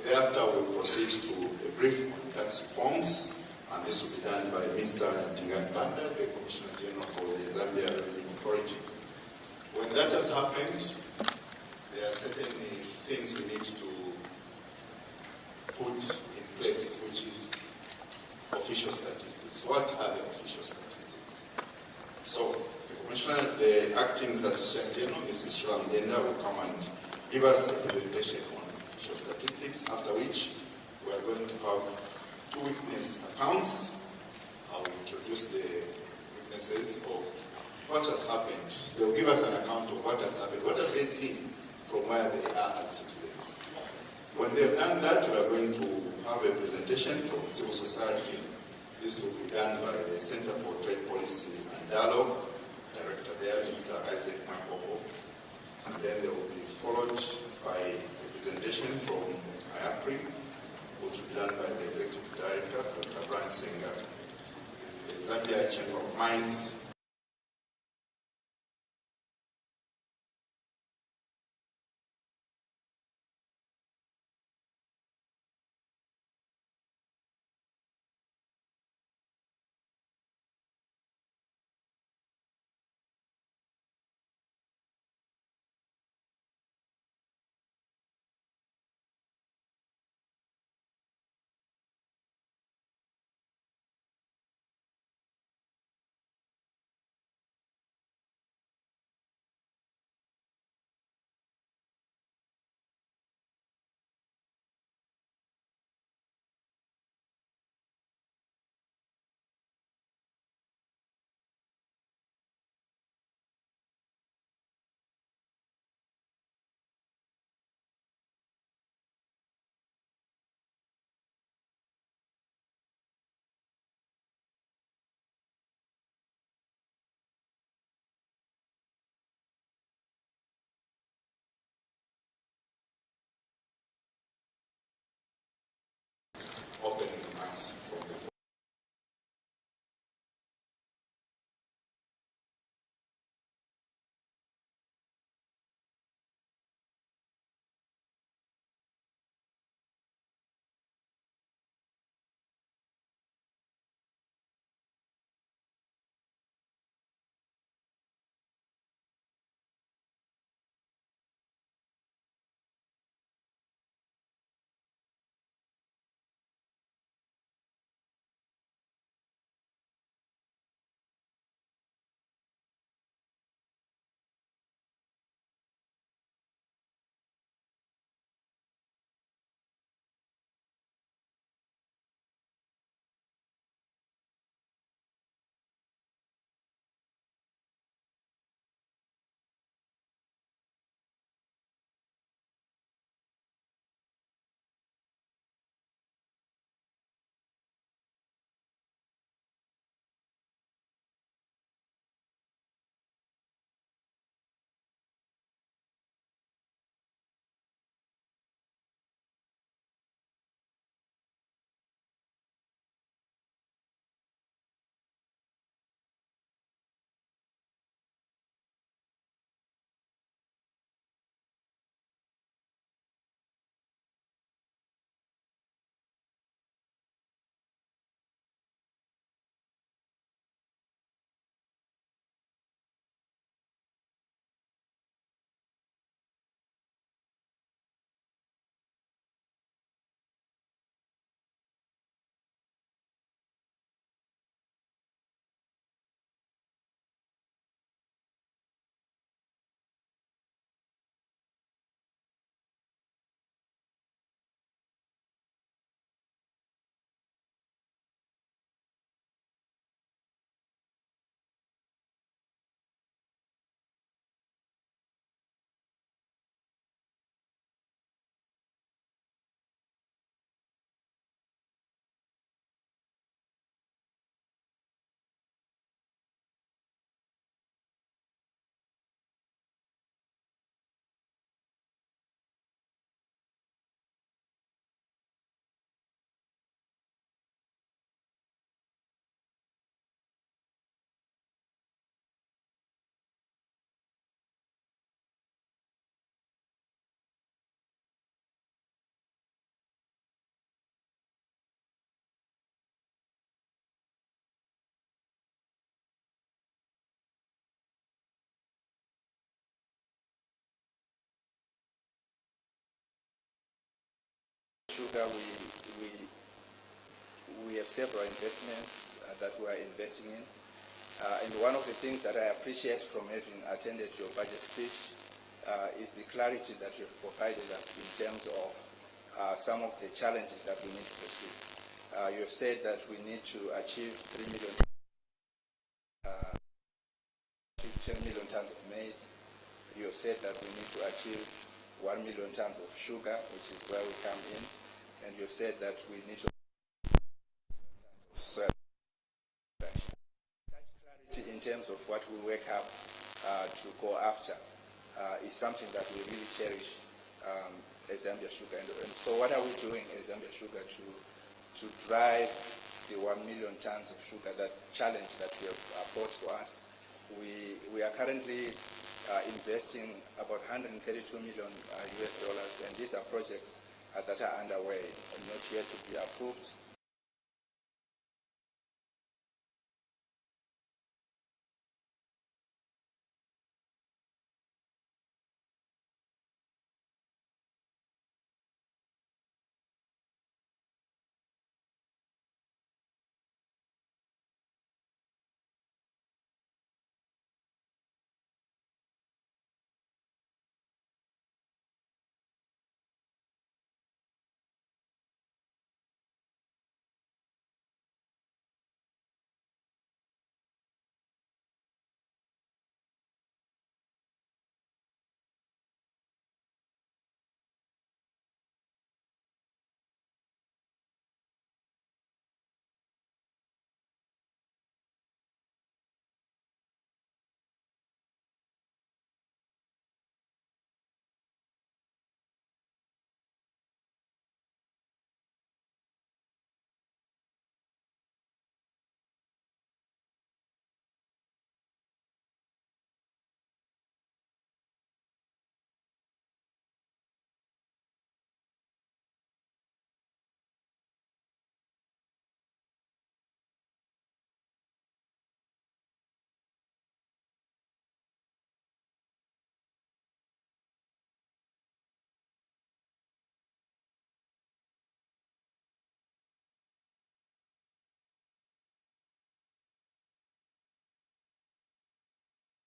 Thereafter, we'll proceed to a brief on tax reforms, and this will be done by Mr. Tingambanda, the Commissioner General for the Zambia Revenue Authority. When that has happened, there are certain things we need to put in place, which is official statistics. What are the official statistics? So, the Commissioner, the Acting Statistician General, Mrs. Shwamdenda, will come and give us a presentation on official statistics, after which we are going to have two witness accounts. I will introduce the witnesses of what has happened. They will give us an account of what has happened. What have they seen from where they are as citizens? When they've done that, we are going to have a presentation from civil society. This will be done by the Center for Trade Policy and Dialogue, Director there, Mr. Isaac Makobo. And then there will be followed by a presentation from IAPRI, which will be done by the Executive Director, Dr. Brian Singer, the Zambia Chamber of Mines, open remarks from the sugar, we have several investments that we are investing in. And one of the things that I appreciate from having attended your budget speech is the clarity that you've provided us in terms of some of the challenges that we need to pursue. You have said that we need to achieve 3 million, 10 million tons of maize. You have said that we need to achieve 1 million tons of sugar, which is where we come in. And you have said that we need to in terms of what we wake up to go after is something that we really cherish as Zambia'S Sugar. And so what are we doing as Zambia'S Sugar to drive the 1 million tons of sugar, that challenge that you have brought to us? We are currently investing about $132 million US dollars, and these are projects that are underway and not yet to be approved.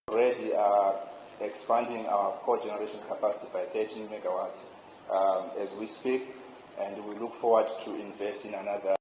Already are expanding our cogeneration capacity by 13 megawatts as we speak, and we look forward to invest in another.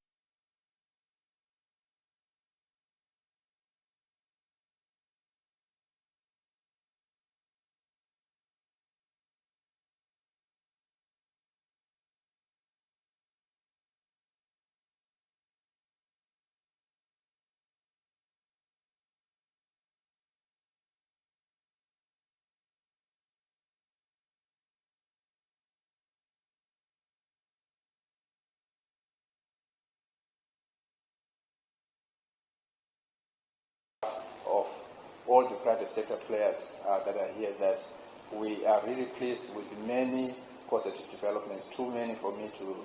Of all the private sector players that are here, that we are really pleased with many positive developments, too many for me to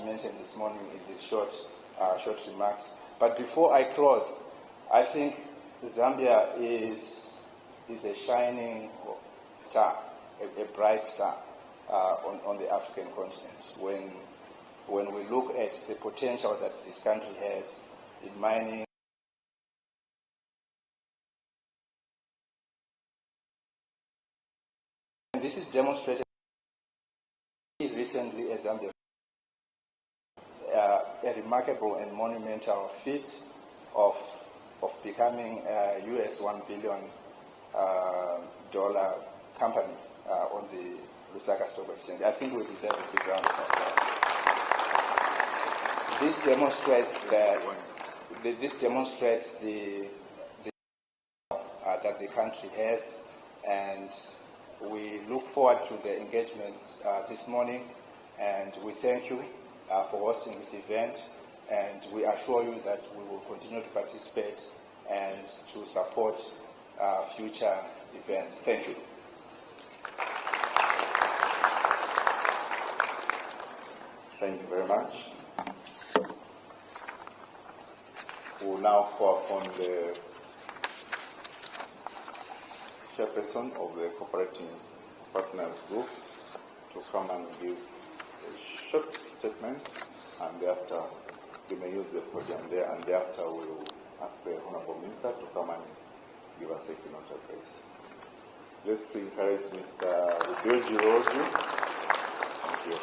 mention this morning in these short remarks. But before I close, I think Zambia is a shining star, a bright star on the African continent. When we look at the potential that this country has in mining, and this is demonstrated recently as Zambia, a remarkable and monumental feat of becoming a US $1 billion company on the Lusaka Stock Exchange. I think we deserve a big round of applause. This demonstrates the that the country has, and we look forward to the engagements this morning, and we thank you for hosting this event, and we assure you that we will continue to participate and to support future events. Thank you. Thank you very much. We'll now call upon the chairperson of the Cooperating Partners Group to come and give a short statement, and thereafter you may use the podium there, and thereafter we will ask the Honorable Minister to come and give us a keynote address. Let's encourage Mr. Rudoji Roju. Thank you.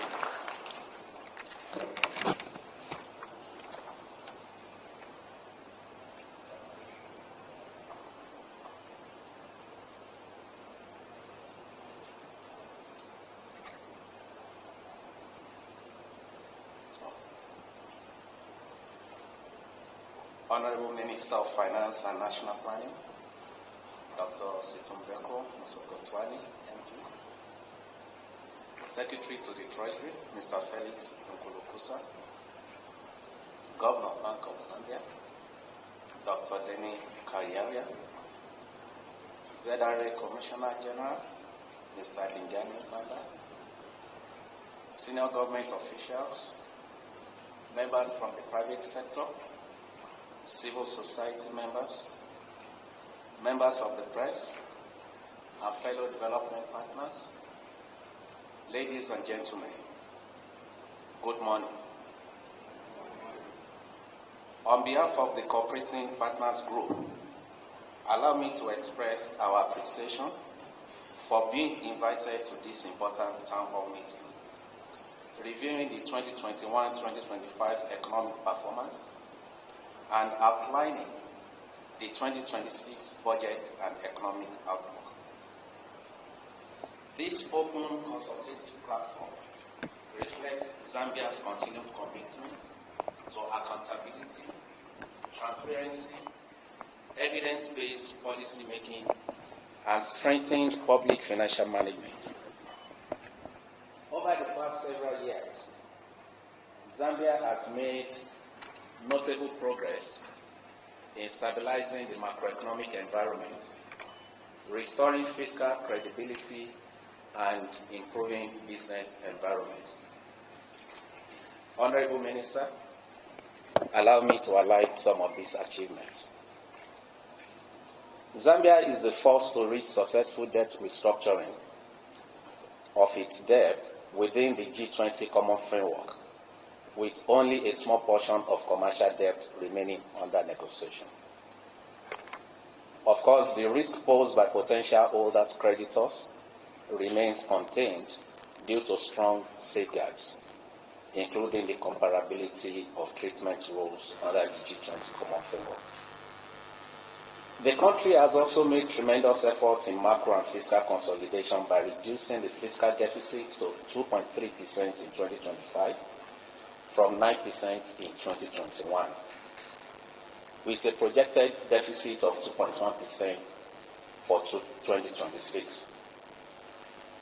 Honorable Minister of Finance and National Planning, Dr. Situmbeko Musokotwani, MP. Secretary to the Treasury, Mr. Felix Nkulukusa. Governor of Bank of Zambia, Dr. Denny Kariaria. ZRA Commissioner General, Mr. Lingani Banda. Senior government officials, members from the private sector, civil society members, members of the press, our fellow development partners, ladies and gentlemen, good morning. On behalf of the Cooperating Partners Group, allow me to express our appreciation for being invited to this important town hall meeting, reviewing the 2021-2025 economic performance and outlining the 2026 budget and economic outlook. This open consultative platform reflects Zambia's continued commitment to accountability, transparency, evidence-based policy making, and strengthened public financial management. Over the past several years, Zambia has made notable progress in stabilizing the macroeconomic environment, restoring fiscal credibility, and improving business environment. Honorable Minister, allow me to highlight some of these achievements. Zambia is the first to reach successful debt restructuring of its debt within the G20 Common Framework, with only a small portion of commercial debt remaining under negotiation. Of course, the risk posed by potential older creditors remains contained due to strong safeguards, including the comparability of treatment rules under the G20 Common Framework. The country has also made tremendous efforts in macro and fiscal consolidation by reducing the fiscal deficit to 2.3% in 2025 from 9% in 2021, with a projected deficit of 2.1% for 2026.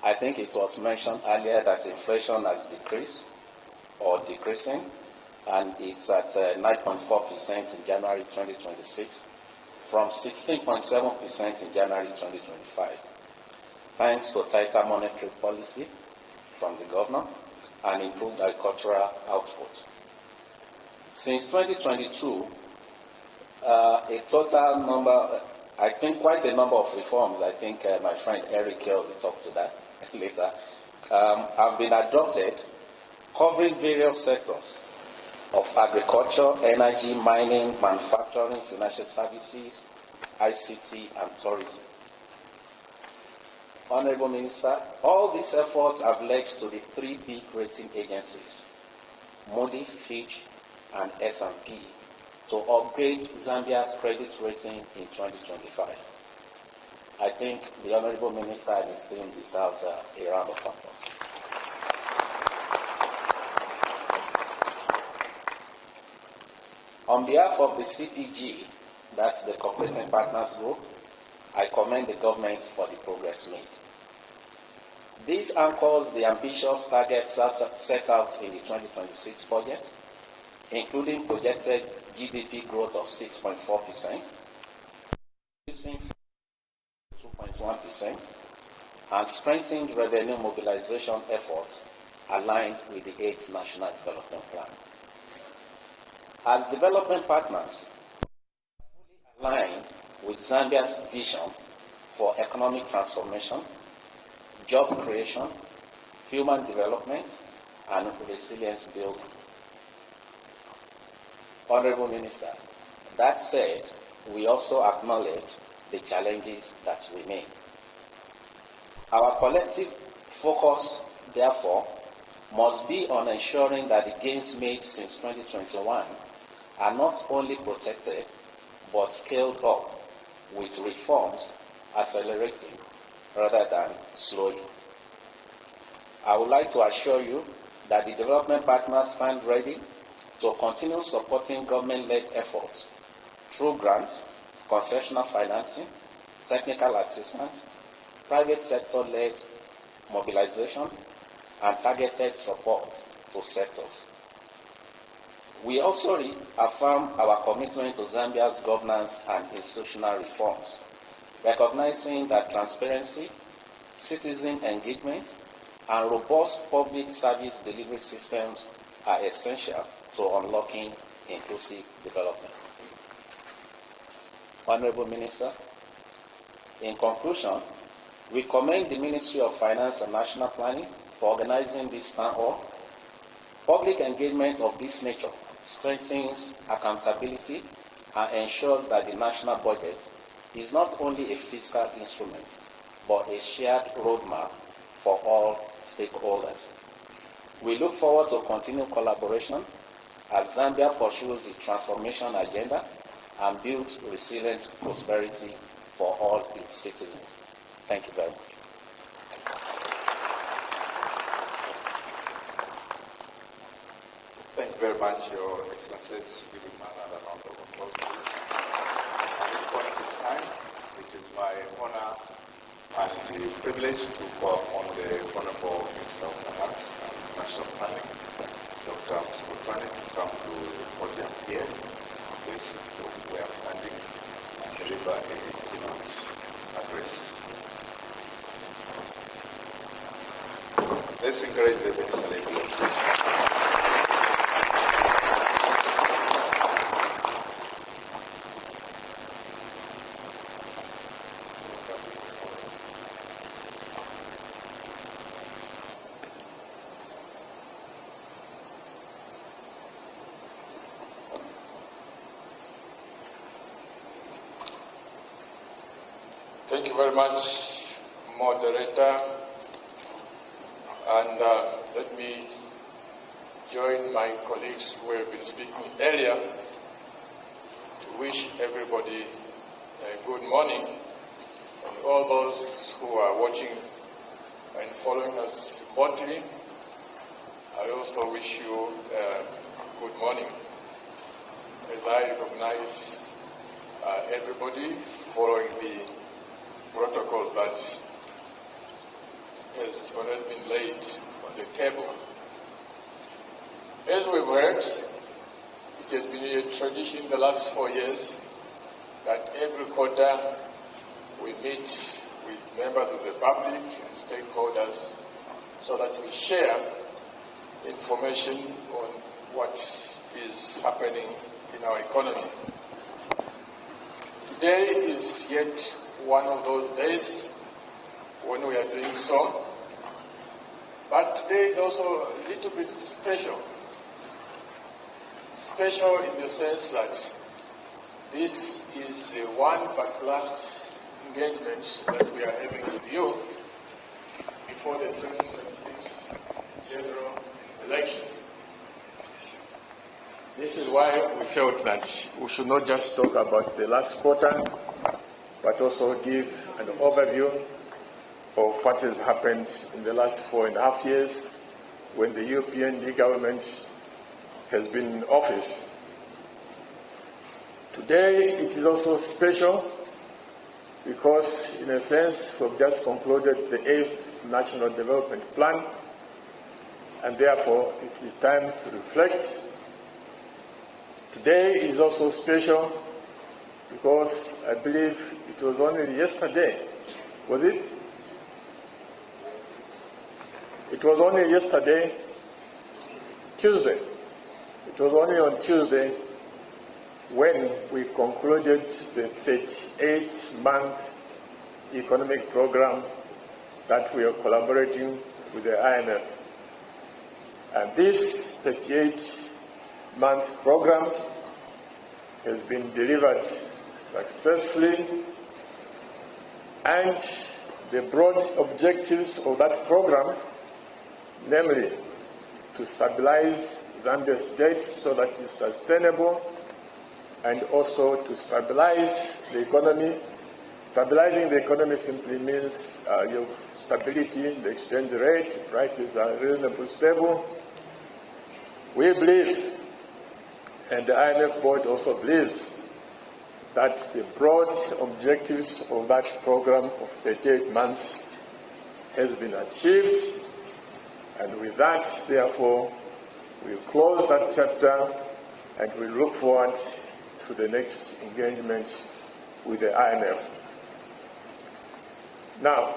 I think it was mentioned earlier that inflation has decreased or decreasing, and it's at 9.4% in January 2026 from 16.7% in January 2025, thanks to tighter monetary policy from the governor and improved agricultural output. Since 2022, a total number, I think quite a number of reforms, I think my friend Eric Hill will talk to that later, have been adopted, covering various sectors of agriculture, energy, mining, manufacturing, financial services, ICT, and tourism. Honorable Minister, all these efforts have led to the three big rating agencies, Moody, Fitch, and S&P, to upgrade Zambia's credit rating in 2025. I think the Honorable Minister and his team deserves a round of applause. On behalf of the CPG, that's the Cooperating Partners Group, I commend the government for the progress made. This anchors the ambitious targets set out in the 2026 budget, including projected GDP growth of 6.4%, reducing 2.1%, and strengthened revenue mobilization efforts aligned with the 8th National Development Plan. As development partners, fully aligned with Zambia's vision for economic transformation, job creation, human development, and resilience building. Honorable Minister, that said, we also acknowledge the challenges that remain. Our collective focus, therefore, must be on ensuring that the gains made since 2021 are not only protected, but scaled up with reforms accelerating rather than slowing. I would like to assure you that the development partners stand ready to continue supporting government-led efforts through grants, concessional financing, technical assistance, private sector-led mobilization, and targeted support to sectors. We also reaffirm our commitment to Zambia's governance and institutional reforms, recognizing that transparency, citizen engagement, and robust public service delivery systems are essential to unlocking inclusive development. Honorable Minister, in conclusion, we commend the Ministry of Finance and National Planning for organizing this town hall. Public engagement of this nature strengthens accountability and ensures that the national budget is not only a fiscal instrument, but a shared roadmap for all stakeholders. We look forward to continued collaboration as Zambia pursues the transformation agenda and builds resilient prosperity for all its citizens. Thank you very much. Thank you very much, Your Excellency. Let's give him another round of applause, please. At this point in time, it is my honor and the privilege to call on the Honorable Minister of Finance and National Planning, Dr. Mwebantu, to come to the podium here. Please, we are standing and deliver a keynote address. Let's encourage the Minister lady. Thank you very much, moderator. And let me join my colleagues who have been speaking earlier to wish everybody a good morning. And all those who are watching and following us remotely, I also wish you a good morning, as I recognize everybody following the protocols that has already been laid on the table. As we've heard, it has been a tradition the last 4 years that every quarter we meet with members of the public and stakeholders so that we share information on what is happening in our economy. Today is yet one of those days when we are doing so, but today is also a little bit special. Special in the sense that this is the one but last engagement that we are having with you before the 2026 general elections. This is why we felt that we should not just talk about the last quarter, but also give an overview of what has happened in the last 4.5 years when the UPND government has been in office. Today it is also special because, in a sense, we've just concluded the 8th National Development Plan, and therefore it is time to reflect. Today is also special because I believe it was only yesterday, was it? It was only yesterday, Tuesday. It was only on Tuesday when we concluded the 38-month economic program that we are collaborating with the IMF. And this 38-month program has been delivered successfully, and the broad objectives of that program, namely to stabilize Zambia's debt so that it's sustainable, and also to stabilize the economy. Stabilizing the economy simply means you have stability in the exchange rate, prices are reasonably stable. We believe, and the IMF board also believes, that the broad objectives of that program of 38 months has been achieved, and with that, therefore, we close that chapter and we look forward to the next engagement with the IMF. Now,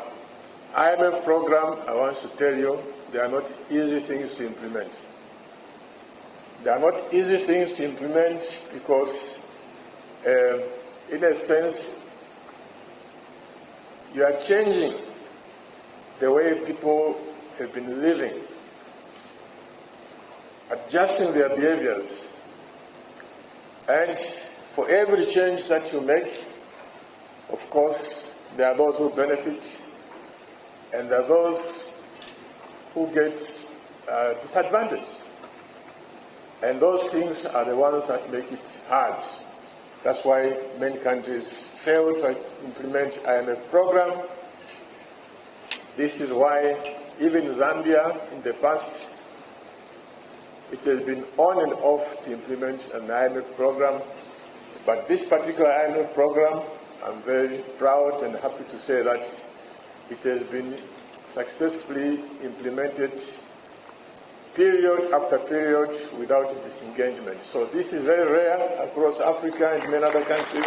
IMF program, I want to tell you, they are not easy things to implement. They are not easy things to implement because, in a sense, you are changing the way people have been living, adjusting their behaviors. And for every change that you make, of course, there are those who benefit and there are those who get disadvantaged. And those things are the ones that make it hard. That's why many countries fail to implement IMF program. This is why even Zambia in the past, it has been on and off to implement an IMF program. But this particular IMF program, I'm very proud and happy to say that it has been successfully implemented period after period without disengagement. So this is very rare across Africa and many other countries.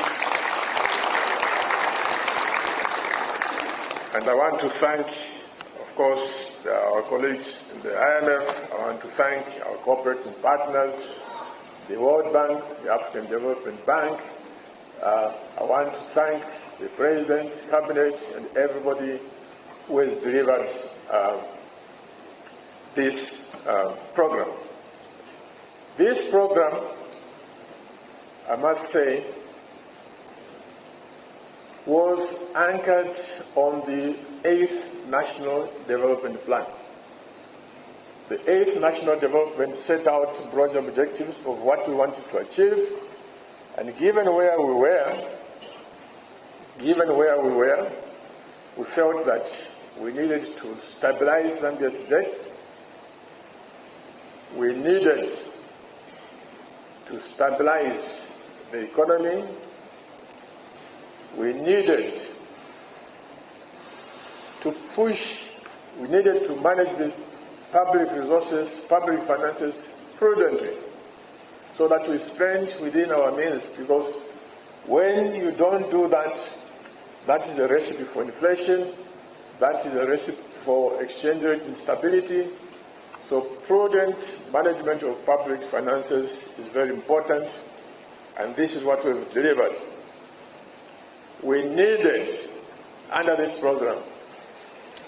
And I want to thank, of course, our colleagues in the IMF. I want to thank our cooperating partners, the World Bank, the African Development Bank. I want to thank the President, Cabinet, and everybody who has delivered this program. This program, I must say, was anchored on the 8th National Development Plan. The 8th National Development set out broad objectives of what we wanted to achieve, and given where we were, we felt that we needed to stabilize Zambia's debt. We needed to stabilize the economy. We needed to manage the public resources, public finances prudently, so that we spend within our means, because when you don't do that, that is a recipe for inflation, that is a recipe for exchange rate instability. So prudent management of public finances is very important, and this is what we've delivered. We needed, under this program,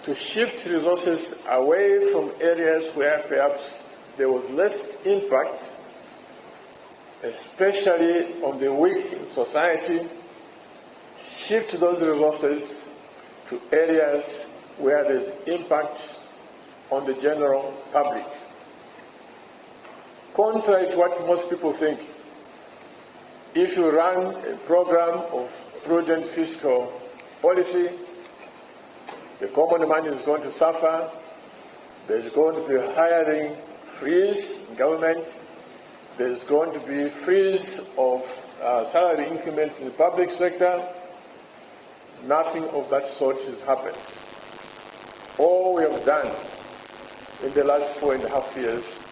to shift resources away from areas where perhaps there was less impact, especially on the weak in society, shift those resources to areas where there's impact on the general public. Contrary to what most people think, if you run a program of prudent fiscal policy, the common man is going to suffer, there's going to be a hiring freeze in government, there's going to be freeze of salary increments in the public sector. Nothing of that sort has happened. All we have done in the last 4.5 years,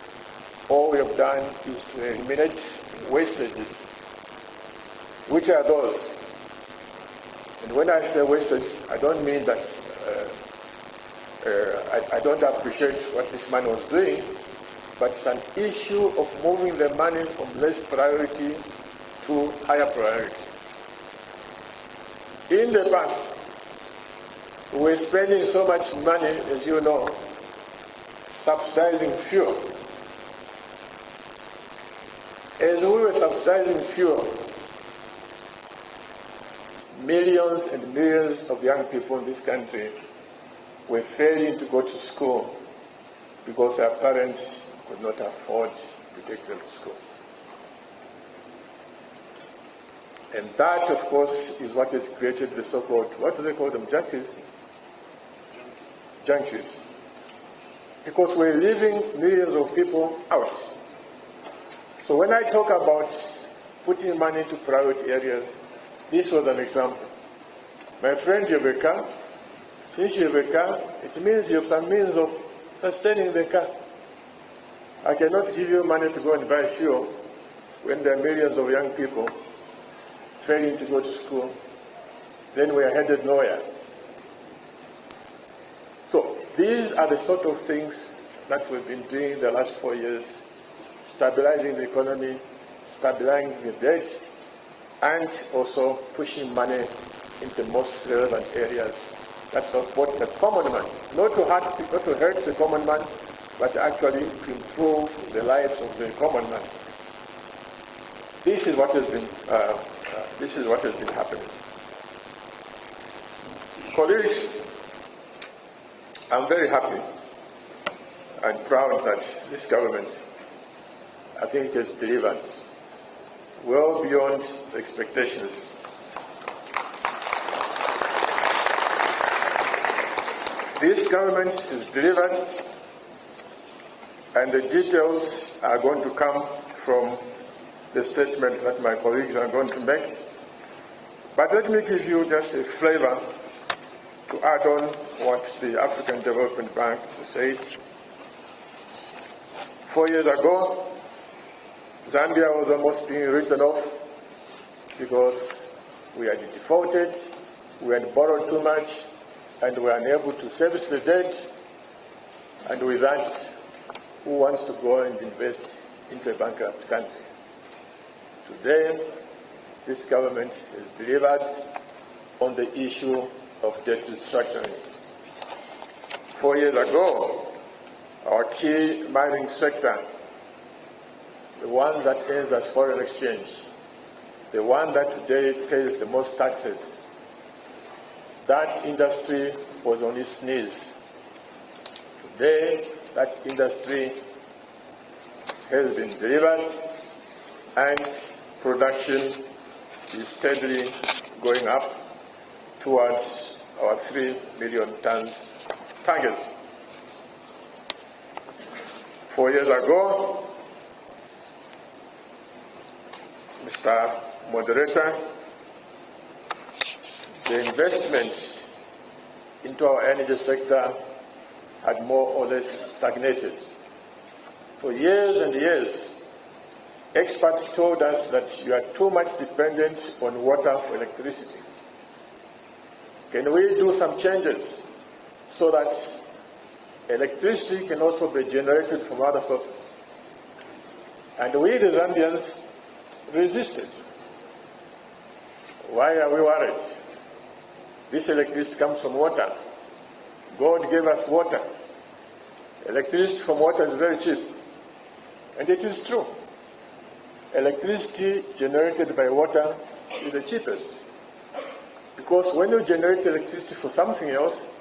all we have done is to eliminate wastages. Which are those? And when I say wastage, I don't mean that I don't appreciate what this man was doing, but it's an issue of moving the money from less priority to higher priority. In the past, we were spending so much money, as you know, subsidizing fuel. As we were subsidizing fuel, millions and millions of young people in this country were failing to go to school because their parents could not afford to take them to school. And that, of course, is what has created the so-called, what do they call them, junkies? Junkies. Because we're leaving millions of people out. So when I talk about putting money into private areas, this was an example. My friend, you have a car. Since you have a car, it means you have some means of sustaining the car. I cannot give you money to go and buy fuel when there are millions of young people failing to go to school. Then we are headed nowhere. So these are the sort of things that we've been doing the last 4 years, stabilizing the economy, stabilizing the debt, and also pushing money into the most relevant areas that support the common man, not to hurt the common man, but actually to improve the lives of the common man. This is what has been happening. Colleagues, I'm very happy and proud that this government, I think it has delivered well beyond expectations. This government is delivered, and the details are going to come from the statements that my colleagues are going to make. But let me give you just a flavor to add on what the African Development Bank said. 4 years ago, Zambia was almost being written off because we had defaulted, we had borrowed too much, and we were unable to service the debt. And with that, who wants to go and invest into a bankrupt country? Today, this government has delivered on the issue of debt restructuring. 4 years ago, our key mining sector, the one that earns us foreign exchange, the one that today pays the most taxes, that industry was on its knees. Today, that industry has been delivered and production is steadily going up towards our 3 million tons target. 4 years ago, Mr. Moderator, the investment into our energy sector had more or less stagnated. For years and years, experts told us that you are too much dependent on water for electricity. Can we do some changes so that electricity can also be generated from other sources? And we, the Zambians, resisted. Why are we worried? This electricity comes from water. God gave us water. Electricity from water is very cheap. And it is true. Electricity generated by water is the cheapest. Because when you generate electricity for something else,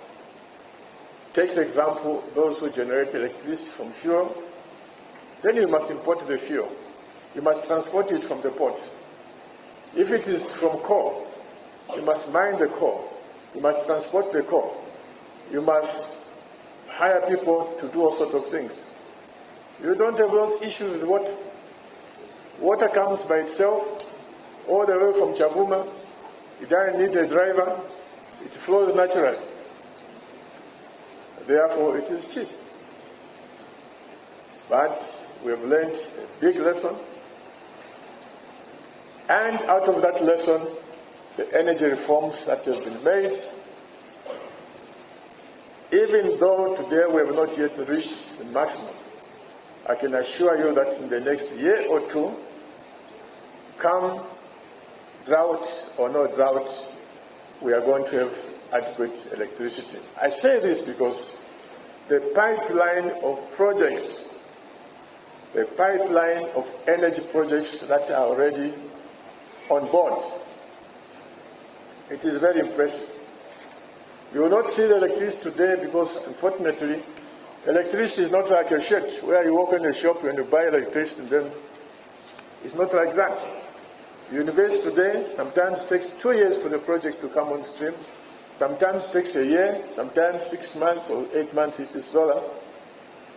take the example, those who generate electricity from fuel, then you must import the fuel. You must transport it from the ports. If it is from coal, you must mine the coal. You must transport the coal. You must hire people to do all sorts of things. You don't have those issues with water. Water comes by itself all the way from Chavuma. You don't need a driver. It flows naturally. Therefore, it is cheap. But we have learned a big lesson. And out of that lesson, the energy reforms that have been made, even though today we have not yet reached the maximum, I can assure you that in the next year or two, come drought or no drought, we are going to have adequate electricity. I say this because the pipeline of projects a pipeline of energy projects that are already on board. It is very impressive. You will not see the electricity today because, unfortunately, electricity is not like a shirt where you walk in a shop and you buy electricity and then it's not like that. You invest today, sometimes it takes 2 years for the project to come on stream, sometimes it takes a year, sometimes 6 months or 8 months if it's solar.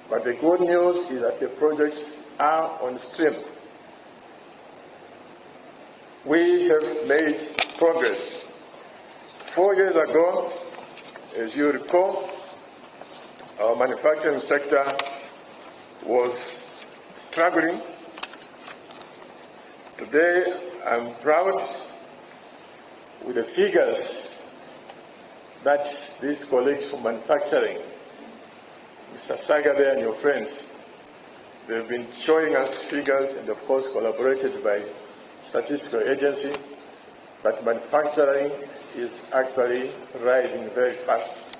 But the good news is that the projects are on stream. We have made progress. 4 years ago, as you recall, our manufacturing sector was struggling. Today, I'm proud with the figures that these colleagues from manufacturing, Mr. Saga there and your friends, they've been showing us figures and of course collaborated by statistical agency, but manufacturing is actually rising very fast.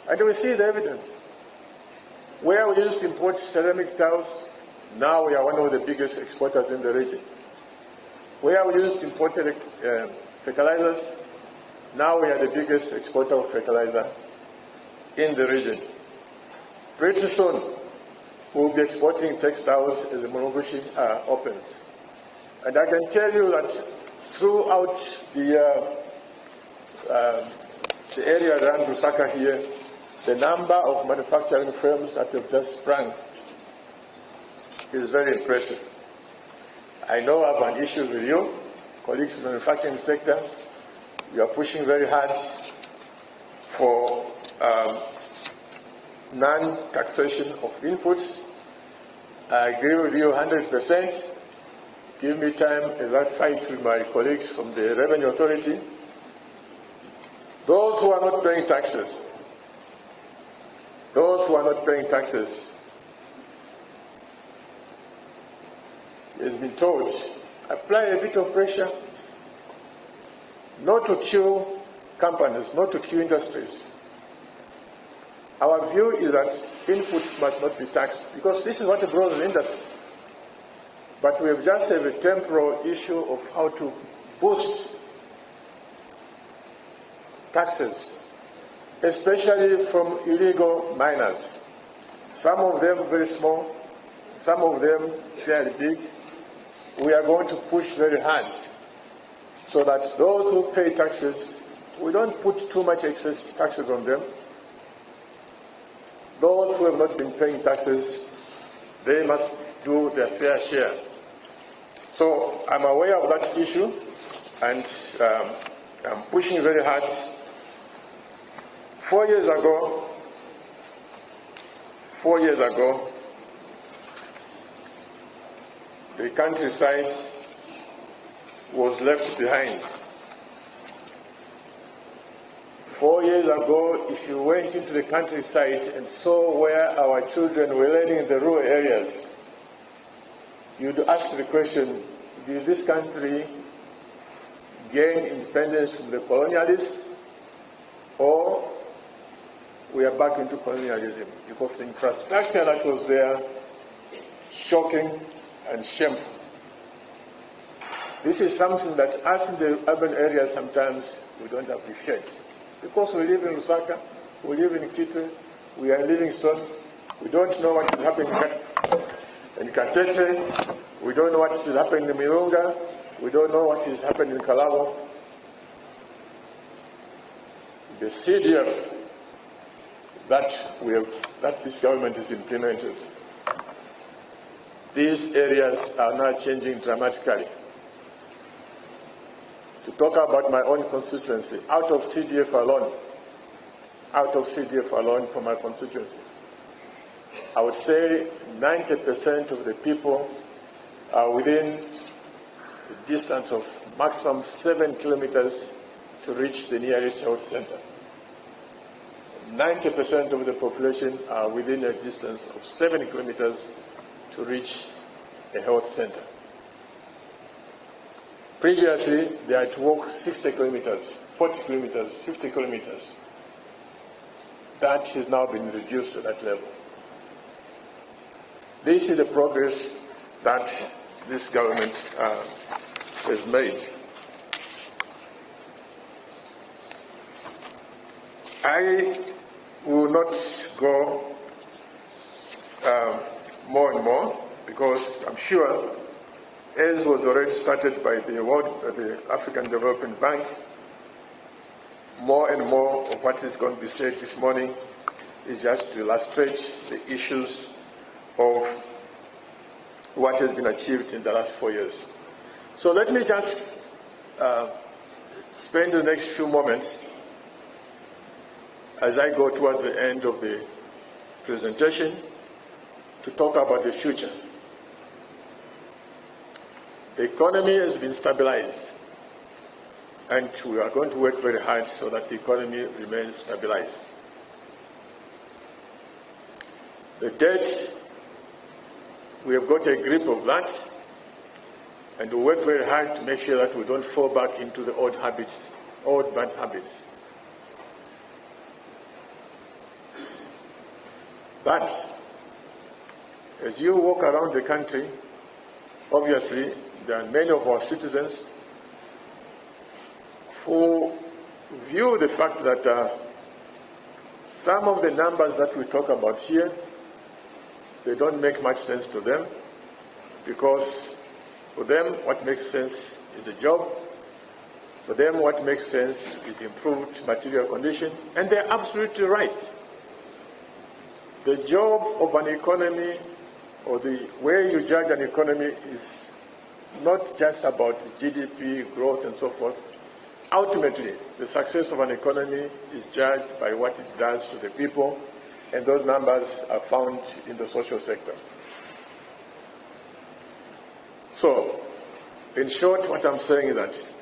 And we see the evidence. Where we used to import ceramic tiles, now we are one of the biggest exporters in the region. Where we used to import fertilizers, now we are the biggest exporter of fertilizer in the region. Pretty soon, we'll be exporting textiles as the Mulungushi opens. And I can tell you that throughout the area around Lusaka here, the number of manufacturing firms that have just sprung is very impressive. I know I have an issue with you, colleagues in the manufacturing sector. You are pushing very hard for non-taxation of inputs. I agree with you 100%. Give me time as I fight with my colleagues from the Revenue Authority. Those who are not paying taxes, has been told, apply a bit of pressure, not to kill companies, not to kill industries. Our view is that inputs must not be taxed because this is what grows the industry. But we have just have a temporal issue of how to boost taxes, especially from illegal miners. Some of them very small, some of them fairly big. We are going to push very hard so that those who pay taxes, we don't put too much excess taxes on them. Those who have not been paying taxes, they must do their fair share. So I'm aware of that issue and I'm pushing very hard. 4 years ago, the countryside was left behind. 4 years ago, if you went into the countryside and saw where our children were learning in the rural areas, you'd ask the question, did this country gain independence from the colonialists, or we are back into colonialism? Because the infrastructure that was there, shocking and shameful. This is something that us in the urban areas sometimes we don't appreciate. Because we live in Lusaka, we live in Kitwe, we are in Livingstone, we don't know what is happening in Katete, we don't know what is happening in Mirunga, we don't know what is happening in Kalabo. The CDF that this government has implemented, these areas are now changing dramatically. To talk about my own constituency, out of CDF alone for my constituency, I would say 90% of the people are within a distance of maximum 7 kilometers to reach the nearest health center. 90% of the population are within a distance of 7 kilometers to reach a health center. Previously, they had to walk 60 kilometers, 40 kilometers, 50 kilometers. That has now been reduced to that level. This is the progress that this government has made. I will not go more and more, because I'm sure, as was already started by the African Development Bank, more and more of what is going to be said this morning is just to illustrate the issues of what has been achieved in the last 4 years. So let me just spend the next few moments as I go towards the end of the presentation to talk about the future. The economy has been stabilized, and we are going to work very hard so that the economy remains stabilized. The debt, we have got a grip of that, and we work very hard to make sure that we don't fall back into the old habits, old bad habits. But as you walk around the country, obviously there are many of our citizens who view the fact that some of the numbers that we talk about here, they don't make much sense to them, because for them what makes sense is a job. For them what makes sense is improved material condition, and they're absolutely right. The job of an economy, or the way you judge an economy, is not just about GDP growth and so forth. Ultimately, the success of an economy is judged by what it does to the people, and those numbers are found in the social sectors. So, in short, what I'm saying is that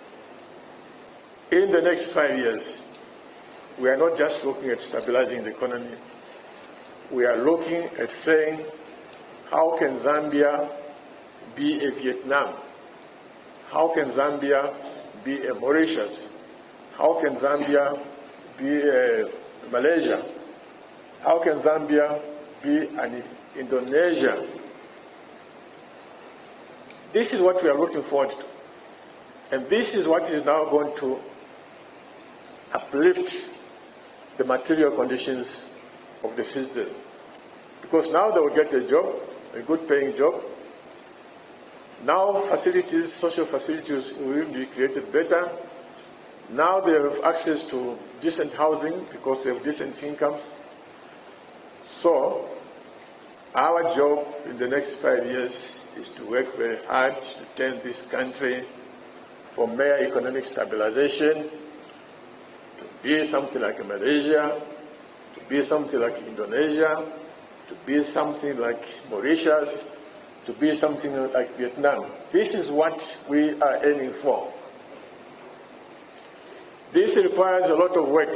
in the next 5 years, we are not just looking at stabilizing the economy. We are looking at saying, how can Zambia be a Vietnam? How can Zambia be a Mauritius? How can Zambia be a Malaysia? How can Zambia be an Indonesia? This is what we are looking forward to. And this is what is now going to uplift the material conditions of the citizen. Because now they will get a job, a good paying job. Now facilities, social facilities will be created better. Now they have access to decent housing because they have decent incomes. So our job in the next 5 years is to work very hard to turn this country from mere economic stabilization to be something like Malaysia, to be something like Indonesia, to be something like Mauritius, to be something like Vietnam. This is what we are aiming for. This requires a lot of work,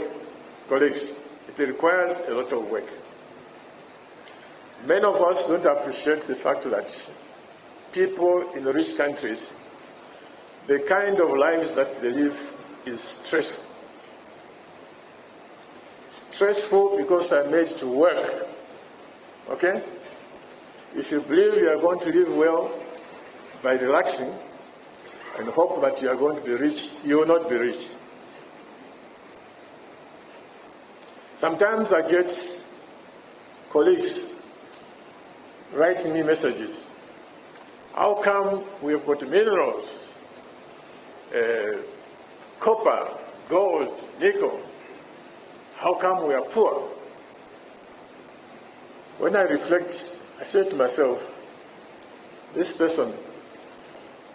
colleagues. It requires a lot of work. Many of us don't appreciate the fact that people in rich countries, the kind of lives that they live is stressful. Stressful because they're made to work. Okay? If you believe you are going to live well by relaxing and hope that you are going to be rich, you will not be rich. Sometimes I get colleagues writing me messages. How come we have got minerals, copper, gold, nickel? How come we are poor? When I reflect, I say to myself, this person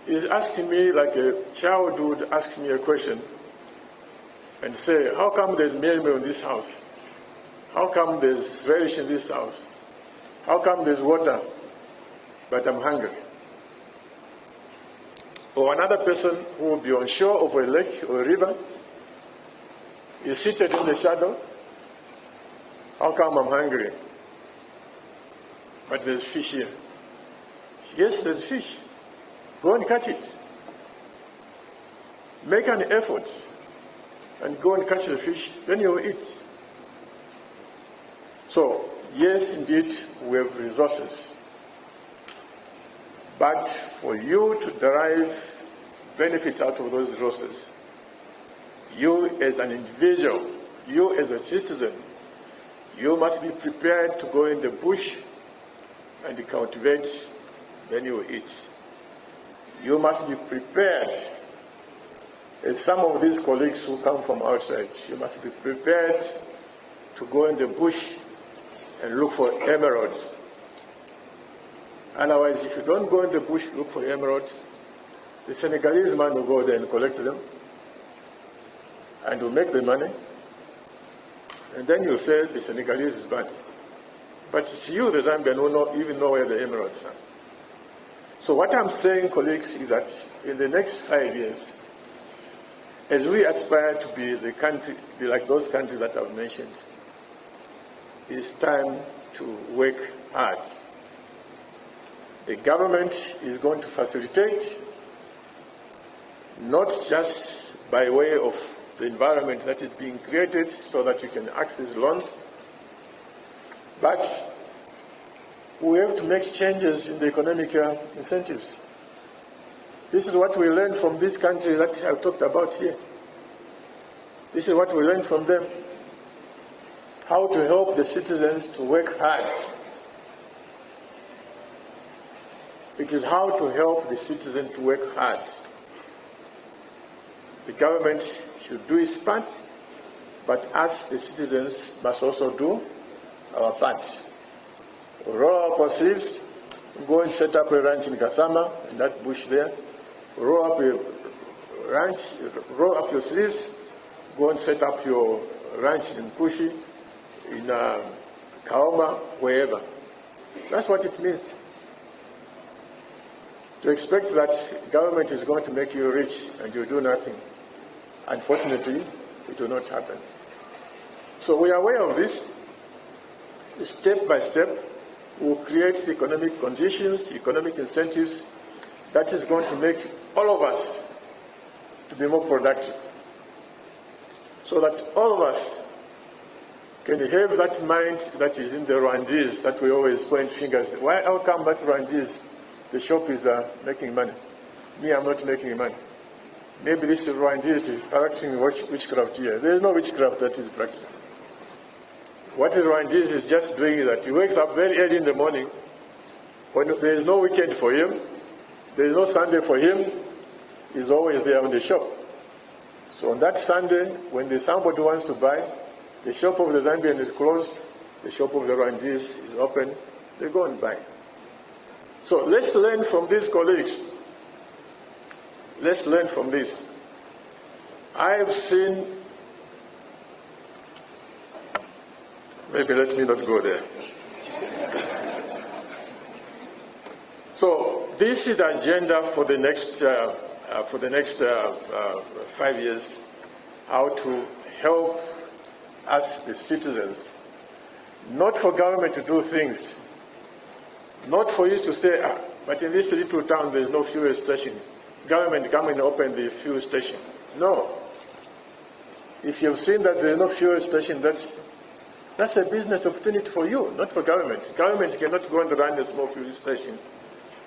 is asking me like a child would ask me a question and say, how come there's meal in this house? How come there's relish in this house? How come there's water, but I'm hungry? Or another person who will be on shore of a lake or a river, is seated in the shadow. How come I'm hungry? But there's fish here. Yes, there's fish. Go and catch it. Make an effort and go and catch the fish, then you will eat. So, yes, indeed, we have resources. But for you to derive benefits out of those resources, you as an individual, you as a citizen, you must be prepared to go in the bush and cultivate, then you eat. You must be prepared, as some of these colleagues who come from outside, you must be prepared to go in the bush and look for emeralds. Otherwise, if you don't go in the bush to look for emeralds, the Senegalese man will go there and collect them and will make the money, and then you say the Senegalese is bad. But it's you, the Zambian, who don't even know where the emeralds are. So what I'm saying, colleagues, is that in the next 5 years, as we aspire to be the country, be like those countries that I've mentioned, it's time to work hard. The government is going to facilitate, not just by way of the environment that is being created so that you can access loans, but we have to make changes in the economic incentives. This is what we learned from this country that I've talked about here. This is what we learned from them. How to help the citizens to work hard. It is how to help the citizen to work hard. The government should do its part, but us, the citizens, must also do our part. We roll up our sleeves, go and set up a ranch in Kasama, in that bush there. Roll up a ranch, roll up your sleeves, go and set up your ranch in Pushi, in Kaoma, wherever. That's what it means. To expect that government is going to make you rich and you do nothing, unfortunately, it will not happen. So we are aware of this. Step by step, we'll create the economic conditions, economic incentives that is going to make all of us to be more productive. So that all of us can have that mind that is in the Rwandese that we always point fingers. Why, how come that Rwandese, the shop is making money? Me, I'm not making money. Maybe this Rwandese is practicing witchcraft here. There is no witchcraft that is practiced. What the Rwandese is just doing is that he wakes up very early in the morning. When there is no weekend for him, there is no Sunday for him, he's always there on the shop. So on that Sunday, when somebody wants to buy, the shop of the Zambian is closed, the shop of the Rwandese is open, they go and buy. So let's learn from these colleagues. Let's learn from this. I have seen, maybe let me not go there. So this is the agenda for the next 5 years, how to help us, the citizens, not for government to do things, not for you to say, but in this little town there is no fuel station. Government come and open the fuel station. No. If you've seen that there is no fuel station, that's a business opportunity for you, not for government. Government cannot go and run a small fuel station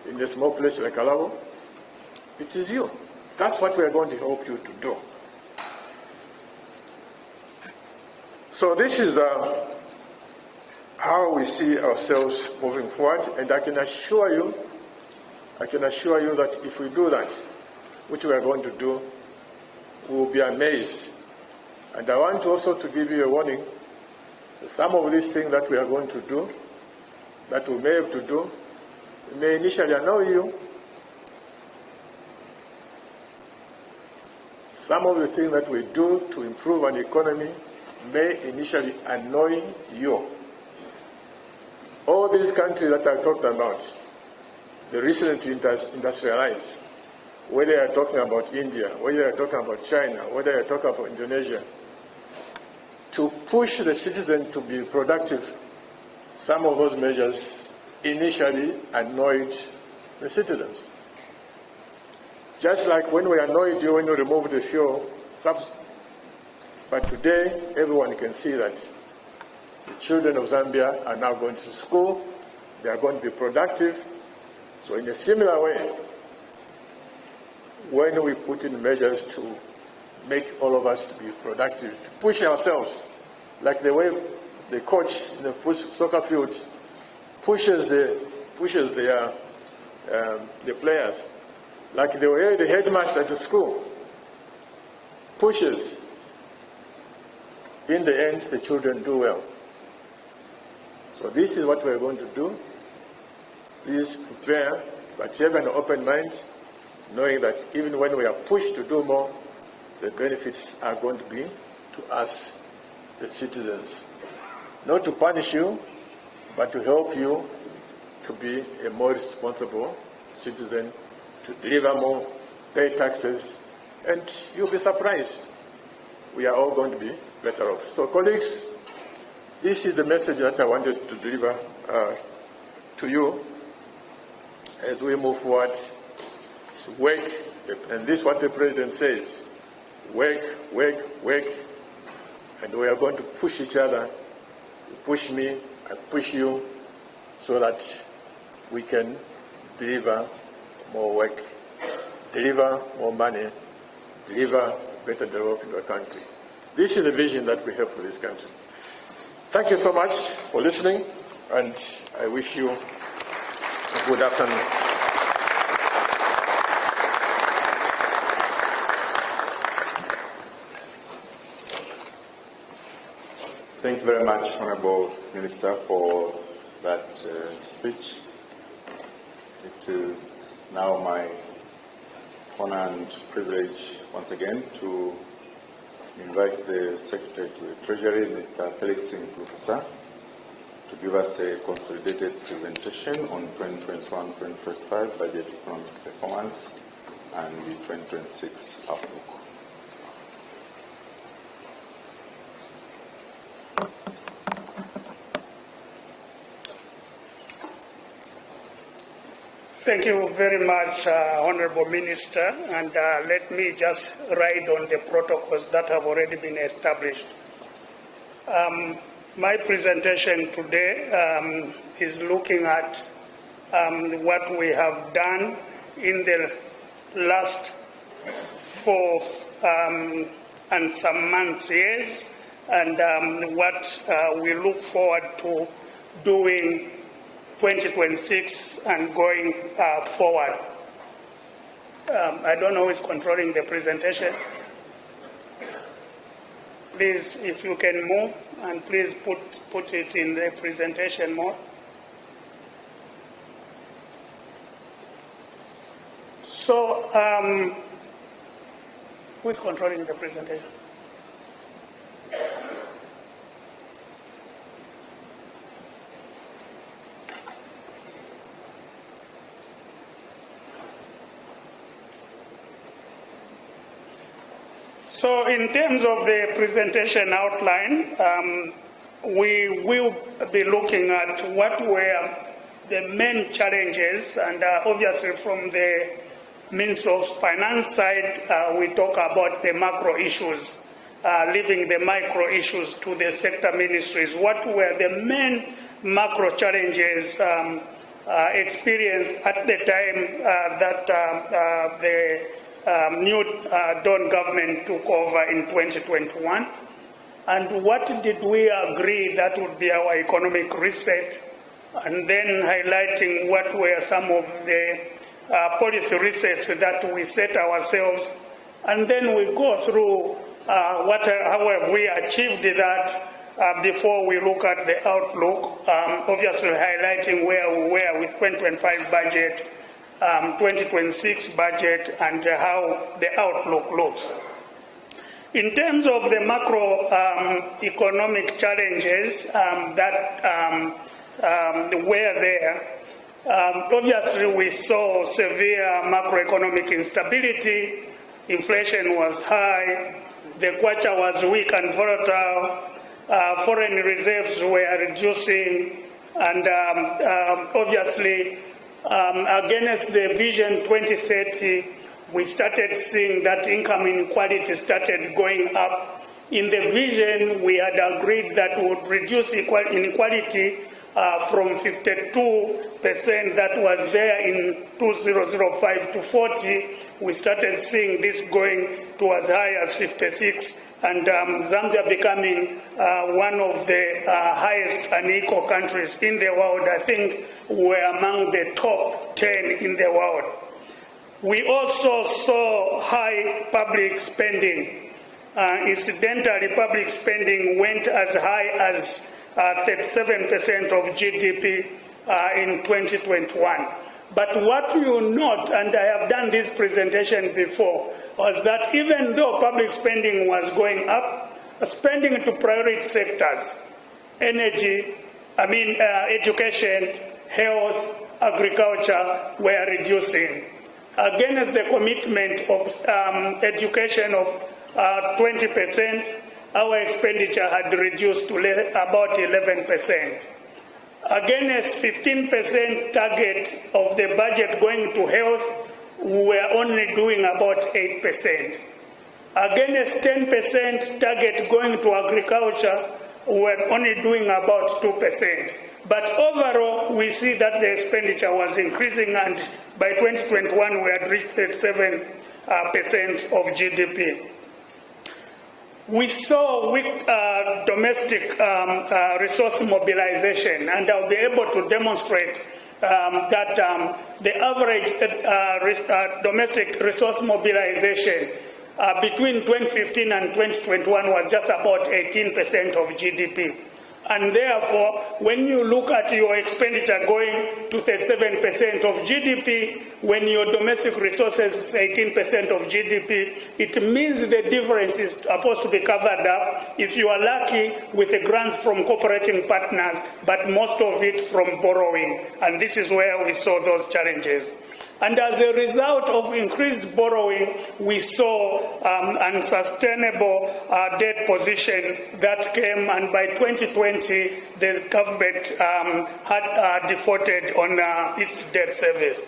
in a small place like Alabo. It is you. That's what we are going to help you to do. So this is how we see ourselves moving forward, and I can assure you that if we do that, which we are going to do, we will be amazed. And I want also to give you a warning. Some of these things that we are going to do, that we may have to do, may initially annoy you. Some of the things that we do to improve an economy may initially annoy you. All these countries that I talked about, they recently industrialized, whether you are talking about India, whether you are talking about China, whether you are talking about Indonesia, to push the citizen to be productive, some of those measures initially annoyed the citizens. Just like when we annoyed you when you removed the fuel subsidy. But today, everyone can see that the children of Zambia are now going to school, they are going to be productive, So in a similar way, when we put in measures to make all of us to be productive, to push ourselves, like the way the coach in the soccer field pushes the players, like the way the headmaster at the school pushes. In the end, the children do well. So this is what we're going to do. Please prepare, but have an open mind, knowing that even when we are pushed to do more, the benefits are going to be to us, the citizens. Not to punish you, but to help you to be a more responsible citizen, to deliver more, pay taxes, and you'll be surprised. We are all going to be better off. So colleagues, this is the message that I wanted to deliver to you as we move forward. Work, and this is what the President says, work, work, work, and we are going to push each other. You push me, I push you, so that we can deliver more work, deliver more money, deliver better development of the country. This is the vision that we have for this country. Thank you so much for listening, and I wish you a good afternoon. Thank you very much, Honorable Minister, for that speech. It is now my honor and privilege once again to invite the Secretary to the Treasury, Mr. Felix Ngulukusa, to give us a consolidated presentation on 2021-2025 budget economic performance and the 2026 outlook. Thank you very much, Honorable Minister, and let me just ride on the protocols that have already been established. My presentation today is looking at what we have done in the last 4 and some months, years, and what we look forward to doing 2026 and going forward. I don't know who is controlling the presentation. Please, if you can move, and please put it in the presentation mode. So, who is controlling the presentation? So in terms of the presentation outline, we will be looking at what were the main challenges, and obviously from the Ministry of Finance side, we talk about the macro issues, leaving the micro issues to the sector ministries. What were the main macro challenges experienced at the time that the new Dawn government took over in 2021, and what did we agree that would be our economic reset, and then highlighting what were some of the policy resets that we set ourselves, and then we go through how have we achieved that before we look at the outlook, obviously highlighting where we were with 2025 budget, 2026 budget, and how the outlook looks. In terms of the macro economic challenges that were there, obviously we saw severe macroeconomic instability, inflation was high, the kwacha was weak and volatile, foreign reserves were reducing, and obviously against the Vision 2030, we started seeing that income inequality started going up. In the vision, we had agreed that we would reduce inequality from 52% that was there in 2005 to 40. We started seeing this going to as high as 56, and Zambia becoming one of the highest unequal countries in the world. I think we're among the top 10 in the world. We also saw high public spending. Incidentally, public spending went as high as 37% of GDP in 2021. But what you note, and I have done this presentation before, was that even though public spending was going up, spending to priority sectors, education, health, agriculture were reducing. Against the commitment of education of 20%, our expenditure had reduced to about 11%. Against 15% target of the budget going to health, we were only doing about 8%. Against 10% target going to agriculture, we were only doing about 2%. But overall, we see that the expenditure was increasing, and by 2021, we had reached 7% of GDP. We saw weak domestic resource mobilization, and I'll be able to demonstrate that the average domestic resource mobilization between 2015 and 2021 was just about 18% of GDP. And therefore, when you look at your expenditure going to 37% of GDP, when your domestic resources is 18% of GDP, it means the difference is supposed to be covered up, if you are lucky, with the grants from cooperating partners, but most of it from borrowing. And this is where we saw those challenges. And as a result of increased borrowing, we saw unsustainable debt position that came, and by 2020, the government had defaulted on its debt service.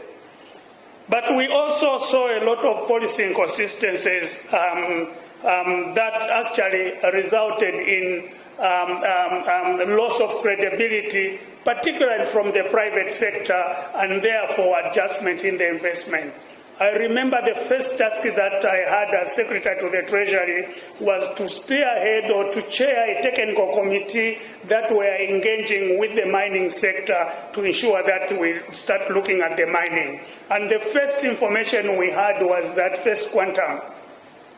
But we also saw a lot of policy inconsistencies that actually resulted in loss of credibility, particularly from the private sector, and therefore adjustment in the investment. I remember the first task that I had as Secretary to the Treasury was to spearhead or to chair a technical committee that were engaging with the mining sector to ensure that we start looking at the mining. And the first information we had was that First Quantum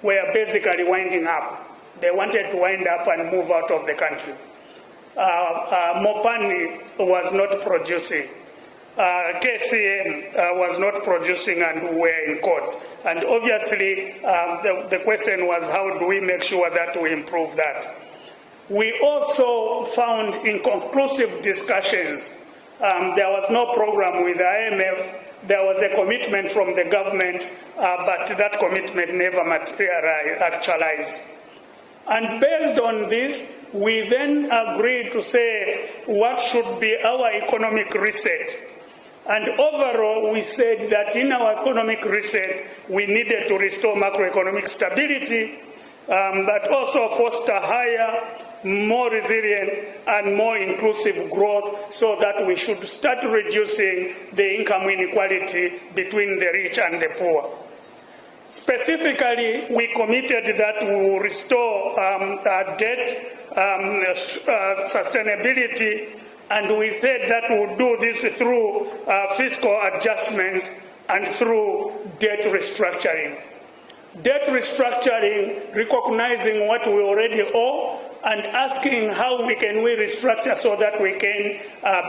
were basically winding up. They wanted to wind up and move out of the country. Mopani was not producing. KCM was not producing, and we were in court. And obviously, the question was, how do we make sure that we improve that? We also found inconclusive discussions. There was no program with the IMF. There was a commitment from the government, but that commitment never actualized. And based on this, we then agreed to say what should be our economic reset. And overall, we said that in our economic reset, we needed to restore macroeconomic stability, but also foster higher, more resilient, and more inclusive growth, so that we should start reducing the income inequality between the rich and the poor. Specifically, we committed that we will restore debt sustainability, and we said that we will do this through fiscal adjustments and through debt restructuring. Debt restructuring, recognizing what we already owe and asking how we can restructure so that we can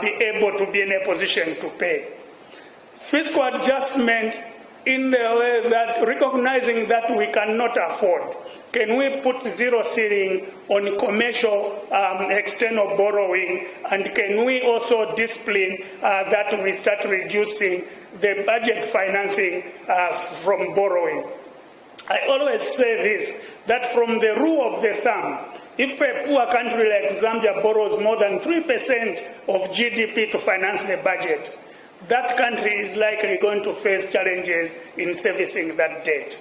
be able to be in a position to pay. Fiscal adjustment in the way that recognizing that we cannot afford. Can we put zero ceiling on commercial external borrowing, and can we also discipline that we start reducing the budget financing from borrowing? I always say this, that from the rule of the thumb, if a poor country like Zambia borrows more than 3% of GDP to finance the budget, that country is likely going to face challenges in servicing that debt.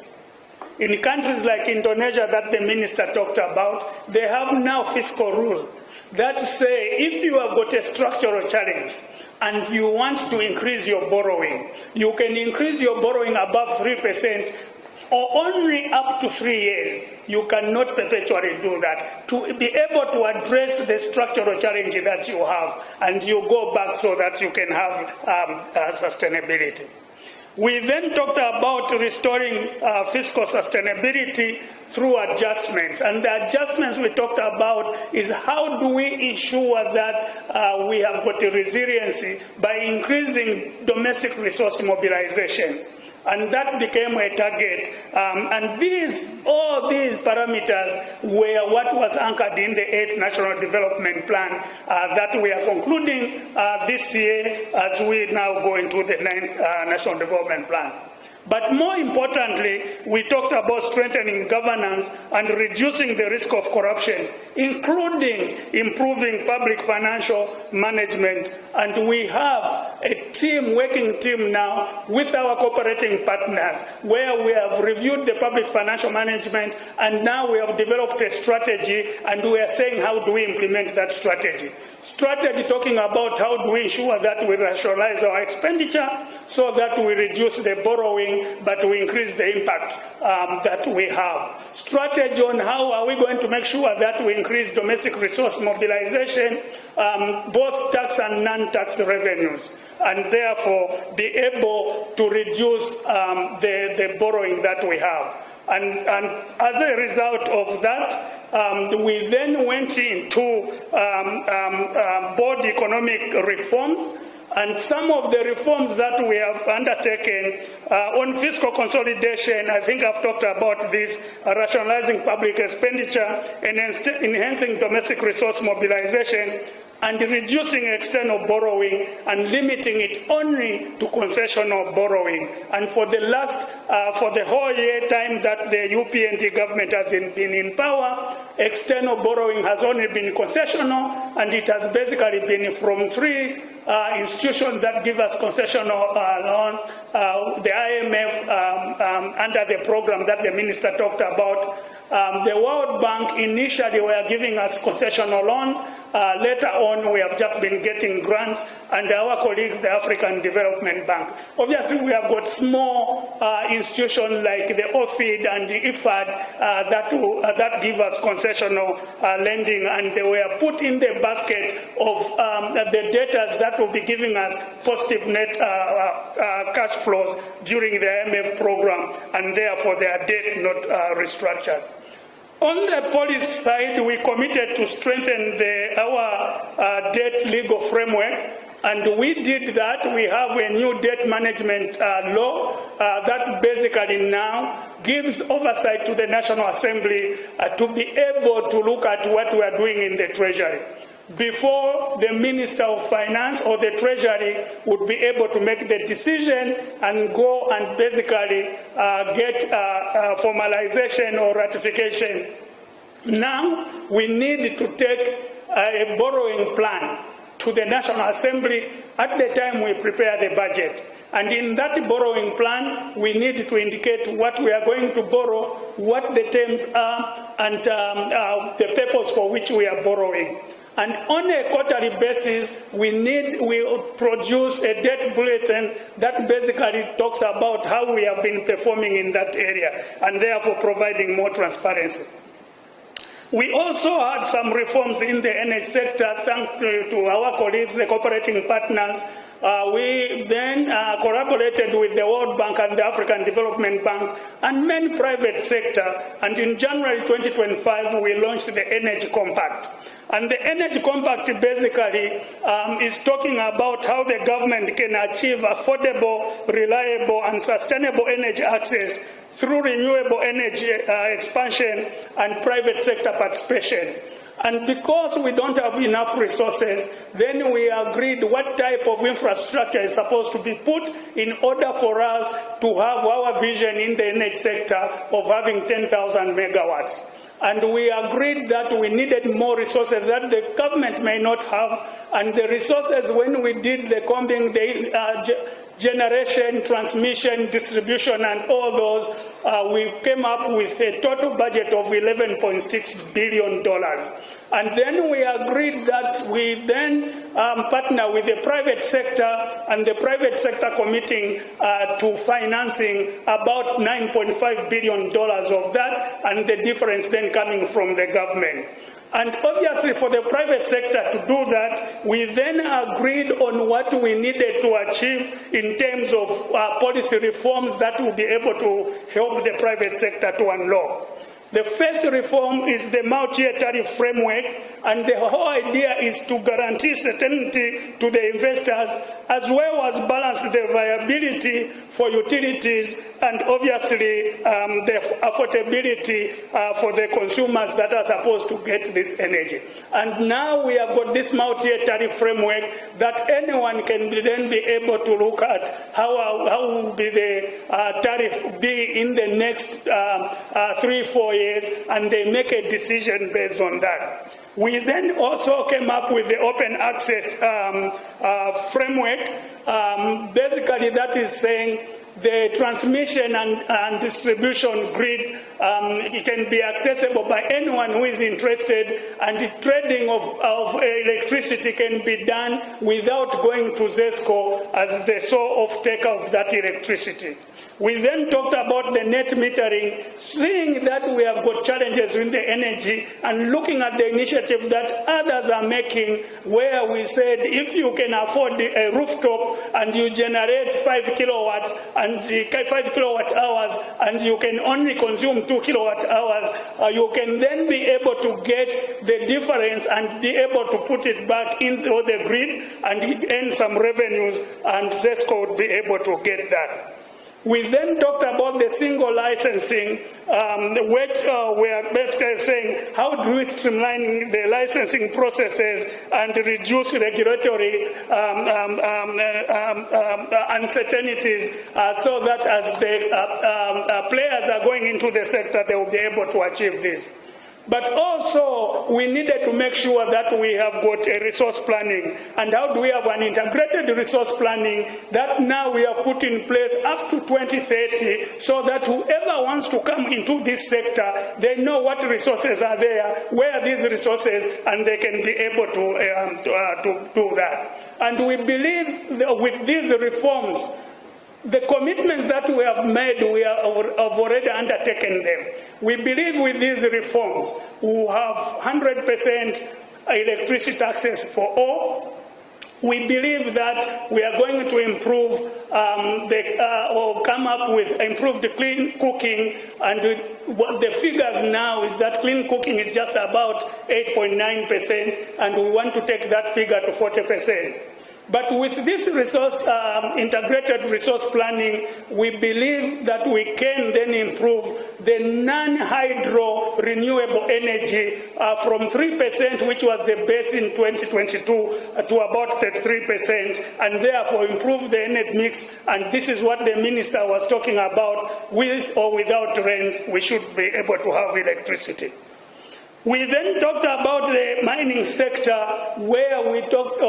In countries like Indonesia that the minister talked about, they have now fiscal rules that say if you have got a structural challenge and you want to increase your borrowing, you can increase your borrowing above 3% or only up to 3 years. You cannot perpetually do that. To be able to address the structural challenge that you have, and you go back so that you can have sustainability. We then talked about restoring fiscal sustainability through adjustments. And the adjustments we talked about is how do we ensure that we have got a resiliency by increasing domestic resource mobilization. And that became a target. And all these parameters were what was anchored in the 8th National Development Plan that we are concluding this year as we now go into the 9th National Development Plan. But more importantly, we talked about strengthening governance and reducing the risk of corruption, including improving public financial management. And we have a working team now with our cooperating partners where we have reviewed the public financial management, and now we have developed a strategy, and we are saying how do we implement that strategy. Strategy talking about how do we ensure that we rationalize our expenditure so that we reduce the borrowing but we increase the impact that we have. Strategy on how are we going to make sure that we increase domestic resource mobilization, both tax and non-tax revenues, and therefore be able to reduce the borrowing that we have. And as a result of that, we then went into board economic reforms. And some of the reforms that we have undertaken on fiscal consolidation, I think I've talked about this, rationalizing public expenditure, enhancing domestic resource mobilization, and reducing external borrowing and limiting it only to concessional borrowing. And for the whole year time that the UPND government has been in power, external borrowing has only been concessional, and it has basically been from 3 institutions that give us concessional loan, the IMF under the program that the minister talked about. The World Bank initially were giving us concessional loans. Later on, we have just been getting grants, and our colleagues, the African Development Bank. Obviously, we have got small institutions like the OFID and the IFAD that give us concessional lending, and they were put in the basket of the debtors that will be giving us positive net cash flows during the IMF program, and therefore their debt not restructured. On the policy side, we committed to strengthen our debt legal framework, and we did that. We have a new debt management law that basically now gives oversight to the National Assembly to be able to look at what we are doing in the Treasury. Before, the Minister of Finance or the Treasury would be able to make the decision and go and basically get formalization or ratification. Now, we need to take a borrowing plan to the National Assembly at the time we prepare the budget. And in that borrowing plan, we need to indicate what we are going to borrow, what the terms are, and the purpose for which we are borrowing. And on a quarterly basis, we produce a debt bulletin that basically talks about how we have been performing in that area, and therefore providing more transparency. We also had some reforms in the energy sector, thanks to our colleagues, the cooperating partners. We then collaborated with the World Bank and the African Development Bank and many private sector. And in January 2025, we launched the Energy Compact. And the Energy Compact basically is talking about how the government can achieve affordable, reliable, and sustainable energy access through renewable energy expansion and private sector participation. And because we don't have enough resources, then we agreed what type of infrastructure is supposed to be put in order for us to have our vision in the energy sector of having 10,000 megawatts. And we agreed that we needed more resources that the government may not have. And the resources, when we did the combing, the generation, transmission, distribution, and all those, we came up with a total budget of $11.6 billion. And then we agreed that we then partner with the private sector, and the private sector committing to financing about $9.5 billion of that, and the difference then coming from the government. And obviously for the private sector to do that, we then agreed on what we needed to achieve in terms of policy reforms that will be able to help the private sector to unlock. The first reform is the multi-year tariff framework, and the whole idea is to guarantee certainty to the investors as well as balance the viability for utilities and obviously the affordability for the consumers that are supposed to get this energy. And now we have got this multi-year tariff framework that anyone can then be able to look at how will be the tariff be in the next 3-4 years, and they make a decision based on that. We then also came up with the open access framework. Basically, that is saying the transmission and distribution grid it can be accessible by anyone who is interested, and the trading of electricity can be done without going to ZESCO as the sole off-taker of that electricity. We then talked about the net metering, seeing that we have got challenges in the energy and looking at the initiative that others are making, where we said if you can afford a rooftop and you generate 5 kilowatts and 5 kilowatt hours and you can only consume 2 kilowatt hours, you can then be able to get the difference and be able to put it back into the grid and earn some revenues, and ZESCO would be able to get that. We then talked about the single licensing, which we are basically saying, how do we streamline the licensing processes and reduce regulatory uncertainties so that as the players are going into the sector, they will be able to achieve this. But also, we needed to make sure that we have got a resource planning. And how do we have an integrated resource planning that now we have put in place up to 2030, so that whoever wants to come into this sector, they know what resources are there, where are these resources, and they can be able to do that. And we believe that with these reforms, the commitments that we have made, we have already undertaken them. We believe with these reforms, we will have 100% electricity access for all. We believe that we are going to improve or come up with improved clean cooking, and the figures now is that clean cooking is just about 8.9%, and we want to take that figure to 40%. But with this resource, integrated resource planning, we believe that we can then improve the non-hydro renewable energy from 3%, which was the base in 2022, to about 33%, and therefore improve the energy mix. And this is what the minister was talking about. With or without rains, we should be able to have electricity. We then talked about the mining sector, where we put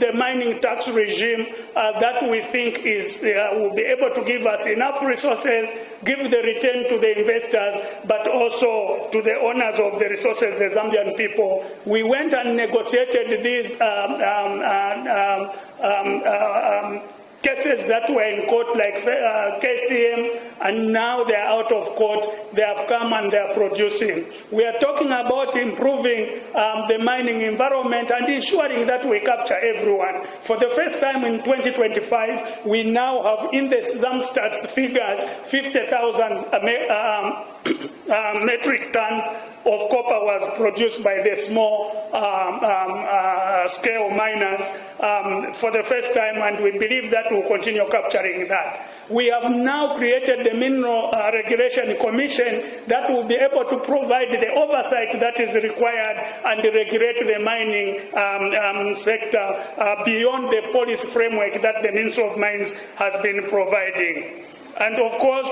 the mining tax regime that we think will be able to give us enough resources, give the return to the investors, but also to the owners of the resources, the Zambian people. We went and negotiated these cases that were in court, like KCM, and now they are out of court. They have come and they are producing. We are talking about improving the mining environment and ensuring that we capture everyone. For the first time in 2025, we now have in the Zamstats figures 50,000 metric tons of copper was produced by the small scale miners for the first time, and we believe that we'll continue capturing that. We have now created the Mineral Regulation Commission that will be able to provide the oversight that is required and regulate the mining sector beyond the policy framework that the Ministry of Mines has been providing. And of course,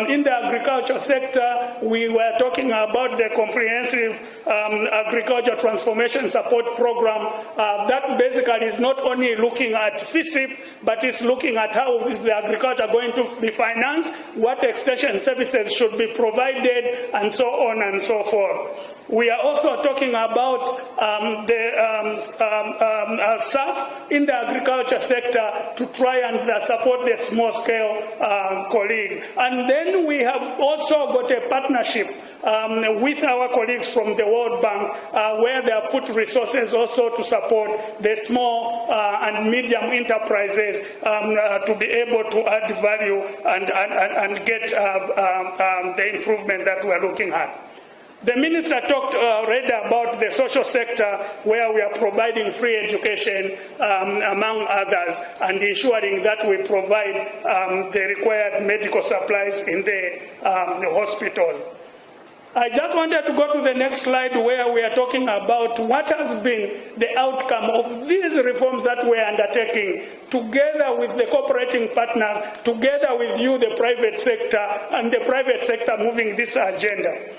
in the agriculture sector, we were talking about the comprehensive agriculture transformation support program that basically is not only looking at FISIP, but is looking at how is the agriculture going to be financed, what extension services should be provided, and so on and so forth. We are also talking about the SAF in the agriculture sector to try and support the small-scale colleague. And then we have also got a partnership with our colleagues from the World Bank where they have put resources also to support the small and medium enterprises to be able to add value and get the improvement that we are looking at. The Minister talked already about the social sector where we are providing free education among others and ensuring that we provide the required medical supplies in the hospitals. I just wanted to go to the next slide where we are talking about what has been the outcome of these reforms that we are undertaking together with the cooperating partners, together with you, the private sector, and the private sector moving this agenda.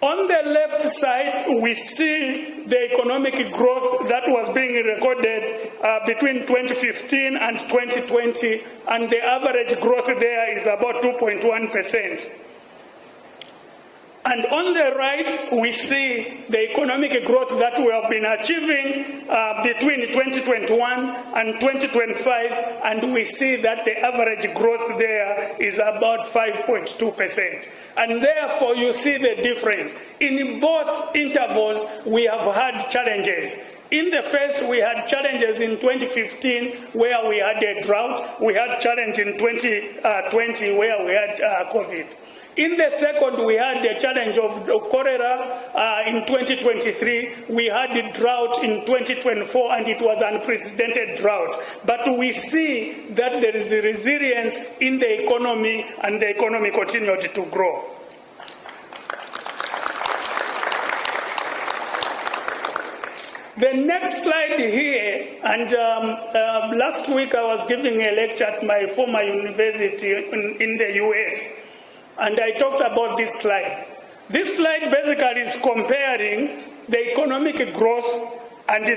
On the left side, we see the economic growth that was being recorded between 2015 and 2020, and the average growth there is about 2.1%. And on the right, we see the economic growth that we have been achieving between 2021 and 2025, and we see that the average growth there is about 5.2%. And therefore, you see the difference. In both intervals, we have had challenges. In the first, we had challenges in 2015 where we had a drought. We had challenge in 2020 where we had COVID. In the second, we had the challenge of cholera in 2023. We had the drought in 2024, and it was unprecedented drought. But we see that there is a resilience in the economy, and the economy continued to grow. The next slide here, and last week I was giving a lecture at my former university in the US. And I talked about this slide. This slide basically is comparing the economic growth and the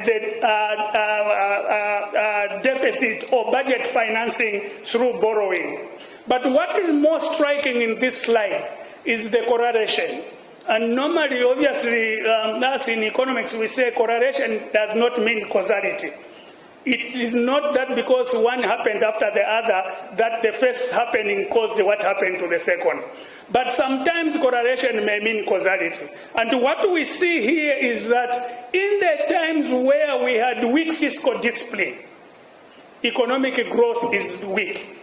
deficit or budget financing through borrowing. But what is more striking in this slide is the correlation. And normally, obviously, us in economics, we say correlation does not mean causality. It is not that because one happened after the other that the first happening caused what happened to the second. But sometimes correlation may mean causality. And what we see here is that in the times where we had weak fiscal discipline, economic growth is weak.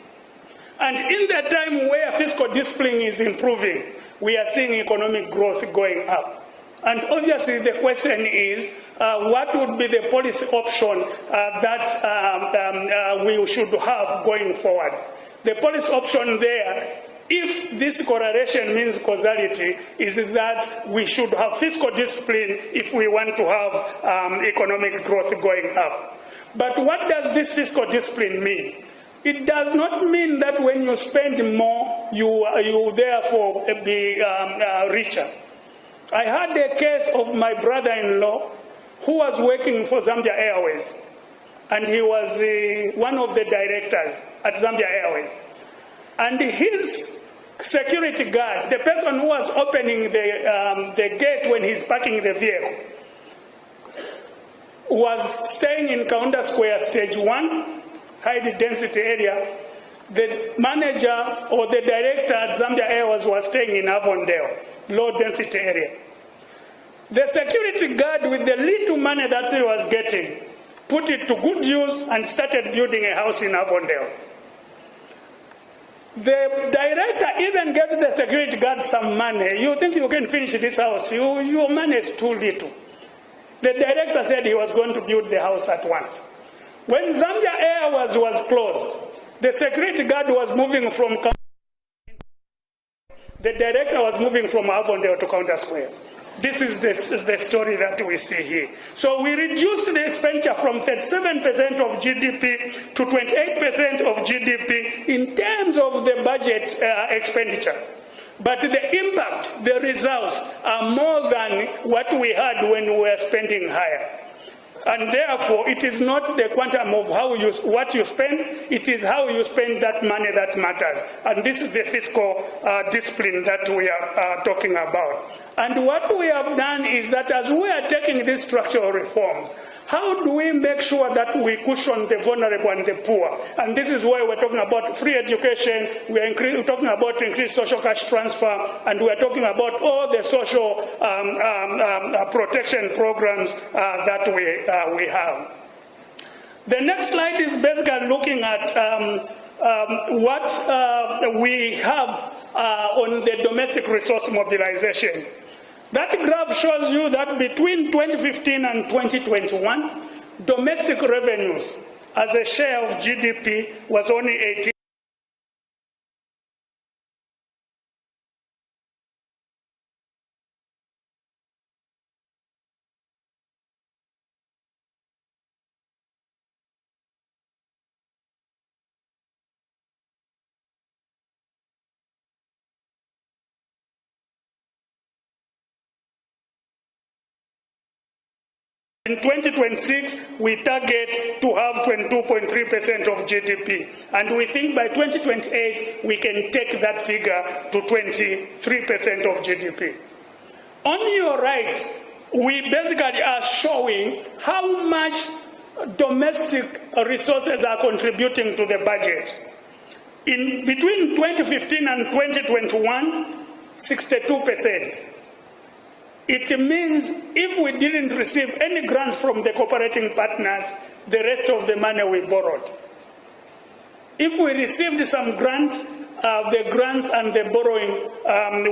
And in the time where fiscal discipline is improving, we are seeing economic growth going up. And obviously the question is, what would be the policy option that we should have going forward? The policy option there, if this correlation means causality, is that we should have fiscal discipline if we want to have economic growth going up. But what does this fiscal discipline mean? It does not mean that when you spend more, you therefore be richer. I had a case of my brother-in-law who was working for Zambia Airways, and he was one of the directors at Zambia Airways. And his security guard, the person who was opening the gate when he's parking the vehicle, was staying in Kaunda Square, Stage 1, high density area. The manager or the director at Zambia Airways was staying in Avondale, low density area. The security guard, with the little money that he was getting, put it to good use and started building a house in Avondale. The director even gave the security guard some money. You think you can finish this house? Your money is too little. The director said he was going to build the house at once. When Zambia Airways was closed, the security guard was moving from the director was moving from Avondale to Kaunda Square. This is the story that we see here. So we reduced the expenditure from 37% of GDP to 28% of GDP in terms of the budget expenditure. But the impact, the results are more than what we had when we were spending higher. And therefore, it is not the quantum of what you spend, it is how you spend that money that matters. And this is the fiscal discipline that we are talking about. And what we have done is that as we are taking these structural reforms, how do we make sure that we cushion the vulnerable and the poor? And this is why we're talking about free education, we're talking about increased social cash transfer, and we're talking about all the social protection programs that we have. The next slide is basically looking at what we have on the domestic resource mobilization. That graph shows you that between 2015 and 2021, domestic revenues as a share of GDP was only 18%. In 2026, we target to have 22.3% of GDP. And we think by 2028, we can take that figure to 23% of GDP. On your right, we basically are showing how much domestic resources are contributing to the budget. In between 2015 and 2021, 62%. It means if we didn't receive any grants from the cooperating partners, the rest of the money we borrowed. If we received some grants, the grants and the borrowing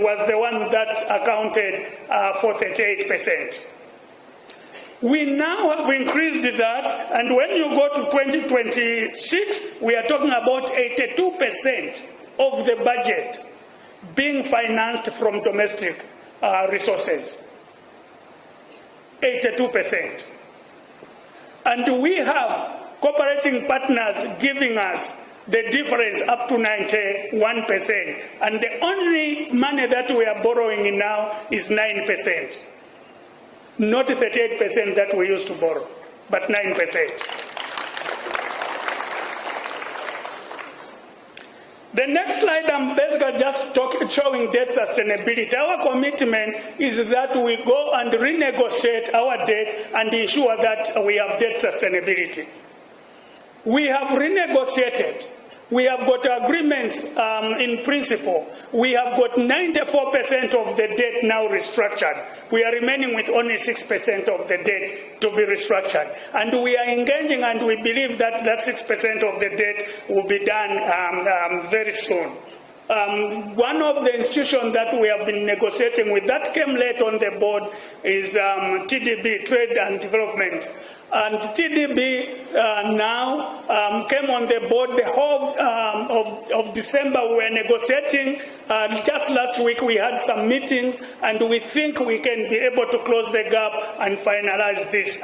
was the one that accounted for 38%. We now have increased that, and when you go to 2026, we are talking about 82% of the budget being financed from domestic resources. 82%. And we have cooperating partners giving us the difference up to 91%. And the only money that we are borrowing now is 9%. Not 38% that we used to borrow, but 9%. The next slide, I'm basically just showing debt sustainability. Our commitment is that we go and renegotiate our debt and ensure that we have debt sustainability. We have renegotiated. We have got agreements in principle. We have got 94% of the debt now restructured. We are remaining with only 6% of the debt to be restructured. And we are engaging, and we believe that that 6% of the debt will be done very soon. One of the institutions that we have been negotiating with that came late on the board is TDB, Trade and Development. And TDB now came on the board the whole of December. We were negotiating. Just last week we had some meetings, and we think we can be able to close the gap and finalize this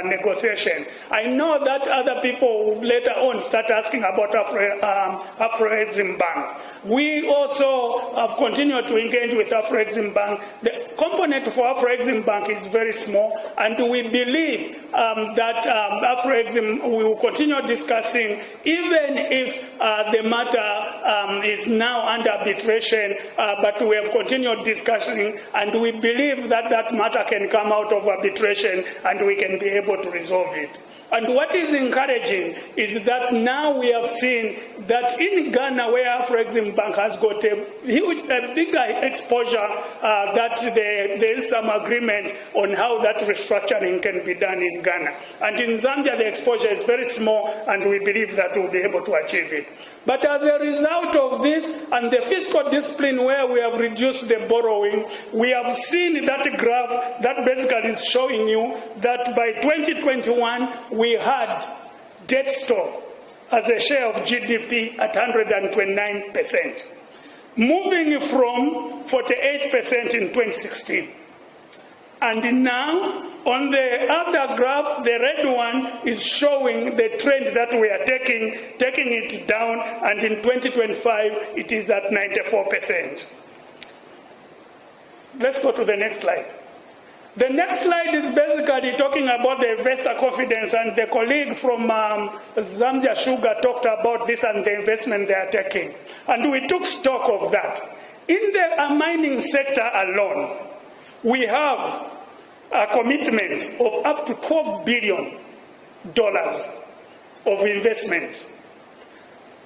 negotiation. I know that other people will later on start asking about Afro-Exim Bank. We also have continued to engage with Afro-Exim Bank. The component for Afro-Exim Bank is very small, and we believe that Afro-Exim, we will continue discussing, even if the matter is now under arbitration, but we have continued discussing, and we believe that that matter can come out of arbitration and we can be able to resolve it. And what is encouraging is that now we have seen that in Ghana, where Afro-Exim Bank has got a bigger exposure, that there is some agreement on how that restructuring can be done in Ghana. And in Zambia, the exposure is very small, and we believe that we'll be able to achieve it. But as a result of this and the fiscal discipline where we have reduced the borrowing, we have seen that graph that basically is showing you that by 2021, we had debt stock as a share of GDP at 129%, moving from 48% in 2016. And now, on the other graph, the red one is showing the trend that we are taking it down, and in 2025, it is at 94%. Let's go to the next slide. The next slide is basically talking about the investor confidence, and the colleague from Zambia Sugar talked about this and the investment they are taking. And we took stock of that. In the mining sector alone, we have commitments of up to $12 billion of investment.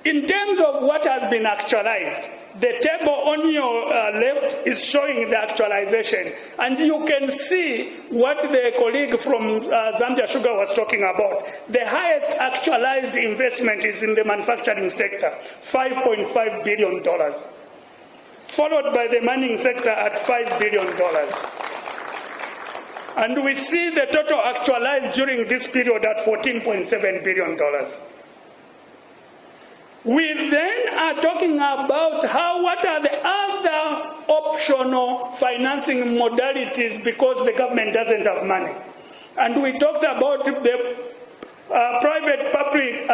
In terms of what has been actualized, the table on your left is showing the actualization, and you can see what the colleague from Zambia Sugar was talking about. The highest actualized investment is in the manufacturing sector, $5.5 billion, followed by the mining sector at $5 billion. And we see the total actualized during this period at $14.7 billion. We then are talking about what are the other optional financing modalities because the government doesn't have money. And we talked about the private-public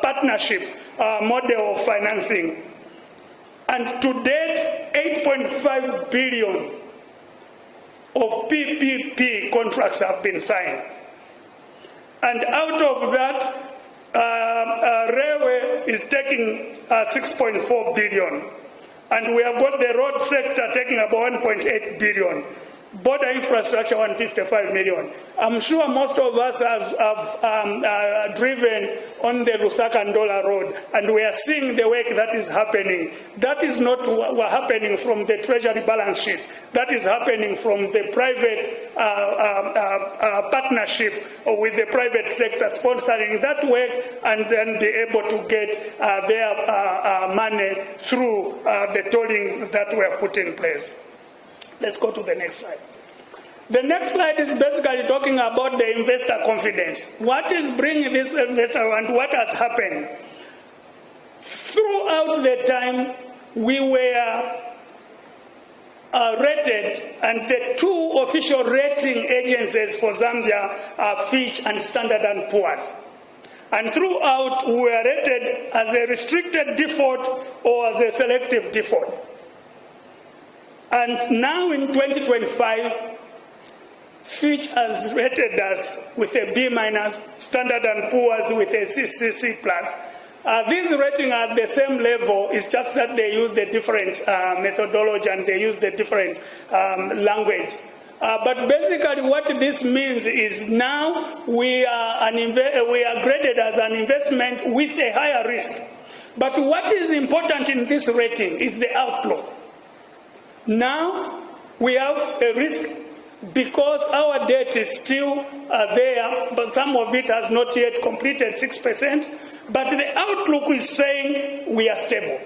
partnership model of financing. And to date, 8.5 billion of PPP contracts have been signed. And out of that, railway is taking 6.4 billion, and we have got the road sector taking about 1.8 billion, border infrastructure 155 million. I'm sure most of us have driven on the Lusaka and Ndola road, and we are seeing the work that is happening. That is not happening from the treasury balance sheet. That is happening from the private partnership with the private sector sponsoring that work, and then be able to get their money through the tolling that we have put in place. Let's go to the next slide. The next slide is basically talking about the investor confidence. What is bringing this investor and what has happened? Throughout the time, we were rated, and the two official rating agencies for Zambia are Fitch and Standard & Poor's. And throughout, we were rated as a restricted default or as a selective default. And now in 2025, Fitch has rated us with a B-, Standard & Poor's with a CCC+. These ratings are at the same level, it's just that they use the different methodology and they use the different language. But basically what this means is now we are graded as an investment with a higher risk. But what is important in this rating is the outlook. Now we have a risk because our debt is still there, but some of it has not yet completed 6%. But the outlook is saying we are stable.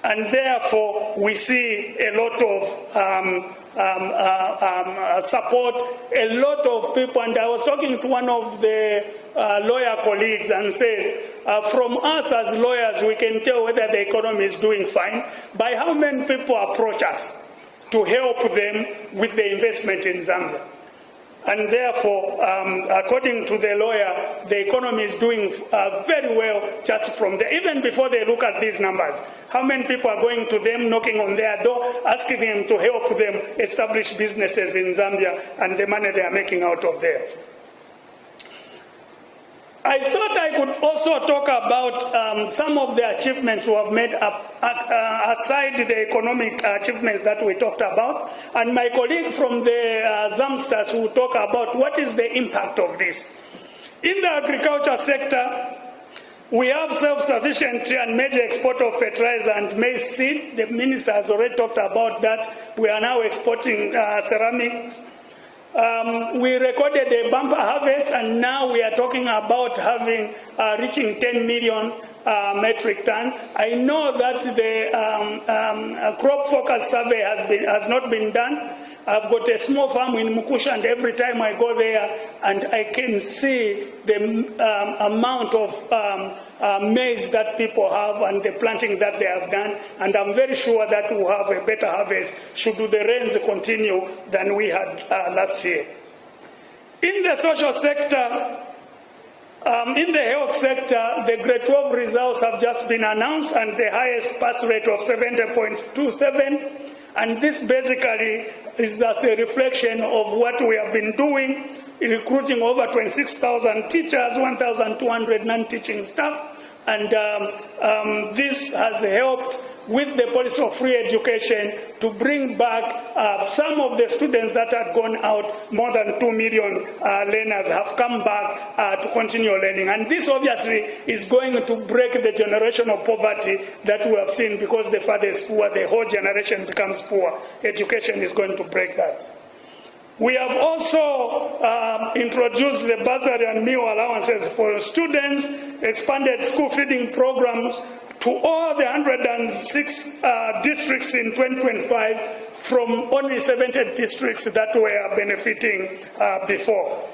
And therefore, we see a lot of support, a lot of people. And I was talking to one of the lawyer colleagues and says, from us as lawyers, we can tell whether the economy is doing fine by how many people approach us to help them with the investment in Zambia. And therefore, according to the lawyer, the economy is doing very well just from there. Even before they look at these numbers, how many people are going to them, knocking on their door, asking them to help them establish businesses in Zambia and the money they are making out of there. I thought I could also talk about some of the achievements we have made aside the economic achievements that we talked about. And my colleague from the Zambia'S will talk about what is the impact of this. In the agriculture sector, we have self-sufficiency and major export of fertilizer and maize seed. The minister has already talked about that. We are now exporting ceramics. We recorded a bumper harvest, and now we are talking about having reaching 10 million metric ton. I know that the crop focus survey has not been done. I've got a small farm in Mulungushi, and every time I go there, and I can see the amount of maize that people have and the planting that they have done. And I'm very sure that we'll have a better harvest should the rains continue than we had last year. In the social sector, in the health sector, the grade 12 results have just been announced and the highest pass rate of 70.27. And this basically is as a reflection of what we have been doing, recruiting over 26,000 teachers, 1,200 non-teaching staff. And this has helped with the policy of free education to bring back some of the students that had gone out. More than 2 million learners have come back to continue learning. And this obviously is going to break the generational poverty that we have seen, because the father is poor, the whole generation becomes poor. Education is going to break that. We have also introduced the bursary and meal allowances for students, expanded school feeding programs to all the 106 districts in 2025 from only 70 districts that were benefiting before.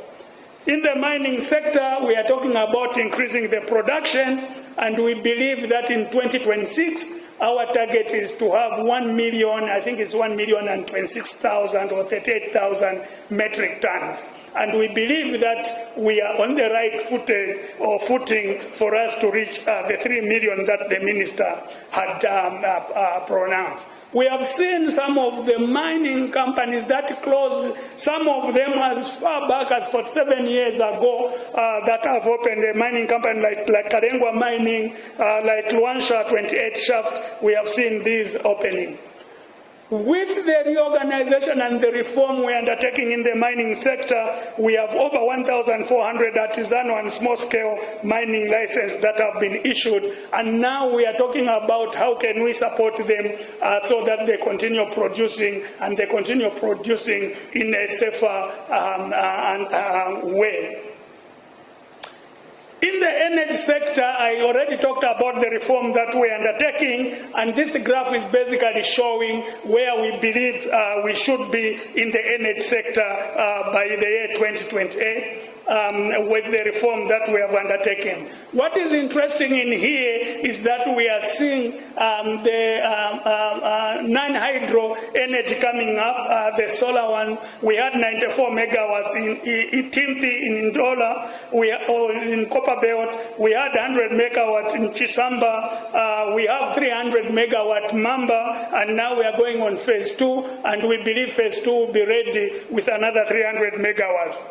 In the mining sector, we are talking about increasing the production, and we believe that in 2026, our target is to have 1 million, I think it's 1,026,000 or 38,000 metric tons. And we believe that we are on the right footing for us to reach the 3 million that the minister had pronounced. We have seen some of the mining companies that closed, some of them as far back as 47 years ago, that have opened a mining company like Karengwa Mining, like Luansha 28 Shaft. We have seen these opening. With the reorganization and the reform we're undertaking in the mining sector, we have over 1,400 artisanal and small-scale mining licenses that have been issued, and now we are talking about how can we support them so that they continue producing, and they continue producing in a safer way. In the energy sector, I already talked about the reform that we're undertaking, and this graph is basically showing where we believe we should be in the energy sector by the year 2028. With the reform that we have undertaken. What is interesting in here is that we are seeing the non-hydro energy coming up, the solar one. We had 94 megawatts in Timpi, in Ndola, in Copperbelt. We had 100 megawatts in Chisamba. We have 300 megawatt Mamba, and now we are going on phase 2, and we believe phase 2 will be ready with another 300 megawatts.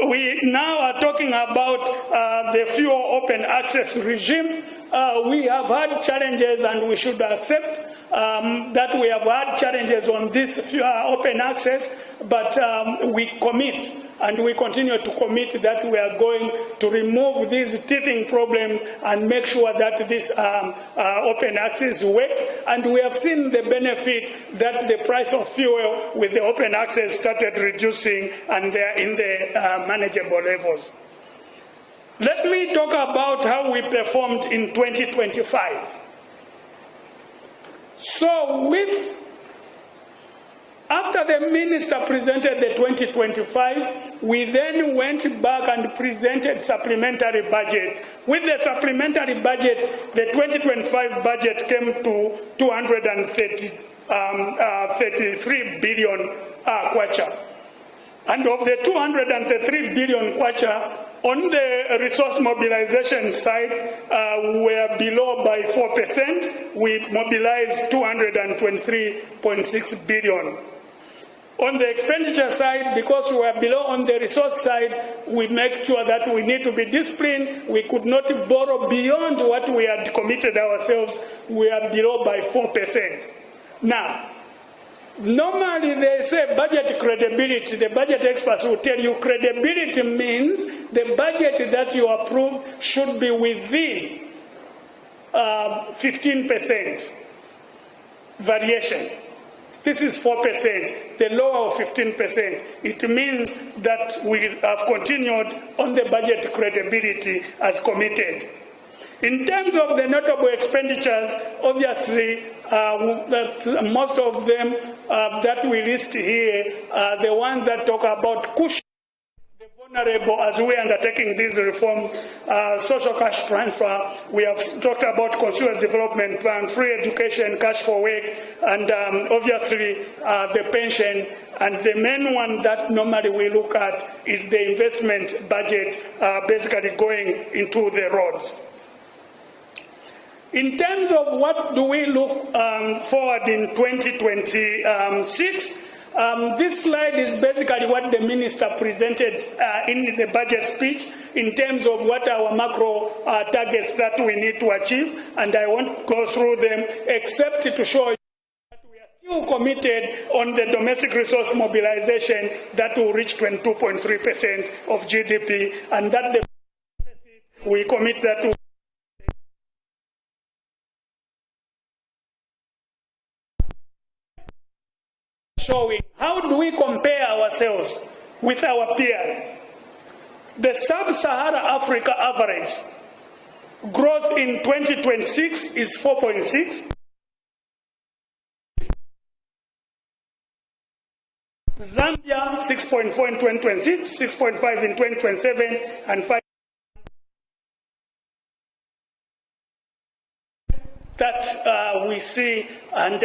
We now are talking about the fuel open access regime. We have had challenges, and we should accept that we have had challenges on this open access, but we commit, and we continue to commit that we are going to remove these teething problems and make sure that this open access works. And we have seen the benefit that the price of fuel with the open access started reducing, and they are in the manageable levels. Let me talk about how we performed in 2025. So after the minister presented the 2025, we then went back and presented supplementary budget. With the supplementary budget, the 2025 budget came to 233 billion kwacha. And of the 233 billion kwacha, on the resource mobilization side, we were below by 4%. We mobilized 223.6 billion. On the expenditure side, because we were below on the resource side, we make sure that we need to be disciplined. We could not borrow beyond what we had committed ourselves. We are below by 4%. Now, normally they say budget credibility. The budget experts will tell you credibility means the budget that you approve should be within 15% variation. This is 4%, the lower of 15%. It means that we have continued on the budget credibility as committed. In terms of the notable expenditures, obviously, most of them that we list here are the ones that talk about cushion. The As we are undertaking these reforms, social cash transfer, we have talked about consumer development plan, free education, cash for work, and obviously the pension. And the main one that normally we look at is the investment budget, basically going into the roads. In terms of what do we look forward in 2026, this slide is basically what the minister presented in the budget speech in terms of what our macro targets that we need to achieve, and I won't go through them except to show you that we are still committed on the domestic resource mobilization that will reach 22.3% of GDP, and that the we commit that to showing how do we compare ourselves with our peers. The sub-Sahara Africa average growth in 2026 is 4.6. Zambia 6.4 in 2026, 6.5 in 2027, and 5 that we see. And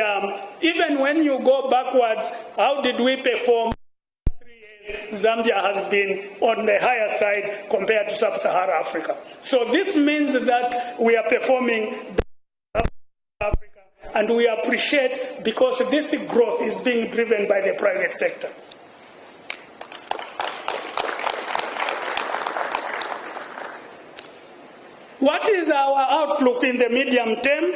even when you go backwards, how did we perform? 3 years, Zambia has been on the higher side compared to sub-Saharan Africa. So this means that we are performing Africa, and we appreciate because this growth is being driven by the private sector. What is our outlook in the medium term?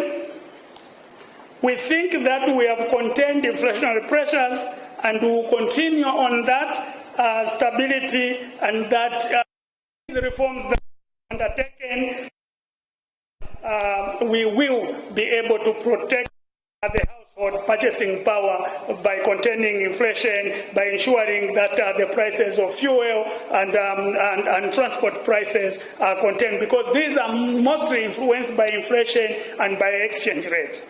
We think that we have contained inflationary pressures and we will continue on that stability, and that these reforms that are undertaken, we will be able to protect the household purchasing power by containing inflation, by ensuring that the prices of fuel and transport prices are contained, because these are mostly influenced by inflation and by exchange rate.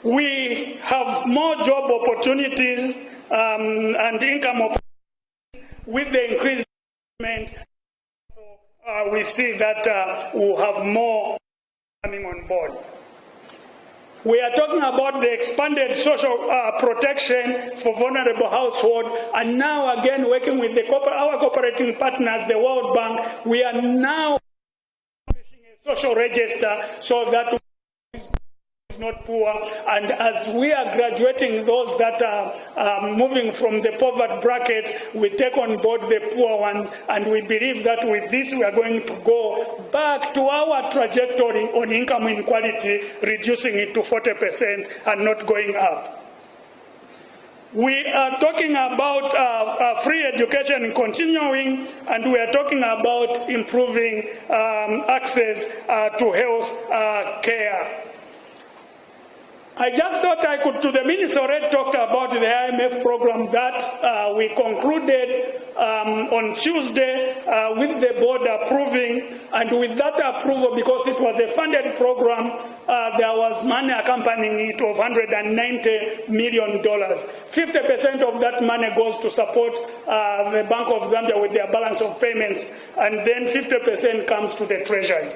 We have more job opportunities and income opportunities with the increased investment. We see that we'll have more coming on board. We are talking about the expanded social protection for vulnerable households, and now again working with our cooperating partners, the World Bank, we are now establishing a social register so that not poor, and as we are graduating those that are moving from the poverty brackets, we take on board the poor ones, and we believe that with this we are going to go back to our trajectory on income inequality, reducing it to 40% and not going up. We are talking about free education continuing, and we are talking about improving access to health care. I just thought I could, to the minister already talked about the IMF program that we concluded on Tuesday with the board approving, and with that approval, because it was a funded program, there was money accompanying it of $190 million. 50% of that money goes to support the Bank of Zambia with their balance of payments, and then 50% comes to the Treasury.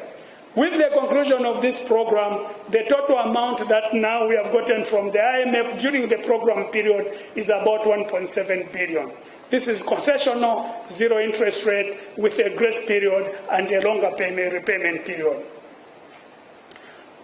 With the conclusion of this program, the total amount that now we have gotten from the IMF during the program period is about 1.7 billion. This is concessional, zero interest rate, with a grace period and a longer repayment period.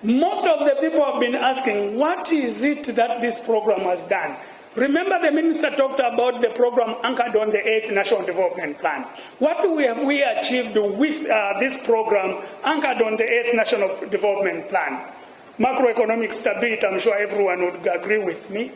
Most of the people have been asking, what is it that this program has done? Remember, the minister talked about the program anchored on the 8th National Development Plan. What have we achieved with this program anchored on the 8th National Development Plan? Macroeconomic stability, I'm sure everyone would agree with me.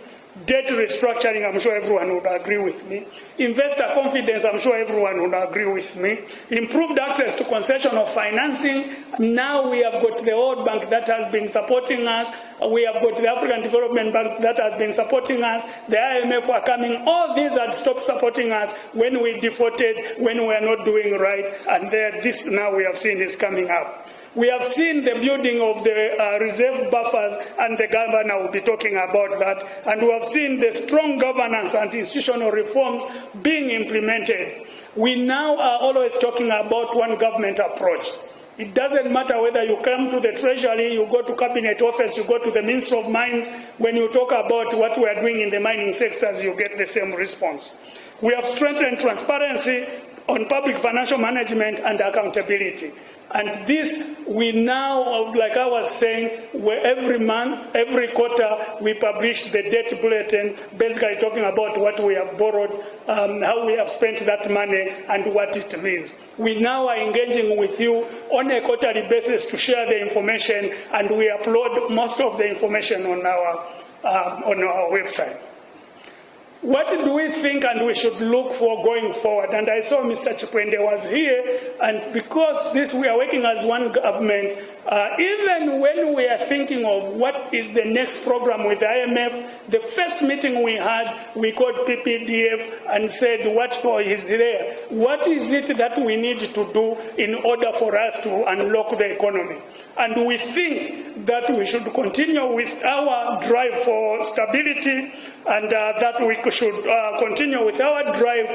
Debt restructuring, I'm sure everyone would agree with me. Investor confidence, I'm sure everyone would agree with me. Improved access to concessional financing. Now we have got the World Bank that has been supporting us. We have got the African Development Bank that has been supporting us. The IMF are coming. All these had stopped supporting us when we defaulted, when we are not doing right. And this now we have seen is coming up. We have seen the building of the reserve buffers, and the governor will be talking about that. And we have seen the strong governance and institutional reforms being implemented. We now are always talking about one government approach. It doesn't matter whether you come to the Treasury, you go to Cabinet Office, you go to the Ministry of Mines. When you talk about what we are doing in the mining sectors, you get the same response. We have strengthened transparency on public financial management and accountability. And this, we now, like I was saying, where every month, every quarter, we publish the debt bulletin, basically talking about what we have borrowed, how we have spent that money, and what it means. We now are engaging with you on a quarterly basis to share the information, and we upload most of the information on our website. What do we think and we should look for going forward? And I saw Mr. Chikwende was here, and because we are working as one government, even when we are thinking of what is the next program with IMF, the first meeting we had, we called PPDF and said, what is there? What is it that we need to do in order for us to unlock the economy? And we think that we should continue with our drive for stability, and that we should continue with our drive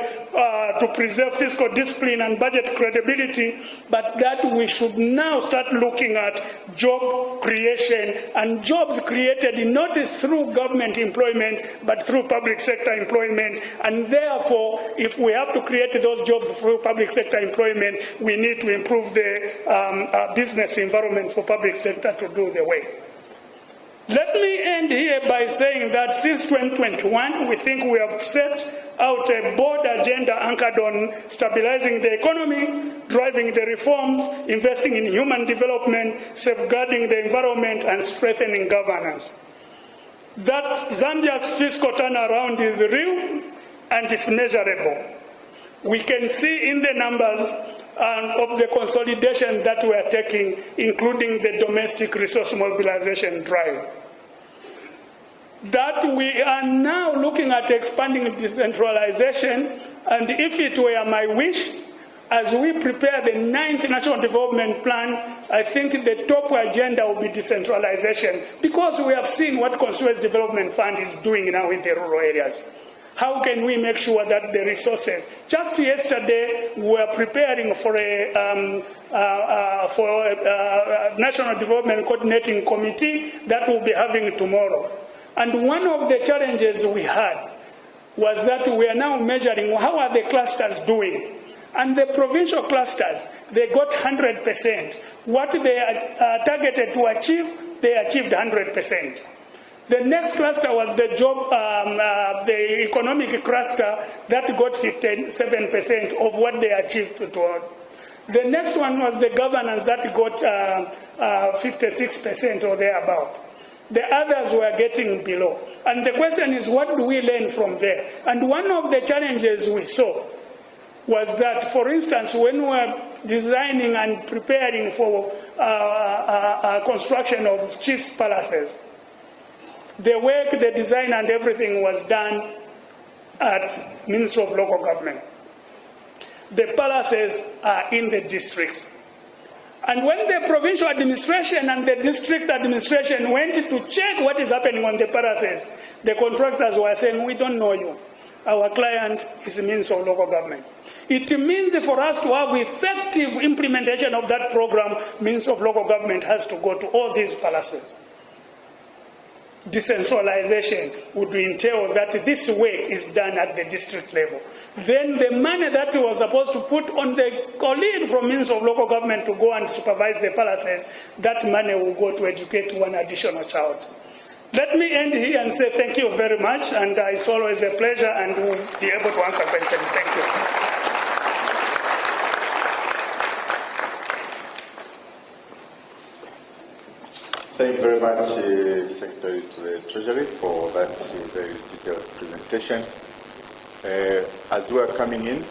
to preserve fiscal discipline and budget credibility, but that we should now start looking at job creation, and jobs created not through government employment, but through public sector employment. And therefore, if we have to create those jobs through public sector employment, we need to improve the business environment for public sector to do the work. Let me end here by saying that since 2021, we think we have set out a bold agenda anchored on stabilizing the economy, driving the reforms, investing in human development, safeguarding the environment, and strengthening governance. That Zambia's fiscal turnaround is real and is measurable. We can see in the numbers of the consolidation that we are taking, including the domestic resource mobilization drive. That we are now looking at expanding decentralization, and if it were my wish, as we prepare the 9th National Development Plan, I think the top agenda will be decentralization, because we have seen what Constituency Development Fund is doing now in the rural areas. How can we make sure that the resources? Just yesterday, we were preparing for a National Development Coordinating Committee that we'll be having tomorrow. And one of the challenges we had was that we are now measuring how are the clusters doing. And the provincial clusters, they got 100%. What they are targeted to achieve, they achieved 100%. The next cluster was the the economic cluster that got 57% of what they achieved. The next one was the governance that got 56% or thereabout. The others were getting below. And the question is, what do we learn from there? And one of the challenges we saw was that, for instance, when we were designing and preparing for construction of chiefs' palaces, the work, the design and everything was done at Ministry of Local Government. The palaces are in the districts. And when the provincial administration and the district administration went to check what is happening on the palaces, the contractors were saying, we don't know you. Our client is the Ministry of Local Government. It means for us to have effective implementation of that program, Ministry of Local Government has to go to all these palaces. Decentralization would entail that this work is done at the district level. Then the money that was supposed to put on the colleague from Ministry of Local Government to go and supervise the palaces, that money will go to educate one additional child. Let me end here and say thank you very much, and it's always a pleasure, and we'll be able to answer questions. Thank you. Thank you very much, Secretary to the Treasury, for that very detailed presentation. As we are coming in,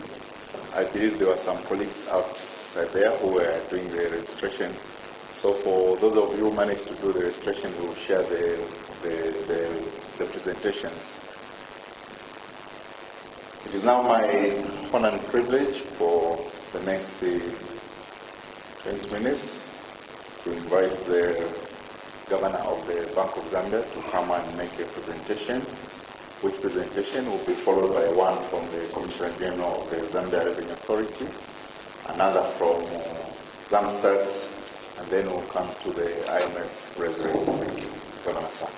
I believe there were some colleagues outside there who were doing the registration. So for those of you who managed to do the registration, we will share the presentations. It is now my honor and privilege for the next 20 minutes to invite the Governor of the Bank of Zambia to come and make a presentation. which presentation will be followed by one from the Commissioner General of the Zambia Revenue Authority, another from Zambia'S, and then we'll come to the IMF President. Thank you. Governor Sam.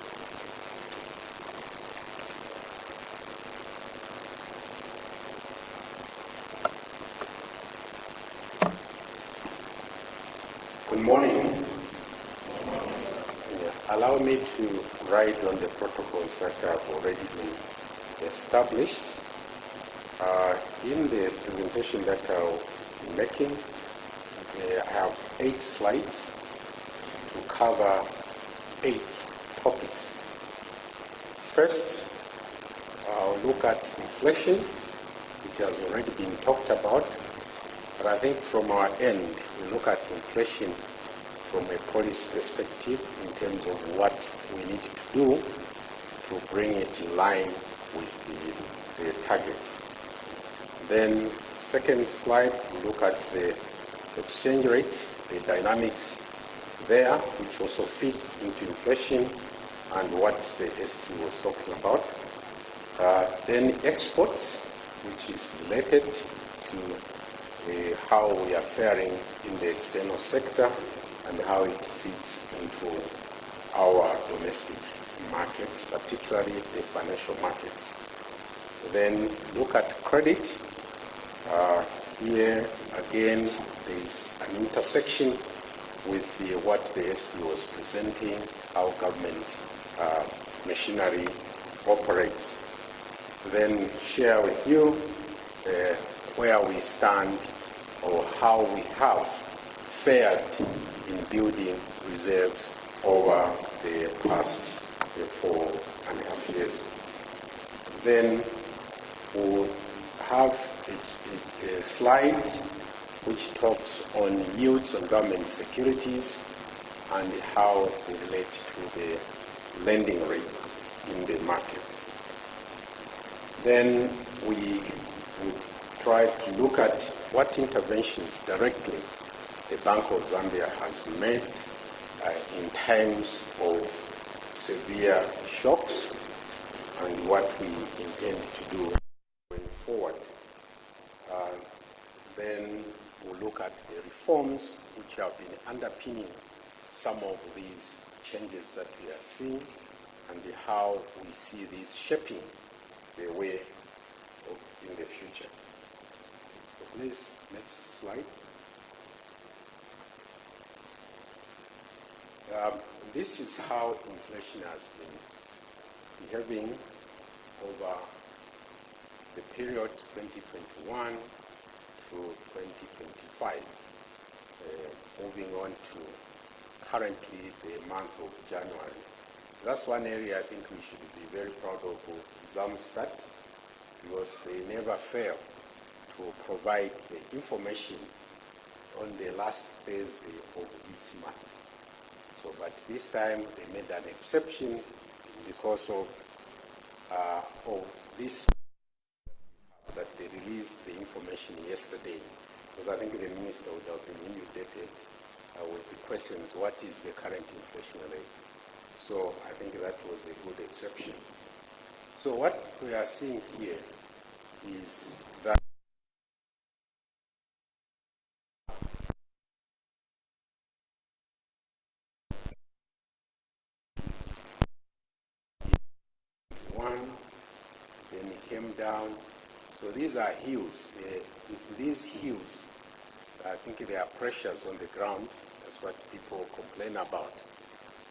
Good morning. Allow me to write on the protocols that have already been established. In the presentation that I'll be making, I have 8 slides to cover 8 topics. First, I'll look at inflation, which has already been talked about. But I think from our end, we look at inflation from a policy perspective in terms of what we need to do to bring it in line with the targets. Then, second slide, we look at the exchange rate, the dynamics there, which also fit into inflation and what the ST was talking about. Then exports, which is related to how we are faring in the external sector and how it fits into our domestic markets, particularly the financial markets. Then look at credit. Here again, there is an intersection with what the ST was presenting, how government machinery operates. Then share with you where we stand or how we have fared in building reserves over the past 4.5 years. Then we'll have a slide which talks on yields on government securities and how they relate to the lending rate in the market. Then we try to look at what interventions directly the Bank of Zambia has made in times of severe shocks and what we intend to do going forward. Then we'll look at the reforms which have been underpinning some of these changes that we are seeing and how we see these shaping the way in the future. So please, next slide. This is how inflation has been behaving over the period 2021 to 2025, moving on to currently the month of January. That's one area I think we should be very proud of Zambia'S, because they never fail to provide the information on the last Thursday of each month. So, but this time they made an exception because of this, that they released the information yesterday. Because I think the minister would have been inundated with the questions, what is the current inflation rate? So I think that was a good exception. So what we are seeing here is that then it came down. So these are hills. With these hills, I think there are pressures on the ground. That's what people complain about.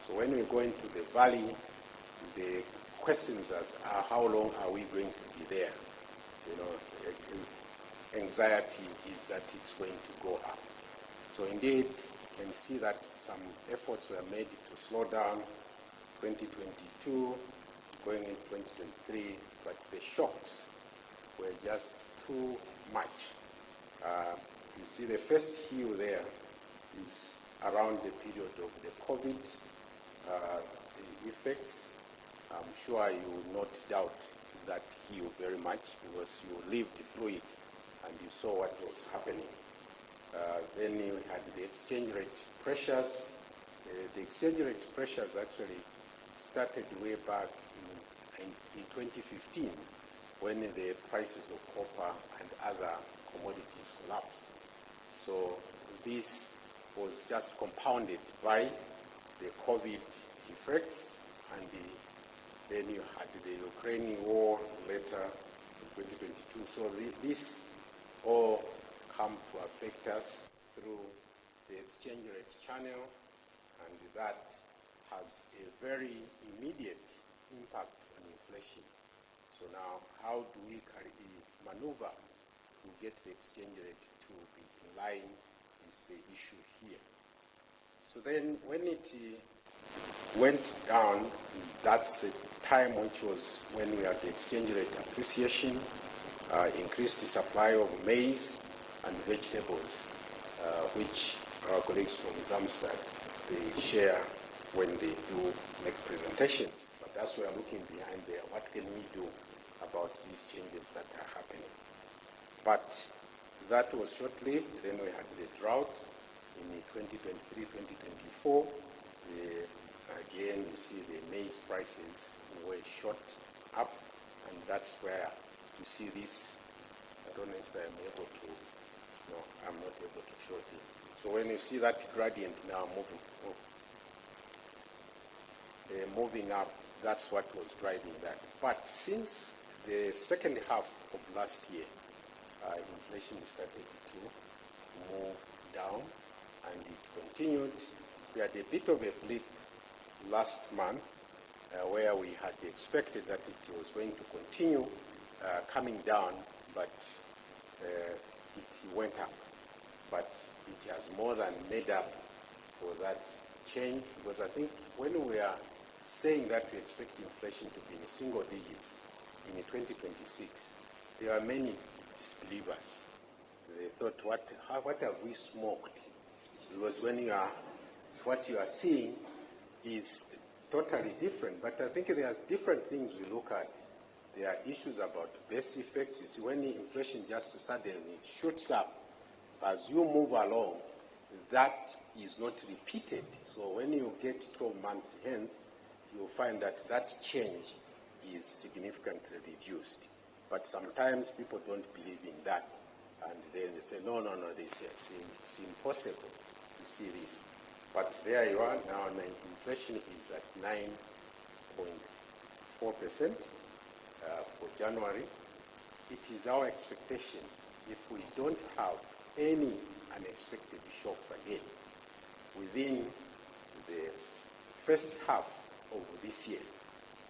So when we go into the valley, the questions are how long are we going to be there? You know, anxiety is that it's going to go up. So indeed, you can see that some efforts were made to slow down 2022, going into 2023, but the shocks were just too much. You see the first hill there is around the period of the COVID effects. I'm sure you will not doubt that hill very much because you lived through it and you saw what was happening. Then you had the exchange rate pressures. The exchange rate pressures actually started way back in in 2015 when the prices of copper and other commodities collapsed. So this was just compounded by the COVID effects, and then you had the Ukrainian war later in 2022. So this all come to affect us through the exchange rate channel, and that has a very immediate impact on inflation. So now, how do we maneuver to get the exchange rate to be in line is the issue here. So then when it went down, that's the time which was when we had the exchange rate appreciation, increased the supply of maize and vegetables, which our colleagues from Zambia'S, they share when they do make presentations. But as we are looking behind there, what can we do about these changes that are happening? But that was short-lived. Then we had the drought in 2023-2024. Again, you see the maize prices were shot up, and that's where you see this. I don't know if I'm able to. No, I'm not able to show it. So when you see that gradient now moving up, that's what was driving that. But since the second half of last year, inflation started to move down, and it continued. We had a bit of a blip last month where we had expected that it was going to continue coming down, but it went up. But it has more than made up for that change, because I think when we are saying that we expect inflation to be in single digits in 2026, there are many disbelievers. They thought, what have we smoked? Because what you are seeing is totally different. But I think there are different things we look at. There are issues about base effects. You see, when the inflation just suddenly shoots up, as you move along, that is not repeated. So when you get 12 months hence, you'll find that that change is significantly reduced. But sometimes people don't believe in that. And then they say, no, they say it's impossible to see this. But there you are now, inflation is at 9.4% for January. It is our expectation, if we don't have any unexpected shocks again, within the first half of this year,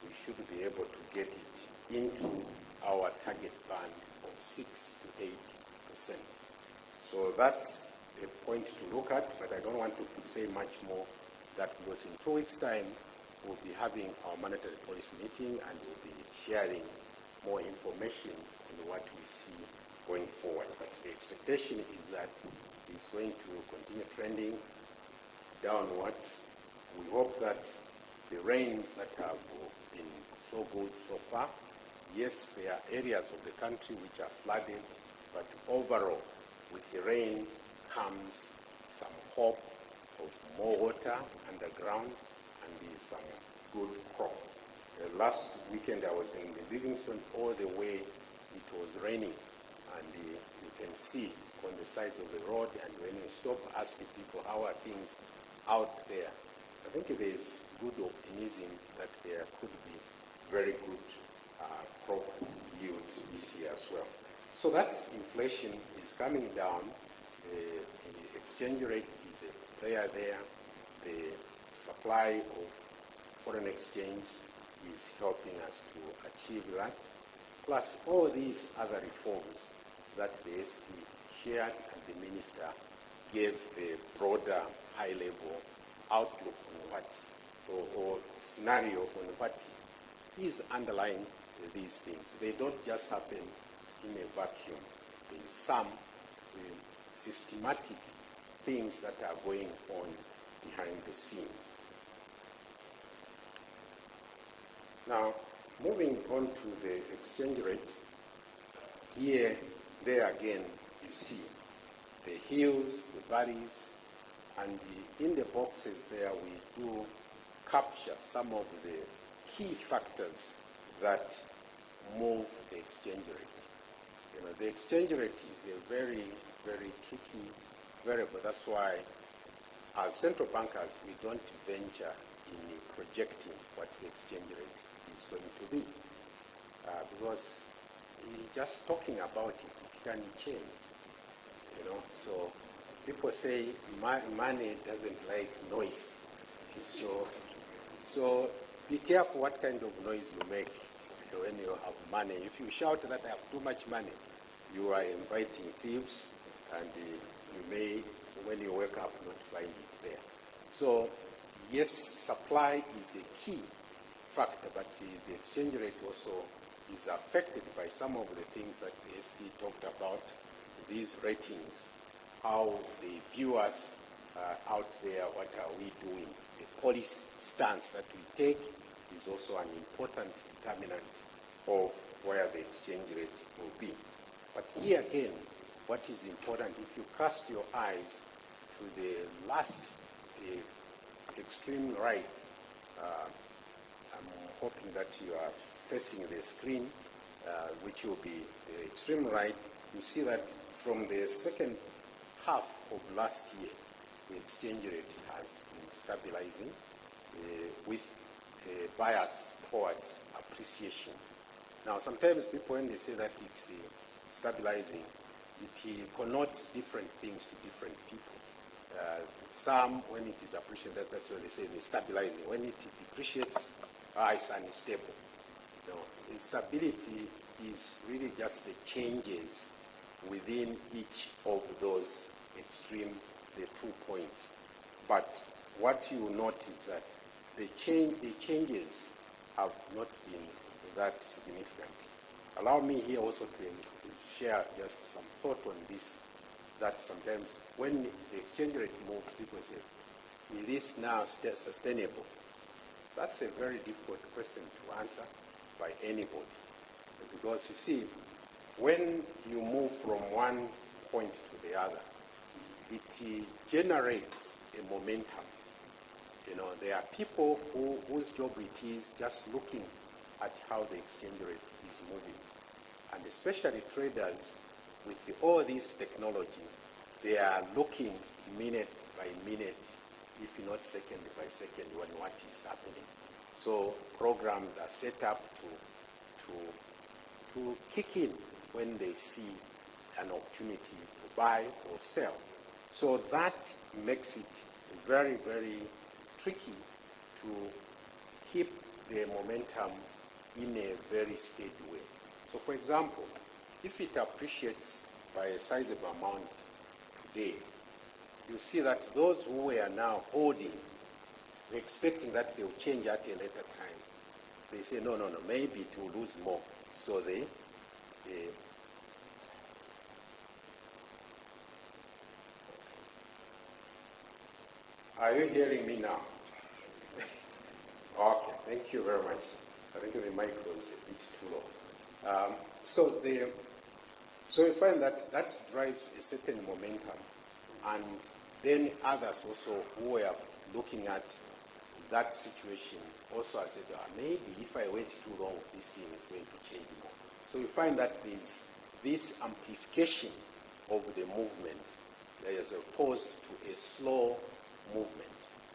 we should be able to get it into our target band of 6 to 8%. So that's a point to look at, but I don't want to say much more that, because in 2 weeks' time we'll be having our monetary policy meeting, and we'll be sharing more information on what we see going forward. But the expectation is that it's going to continue trending downwards. We hope that the rains that have been so good so far, yes, there are areas of the country which are flooded, but overall, with the rain comes some hope of more water underground and some good crop. Last weekend I was in Livingston, all the way it was raining, and you can see on the sides of the road, and when you stop asking people how are things out there, I think there is good optimism that there could be very good crop yields this year as well. So that's inflation is coming down. The exchange rate is a player there. The supply of foreign exchange is helping us to achieve that. Plus all these other reforms that the ST shared, and the minister gave a broader, high-level outlook on what, or scenario on what is underlying these things. They don't just happen in a vacuum. There is some systematic things that are going on behind the scenes. Now, moving on to the exchange rate, there again, you see the hills, the valleys, and in the boxes there we do capture some of the key factors that move the exchange rate. You know, the exchange rate is a very, very tricky variable. That's why, as central bankers, we don't venture in projecting what the exchange rate is going to be, because just talking about it, it can change. You know, so people say money doesn't like noise. So be careful what kind of noise you make when you have money. If you shout that I have too much money, you are inviting thieves, and you may, when you wake up, not find it there. So yes, supply is a key factor, but the exchange rate also is affected by some of the things that the ST talked about, these ratings, how they view us out there, what are we doing. The policy stance that we take is also an important determinant of where the exchange rate will be. But here again, what is important, if you cast your eyes to the last extreme right, I'm hoping that you are facing the screen, which will be the extreme right. You see that from the second half of last year, the exchange rate has been stabilizing with a bias towards appreciation. Now, sometimes people, when they say that it's stabilizing, it connotes different things to different people. Some, when it is appreciated, that's what they say, it's stabilizing. When it depreciates, it's unstable. No, instability is really just the changes within each of those extreme, the 2 points. But what you note is that the changes have not been that significant. Allow me here also to share just some thought on this, that sometimes when the exchange rate moves, people say, is this now sustainable? That's a very difficult question to answer by anybody. Because you see, when you move from one point to the other, it generates a momentum. You know, there are people whose job it is just looking at how the exchange rate is moving. And especially traders with all this technology, they are looking minute by minute, if not second by second, on what is happening. So programs are set up to kick in when they see an opportunity to buy or sell. So that makes it very, very tricky to keep the momentum in a very steady way. So for example, if it appreciates by a sizable amount today, you see that those who are now holding, expecting that they will change at a later time, they say, no, maybe it will lose more. So they are you hearing me now? Okay, thank you very much. I think the mic was a bit too low. So you find that drives a certain momentum, and then others also who are looking at that situation also have said, maybe if I wait too long, this thing is going to change more. So you find that there's this amplification of the movement as opposed to a slow movement.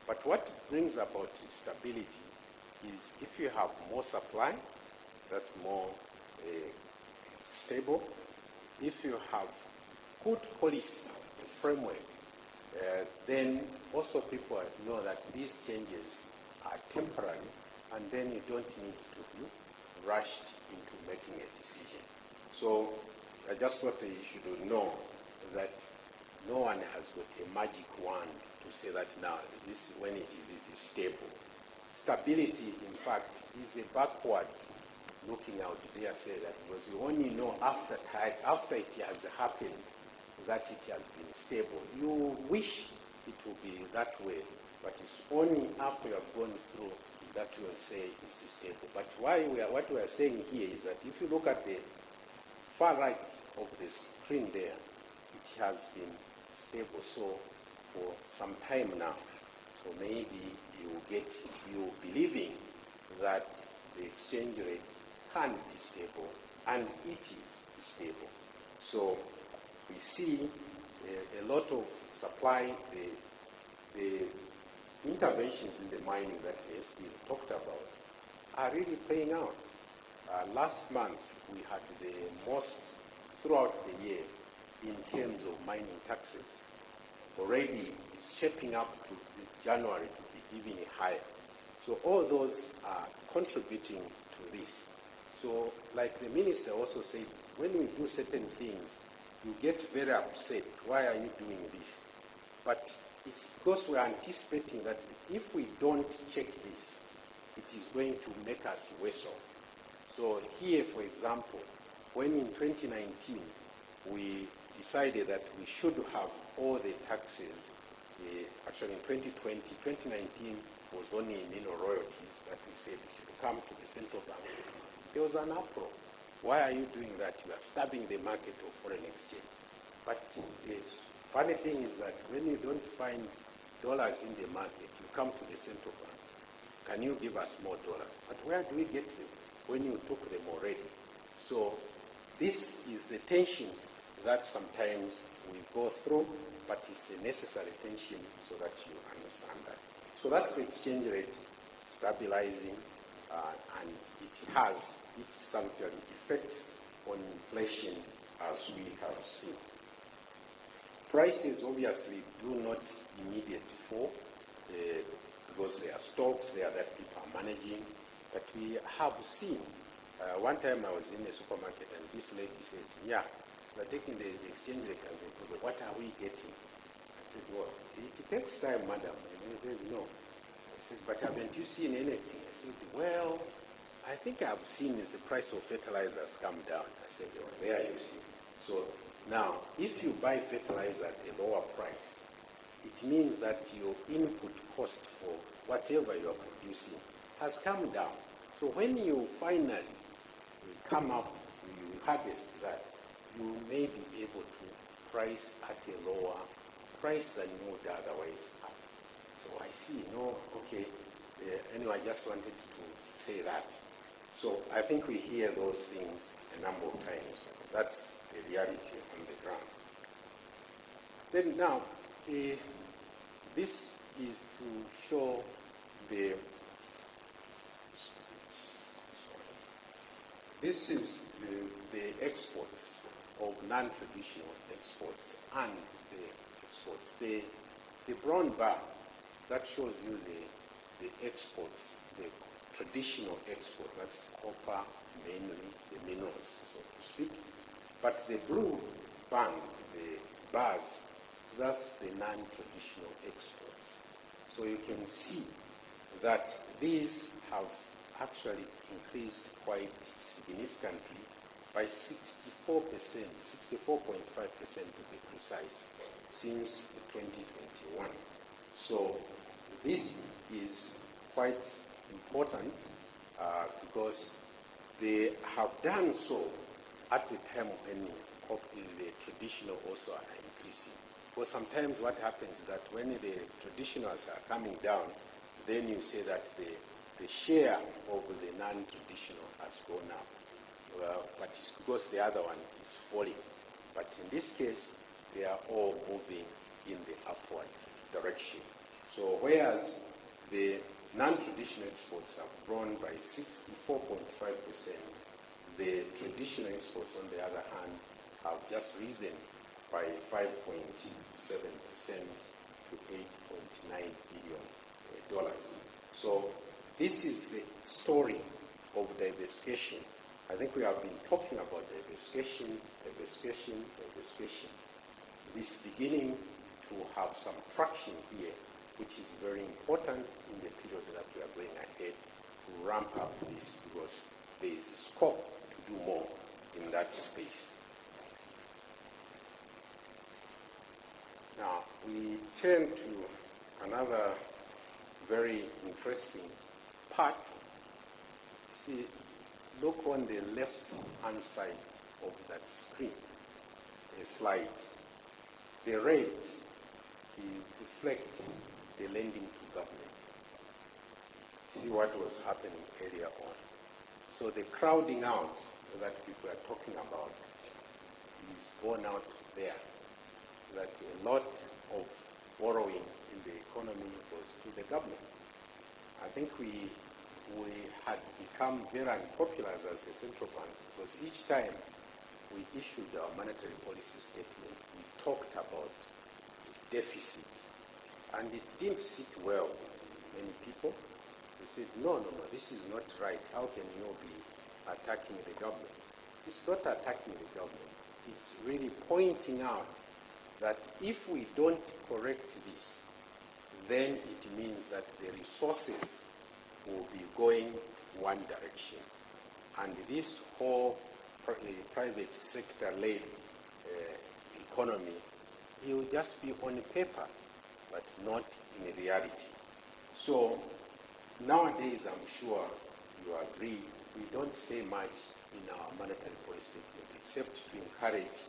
But what brings about stability is if you have more supply, that's more stable. If you have good policy framework, then also people know that these changes are temporary, and then you don't need to be rushed into making a decision. So I just thought you should know that no one has got a magic wand to say that now this, when it is stable. Stability, in fact, is a backward looking out there, say that because you only know after it has happened that it has been stable. You wish it would be that way, but it's only after you have gone through that you will say it's stable. But what we are saying here is that if you look at the far right of the screen there, it has been stable so for some time now. So maybe you believing that the exchange rate can be stable, and it is stable. So we see a lot of supply, the interventions in the mining that SD talked about are really playing out. Last month, we had the most throughout the year in terms of mining taxes. Already, it's shaping up to January to be even higher. So all those are contributing to this. So like the minister also said, when we do certain things, you get very upset. Why are you doing this? But it's because we're anticipating that if we don't check this, it is going to make us worse off. So here, for example, when in 2019 we decided that we should have all the taxes, actually in 2019 was only mineral royalties that we said should come to the central bank. There was an uproar. Why are you doing that? You are stabbing the market of foreign exchange. But the funny thing is that when you don't find dollars in the market, you come to the central bank. Can you give us more dollars? But where do we get them when you took them already? So this is the tension that sometimes we go through, but it's a necessary tension so that you understand that. So that's the exchange rate stabilizing, and it has its salutary effects on inflation as we have seen. Prices obviously do not immediately fall because there are stocks there that people are managing, but we have seen. One time I was in a supermarket and this lady said, yeah, we're taking the exchange rate as a problem. What are we getting? I said, well, it takes time, madam. And he says, no. I said, but haven't you seen anything? I said, well, I think I've seen is the price of fertilizers come down. I said, well, there you see. So now, if you buy fertilizer at a lower price, it means that your input cost for whatever you are producing has come down. So when you finally come up, you harvest that, you may be able to price at a lower price than you would otherwise have. So I see, no, okay, anyway, I just wanted to say that. So I think we hear those things a number of times. That's the reality on the ground. Then now, this is to show this is the exports of non-traditional exports and the exports. The brown bar, that shows you the exports, the traditional export, that's copper, mainly the minerals, so to speak. But the blue band, the bars, that's the non-traditional exports. So you can see that these have actually increased quite significantly by 64%, 64.5% to be precise, since 2021. So this is quite important because they have done so at the time when the traditional also are increasing. Because sometimes what happens is that when the traditionals are coming down, then you say that the share of the non-traditional has gone up. Well, but it's because the other one is falling. But in this case, they are all moving in the upward direction. So whereas the non-traditional exports have grown by 64.5%, the traditional exports, on the other hand, have just risen by 5.7% to $8.9 billion. So this is the story of diversification. I think we have been talking about diversification. This beginning to have some traction here, which is very important in the period that we are going ahead to ramp up this, because there is scope to do more in that space. Now, we turn to another very interesting part. See, look on the left-hand side of that screen, a slide. The red reflects the lending to government. See what was happening earlier on. So the crowding out that people are talking about is borne out there, that a lot of borrowing in the economy goes to the government. I think we had become very unpopular as a central bank because each time we issued our monetary policy statement, we talked about deficit, and it didn't sit well with many people. They said, no, this is not right. How can you be attacking the government? It's not attacking the government. It's really pointing out that if we don't correct this, then it means that the resources will be going one direction. And this whole private sector-led economy, it will just be on paper, but not in reality. So nowadays, I'm sure you agree, we don't say much in our monetary policy statement except to encourage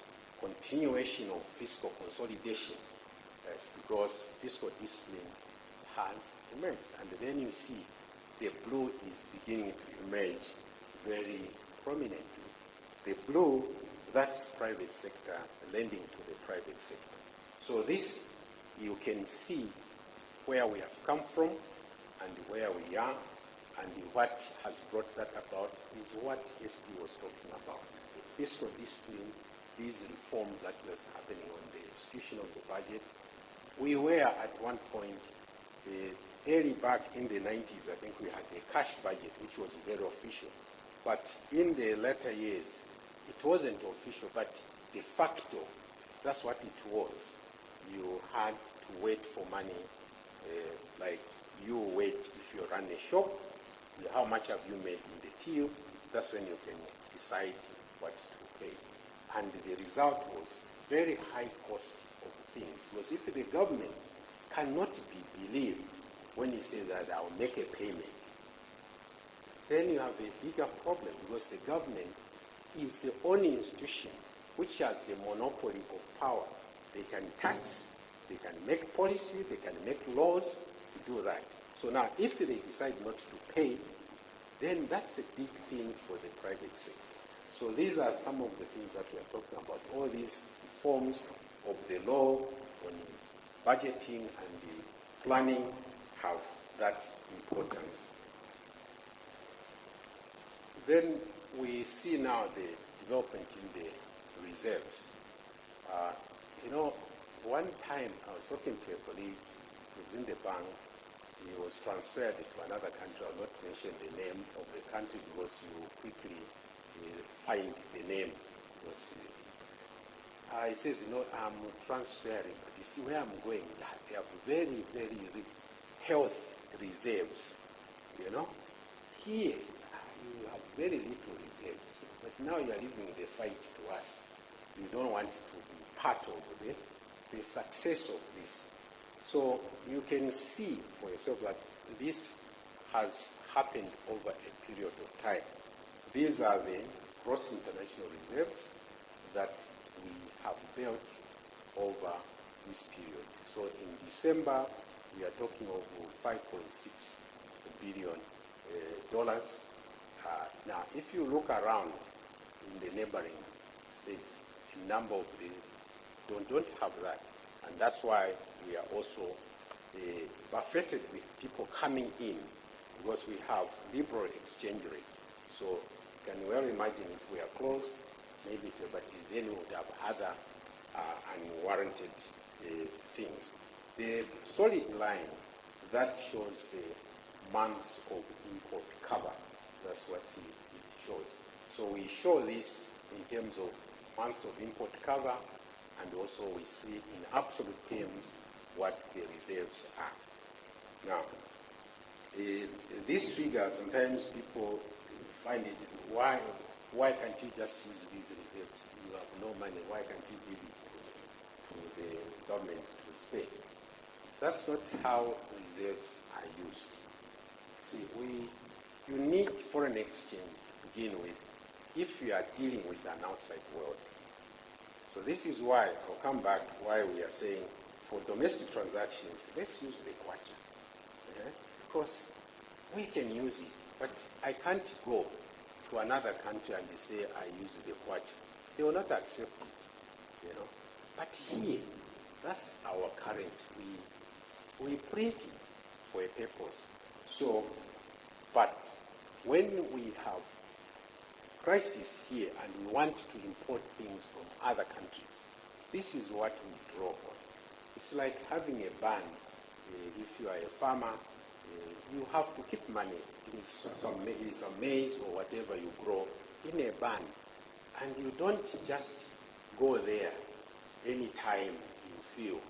continuation of fiscal consolidation, because fiscal discipline has emerged. And then you see the blue is beginning to emerge very prominently. The blue, that's private sector lending to the private sector. So this, you can see where we have come from and where we are, and what has brought that about is what SD was talking about. The fiscal discipline, these reforms that was happening on the execution of the budget. We were at one point, early back in the 90s, I think we had a cash budget, which was very official. But in the latter years, it wasn't official, but de facto, that's what it was. You had to wait for money, like you wait if you run a shop, how much have you made in the till, that's when you can decide what to pay. And the result was very high cost of things, because if the government cannot be believed when he says that I'll make a payment, then you have a bigger problem, because the government is the only institution which has the monopoly of power. They can tax, they can make policy, they can make laws to do that. So now, if they decide not to pay, then that's a big thing for the private sector. So these are some of the things that we are talking about. All these forms of the law on budgeting and the planning have that importance. Then we see now the development in the reserves. One time I was talking to a colleague who was in the bank. He was transferred to another country. I will not mention the name of the country because you quickly find the name. He says, I'm transferring, but you see where I'm going, they have very, very health reserves. Here, you have very little reserves, but now you are leaving the fight to us. You don't want to be part of the success of this. So you can see for yourself that this has happened over a period of time. These are the gross international reserves that we have built over this period. So in December, we are talking of $5.6 billion. Now, if you look around in the neighboring states, a number of these don't have that. And that's why we are also buffeted with people coming in, because we have liberal exchange rate. So you can well imagine if we are closed, maybe, but then we would have other unwarranted things. The solid line, that shows the months of import cover. That's what it shows. So we show this in terms of months of import cover, and also we see in absolute terms what the reserves are. Now, this figure, sometimes people find it, why can't you just use these reserves? You have no money, why can't you give it to the government to spend? That's not how reserves are used. See, you need foreign exchange to begin with if you are dealing with an outside world. So this is why, I'll come back, why we are saying for domestic transactions, let's use the kwacha. Because we can use it, but I can't go to another country and they say, I use the kwacha, they will not accept it, you know. But here, that's our currency. We print it for a purpose. So, but when we have crisis here and we want to import things from other countries, this is what we draw on. It's like having a ban. If you are a farmer, you have to keep money in some maize or whatever you grow in a ban. And you don't just go there anytime you feel.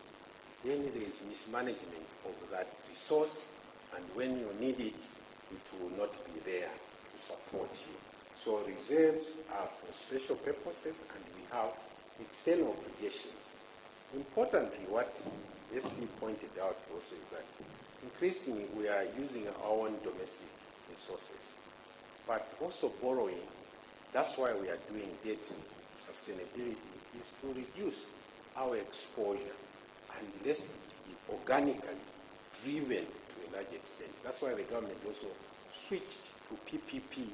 Then there is mismanagement of that resource, and when you need it, it will not be there to support you. So reserves are for special purposes, and we have external obligations. Importantly, what SD pointed out also is that increasingly we are using our own domestic resources, but also borrowing. That's why we are doing debt sustainability, is to reduce our exposure and less be organically driven to a large extent. That's why the government also switched to PPP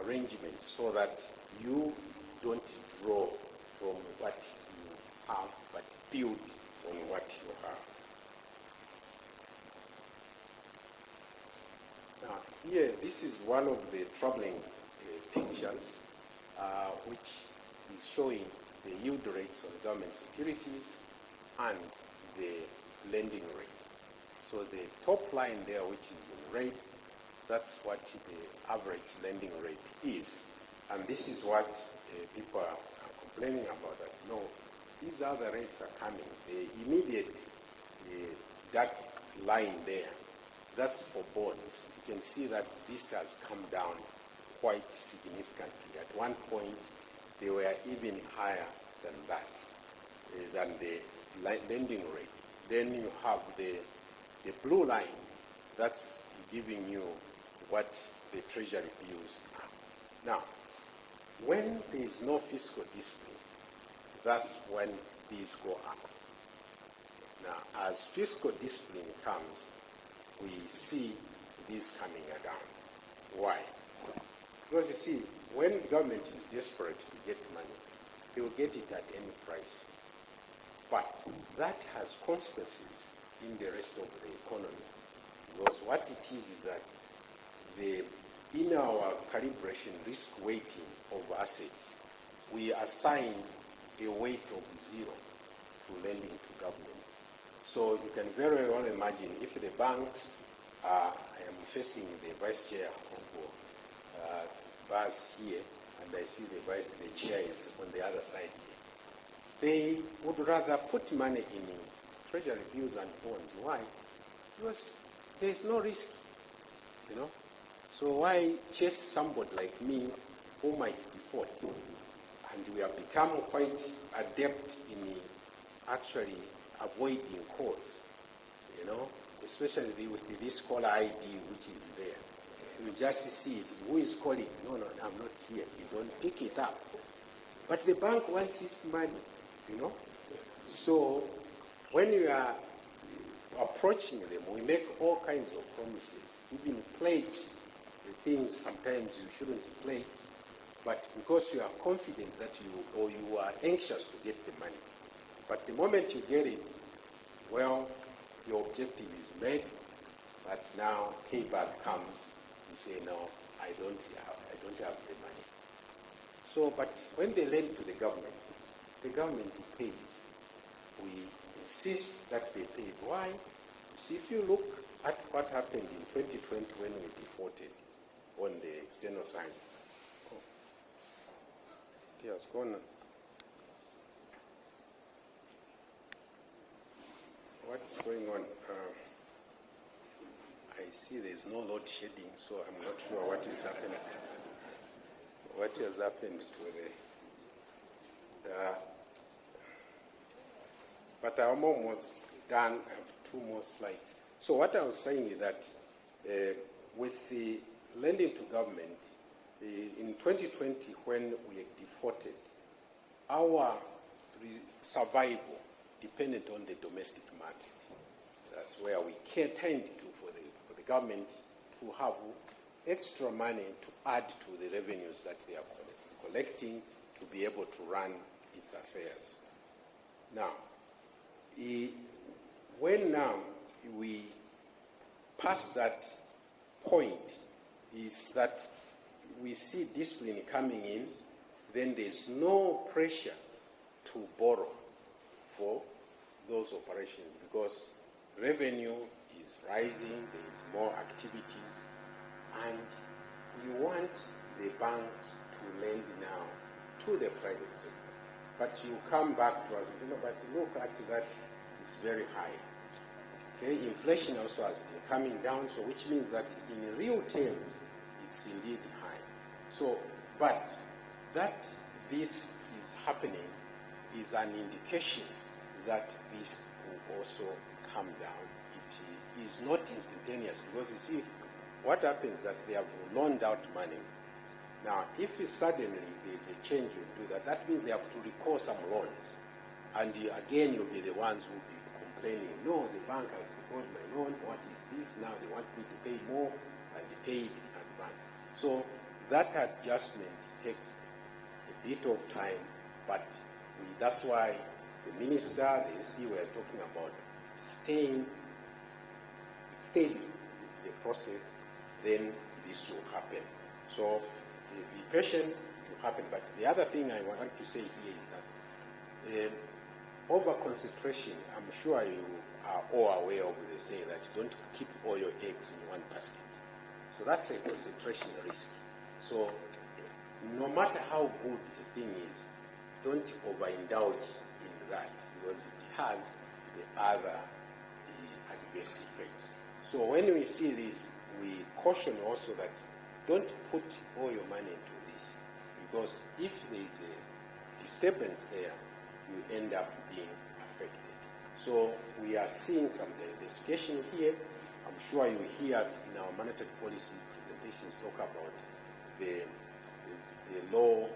arrangements so that you don't draw from what you have, but build on what you have. Now, here, this is one of the troubling pictures, which is showing the yield rates on government securities and the lending rate. So the top line there, which is in red, that's what the average lending rate is. And this is what people are complaining about, that no, these other rates are coming. The immediate dark line there, that's for bonds. You can see that this has come down quite significantly. At one point, they were even higher than that, than the lending rate. Then you have the blue line, that's giving you what the treasury bills are. Now, when there is no fiscal discipline, that's when these go up. Now, as fiscal discipline comes, we see these coming down. Why? Because you see, when government is desperate to get money, they will get it at any price. But that has consequences in the rest of the economy. Because what it is that in our calibration risk weighting of assets, we assign a weight of 0 to lending to government. So you can very well imagine if the banks, I am facing the vice chair of BAS here, and I see the chair is on the other side here. They would rather put money in treasury bills and bonds. Why? Because there is no risk, you know. So why chase somebody like me who might default? And we have become quite adept in actually avoiding calls, you know, especially with this caller ID which is there. You just see it. Who is calling? No, I'm not here. You don't pick it up. But the bank wants its money, you know. So when you are approaching them, we make all kinds of promises, even pledge the things sometimes you shouldn't pledge, but because you are confident that you are anxious to get the money. But the moment you get it, well, your objective is met, but now payback comes. You say, no, I don't have the money. So, but when they lend to the government pays. We insist that they pay. Why? See, if you look at what happened in 2020 when we defaulted on the external side. Oh, it has gone. What's going on? I see there's no load shedding, so I'm not sure what is happening. What has happened to the... but I'm almost done. I have 2 more slides. So what I was saying is that with the lending to government, in 2020 when we defaulted, our survival depended on the domestic market. That's where we tend to, for the government to have extra money to add to the revenues that they are collecting to be able to run its affairs. Now, when now we pass that point, is that we see discipline coming in, then there's no pressure to borrow for those operations because revenue is rising, there is more activities, and we want the banks to lend now to the private sector. But you come back to us and say, no, but look at that, it's very high. Okay, inflation also has been coming down, so which means that in real terms, it's indeed high. So, but that this is happening is an indication that this will also come down. It is not instantaneous because you see, what happens that they have loaned out money. Now, if suddenly there's a change in do that, that means they have to recall some loans. And again, you'll be the ones who will be complaining, no, the bank has recalled my loan, what is this now? They want me to pay more, and they pay it in advance. So that adjustment takes a bit of time, but that's why the minister, the SD were talking about staying steady with the process, then this will happen. So be patient, it will happen. But the other thing I want to say here is that over-concentration, I'm sure you are all aware of the saying that you don't keep all your eggs in one basket. So that's a concentration risk. So no matter how good the thing is, don't overindulge in that because it has the other adverse effects. So when we see this, we caution also that don't put all your money into this because if there is a disturbance there, you end up being affected. So we are seeing some diversification here. I'm sure you will hear us in our monetary policy presentations talk about the low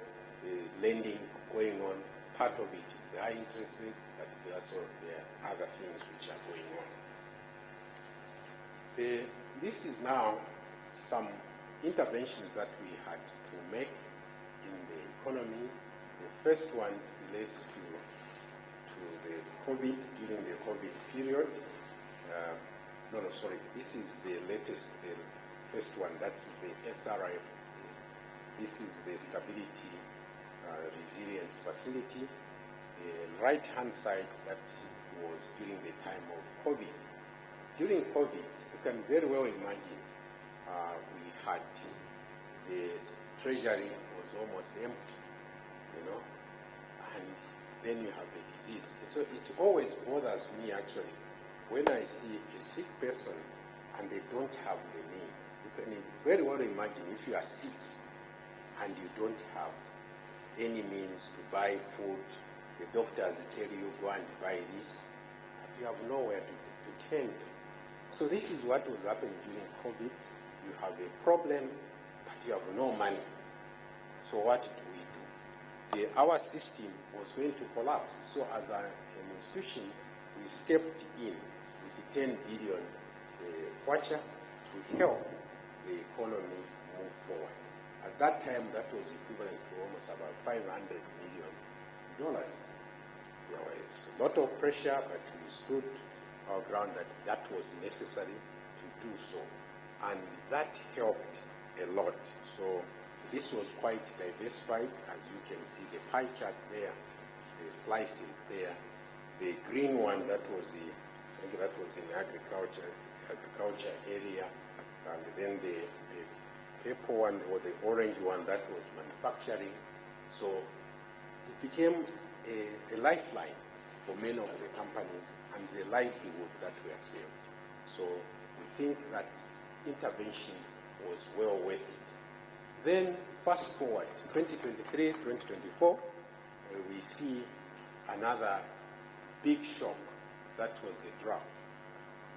lending going on. Part of it is high interest rate, but there are other things which are going on. This is now some interventions that we had to make in the economy. The first one relates to the COVID, during the COVID period. This is the latest, the first one, that's the SRF. This is the Stability Resilience Facility. The right-hand side, that was during the time of COVID. During COVID, you can very well imagine we had the treasury was almost empty, and then you have a disease. So it always bothers me actually when I see a sick person and they don't have the means. You can very well imagine if you are sick and you don't have any means to buy food, the doctors tell you go and buy this, but you have nowhere to turn to. So this is what was happening during COVID. You have a problem, but you have no money. So what do we do? Our system was going to collapse. So as an institution, we stepped in with 10 billion kwacha to help the economy move forward. At that time, that was equivalent to almost about $500 million. There was a lot of pressure, but we stood our ground that that was necessary to do so. And that helped a lot. So this was quite diversified, as you can see the pie chart there, the slices there. The green one, that was in agriculture area, and then the purple one or the orange one, that was manufacturing. So it became a lifeline for many of the companies and the livelihood that were saved. So we think that intervention was well worth it. Then fast forward, 2023, 2024, we see another big shock. That was the drought.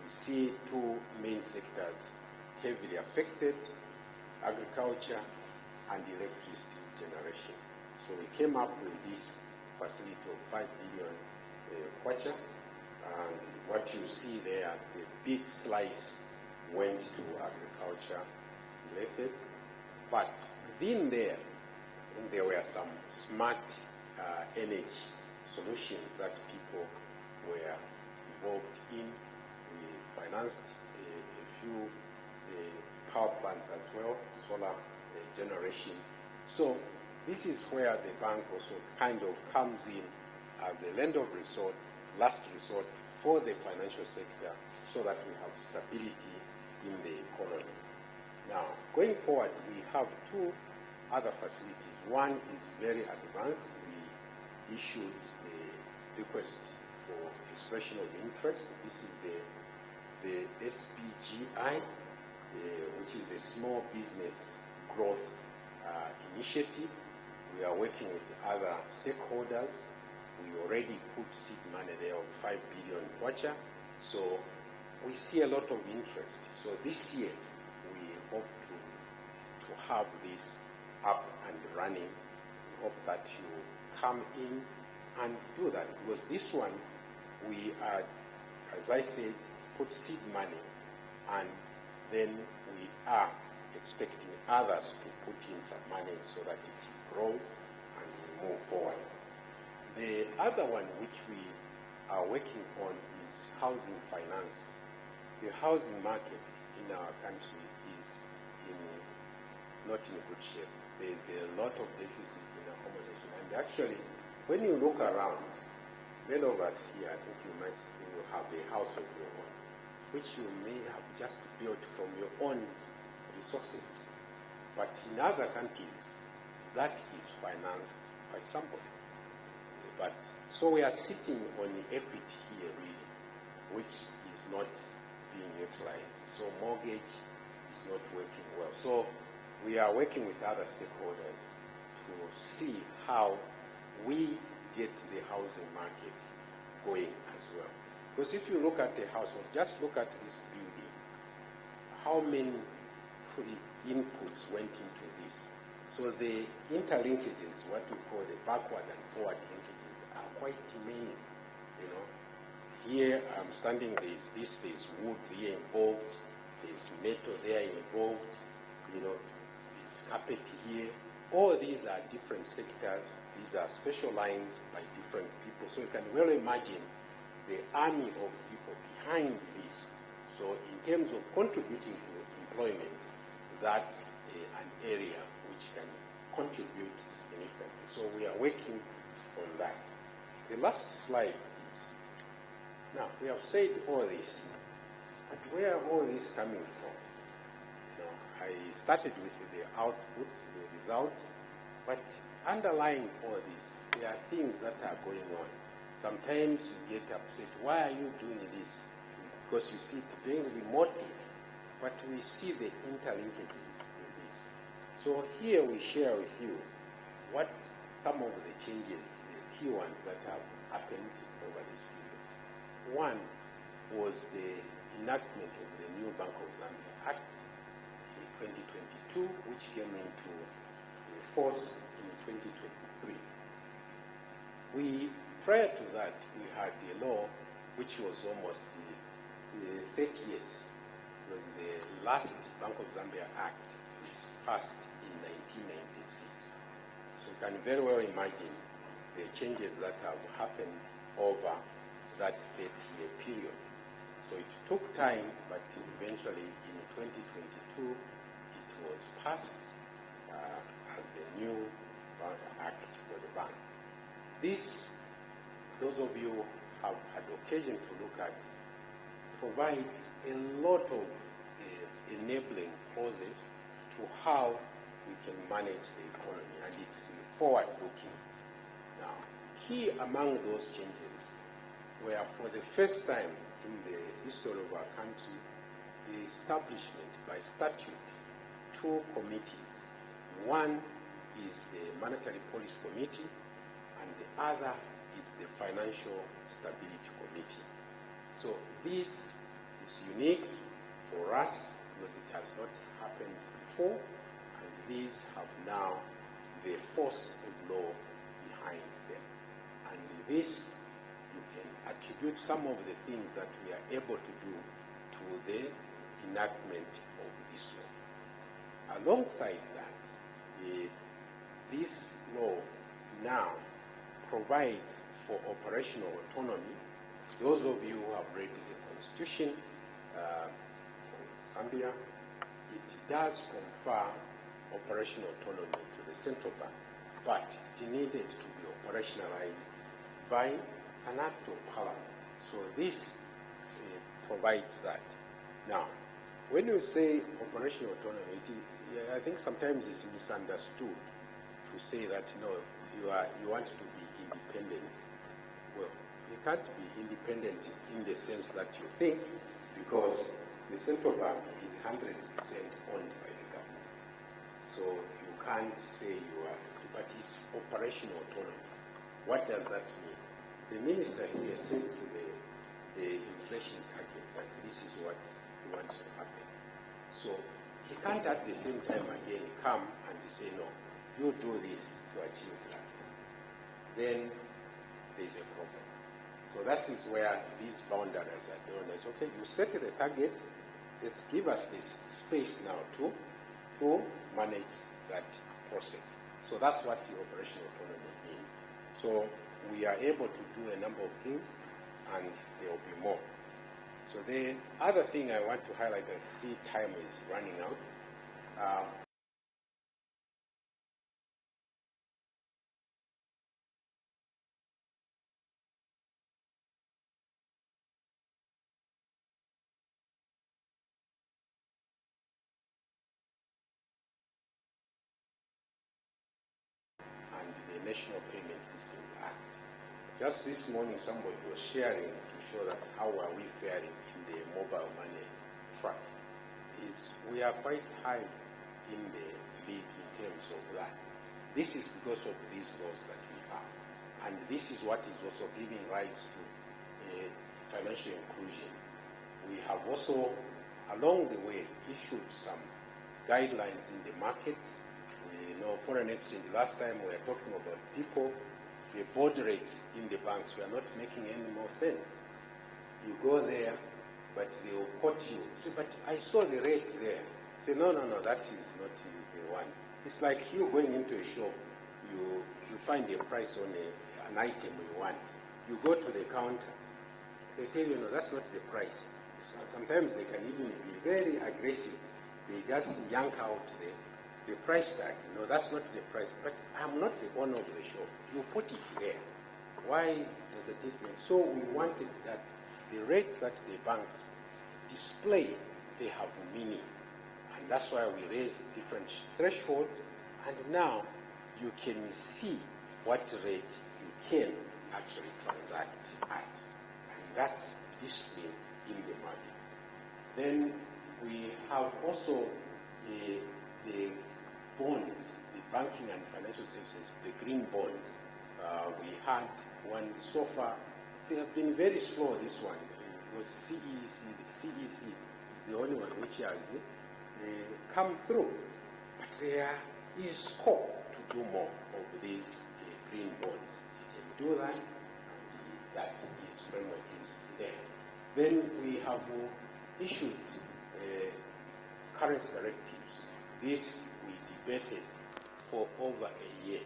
We see two main sectors heavily affected, agriculture and electricity generation. So we came up with this facility of 5 billion kwacha, and what you see there, the big slice went to agriculture related, but within there were some smart energy solutions that people were involved in. We financed a few power plants as well, solar generation. So this is where the bank also kind of comes in as a lender of resort, last resort for the financial sector, so that we have stability in the economy. Now, going forward, we have two other facilities. One is very advanced. We issued a request for expression of interest. This is the SBGI, which is the Small Business Growth Initiative. We are working with other stakeholders. We already put seed money there of 5 billion kwacha. So we see a lot of interest. So this year we hope to have this up and running. We hope that you come in and do that, because this one we are, as I said, put seed money, and then we are expecting others to put in some money so that it grows and we move forward. The other one which we are working on is housing finance. The housing market in our country is not in good shape. There is a lot of deficit in accommodation, and actually, when you look around, many of us here, I think you will have a house of your own, which you may have just built from your own resources. But in other countries, that is financed by somebody. But so we are sitting on the equity here, really, which is not being utilized. So mortgage is not working well. So we are working with other stakeholders to see how we get the housing market going as well. Because if you look at the household, just look at this building, how many inputs went into this. So the interlinkages, what we call the backward and forward linkages, are quite many. You know, here I'm standing, there's wood here involved, there's metal there involved, you know, there's carpet here. All these are different sectors. These are special lines by different people. So you can well imagine the army of people behind this. So in terms of contributing to employment, that's an area which can contribute significantly. So we are working on that. The last slide, please. Now, we have said all this, but where are all this coming from? You know, I started with the output, the results, but underlying all this, there are things that are going on. Sometimes you get upset. Why are you doing this? Because you see it very remotely, but we see the interlinkages in this. So here we share with you what some of the changes, the key ones that have happened over this period. One was the enactment of the new Bank of Zambia Act in 2022, which came into force in 2023. Prior to that, we had the law, which was almost 30 years. It was the last Bank of Zambia Act, which passed in 1996. So you can very well imagine the changes that have happened over that 30-year period. So it took time, but eventually in 2022, it was passed as a new act for the bank. This, those of you who have had occasion to look at, provides a lot of enabling clauses to how we can manage the economy, and it's forward-looking. Now, key among those changes were, for the first time in the history of our country, the establishment by statute two committees. One is the Monetary Policy Committee, and the other is the Financial Stability Committee. So this is unique for us because it has not happened before, and these have now the force of law behind them. And this, you can attribute some of the things that we are able to do to the enactment of this law. alongside that, this law now provides for operational autonomy. Those of you who have read the Constitution for Zambia, it does confer operational autonomy to the central bank, but it needed to be operationalized by an act of parliament. So this provides that. Now, when you say operational autonomy, I think sometimes it's misunderstood to say that, no, you want to be independent. Well, you can't be independent in the sense that you think, because the central bank is 100% owned by the government. So you can't say you are, but it's operational autonomy. What does that mean? The minister here sets the inflation target, that this is what he wants to happen. So he can't at the same time again come and say, no, you do this to achieve that. Then there's a problem. So that is where these boundaries are done. It's okay, you set the target, let's give us this space now to manage that process. So that's what the operational autonomy means. So we are able to do a number of things, and there will be more. So the other thing I want to highlight, I see time is running out. And the National Payment System Act. Just this morning, somebody was sharing to show that how are we faring in the mobile money track. We are quite high in the league in terms of that. This is because of these laws that we have. And this is what is also giving rise to financial inclusion. We have also, along the way, issued some guidelines in the market. We know foreign exchange, last time we were talking about people, the board rates in the banks were not making any more sense. You go there, but they will quote you. Say, but I saw the rate there. Say, no, that is not the one. It's like you going into a shop, you find a price on an item you want. You go to the counter, they tell you, no, that's not the price. Sometimes they can even be very aggressive. They just yank out the price tag. No, that's not the price. But I'm not the owner of the shop. You put it there. Why does it take me? So we wanted that the rates that the banks display, they have meaning. And that's why we raised different thresholds. And now you can see what rate you can actually transact at. And that's discipline in the market. Then we have also the bonds, the banking and financial services, the green bonds. We had one so far. It's been very slow, this one. It was CEC is the only one which has come through. But there is scope to do more of these green bonds. You can do that, and that is framework is there. Then we have issued currency directives. This we debated for over a year,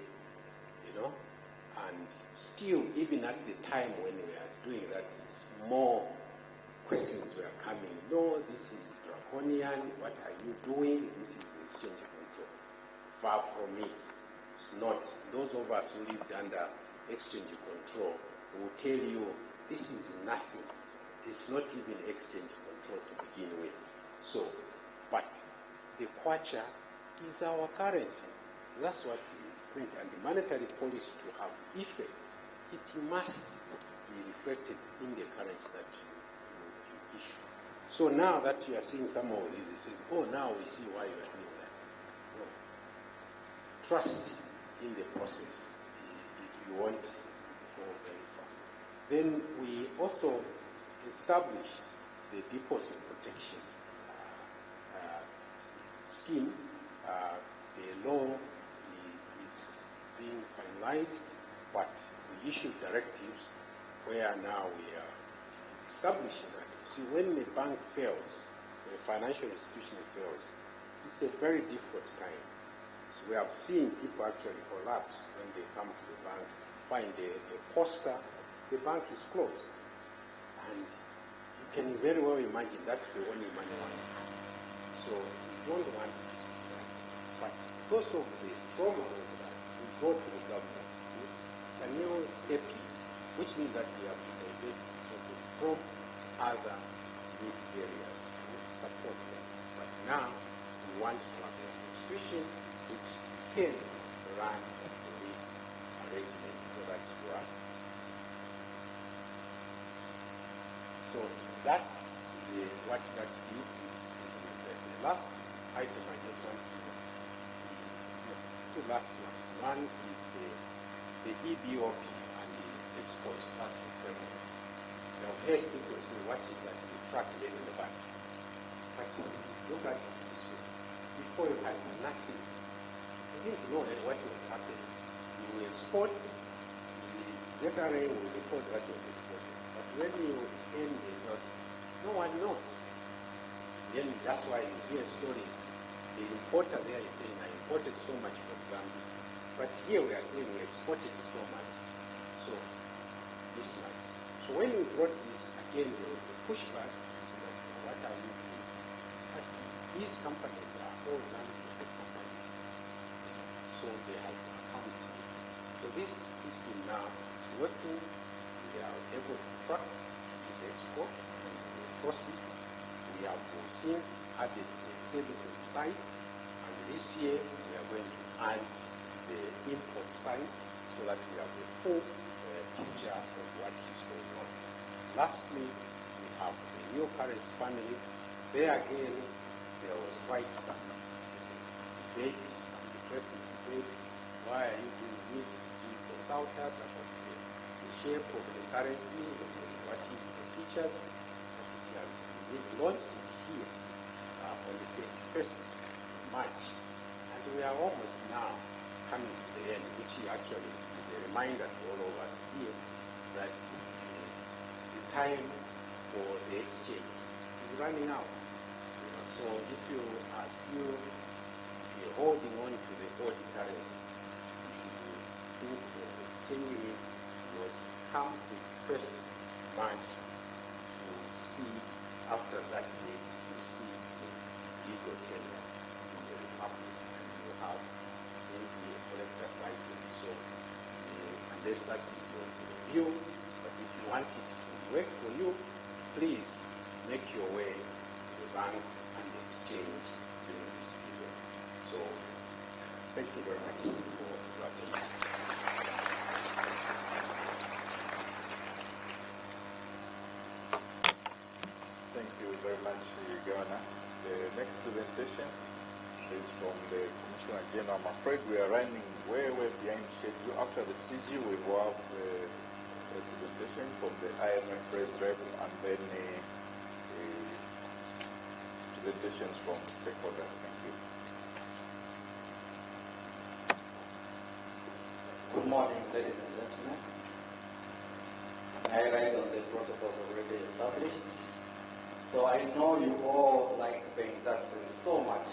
and still, even at the time when we are doing that, more questions were coming. No, this is draconian. What are you doing? This is exchange control. Far from it. It's not. Those of us who lived under exchange control will tell you this is nothing. It's not even exchange control to begin with. So, but the kwacha is our currency. That's what we print. And the monetary policy to have effect, it must be reflected in the currency that you issue. So now that you are seeing some of these, you say, oh, now we see why you are doing that. No. Trust in the process. You won't go very far. Then we also established the deposit protection scheme. The law is being finalized, but we issued directives where now we are establishing that. See, when a bank fails, a financial institution fails, it's a very difficult time. So we have seen people actually collapse when they come to the bank, find a poster, the bank is closed. And you can very well imagine that's the only money one. So we don't want to see that. But because of the trauma of that, we go to the government. Can you step in? Which means that we have to divert resources from other need areas to support them. But now we want to have an administration which can run this arrangement so that you are. So that's what that is. The last item I just want to two last ones. One is the EBOP and the export tracking framework. Now, heard people say, what is that? You track them in the back. But look at it this way. Before you had nothing, you didn't know what was happening. You will export, the ZRA will report what you exported. But when you end the loss, no one knows. Then that's why you hear stories. The importer there is saying, I imported so much from Zambia. But here we are saying we exported so much. So, this much. So when we brought this, again, there was a pushback. Like, what are you doing? But these companies are all Zambian companies. So they have accounts. So this system now is working. We are able to track these exports and the proceeds. We have since added the services side, and this year we are going to add the import side so that we have a full picture of what is going on. Lastly, we have the new currency family. There again, there was quite some debate, some depressing debate. Why are you doing this? You consult us about the shape of the currency, what is the features. We launched it here on the 31st March, and we are almost now coming to the end, which actually is a reminder to all of us here that the time for the exchange is running out. So if you are still holding on to the old currency, you should think of exchanging it, because come the 1st March to cease. After that day, you cease the legal tender in the Republic, and you have maybe a collector cycle. So, unless that is your view, but if you want it to work for you, please make your way to the banks and the exchange during this period. So, thank you very much for your attention. Thank you very much, Governor. The next presentation is from the Commissioner General. I'm afraid we are running way behind schedule. After the CG, we will have a presentation from the IMF Race Rep and then presentations from stakeholders. Thank you. Good morning, ladies and gentlemen. I write on the protocols already established. So I know you all like paying taxes so much.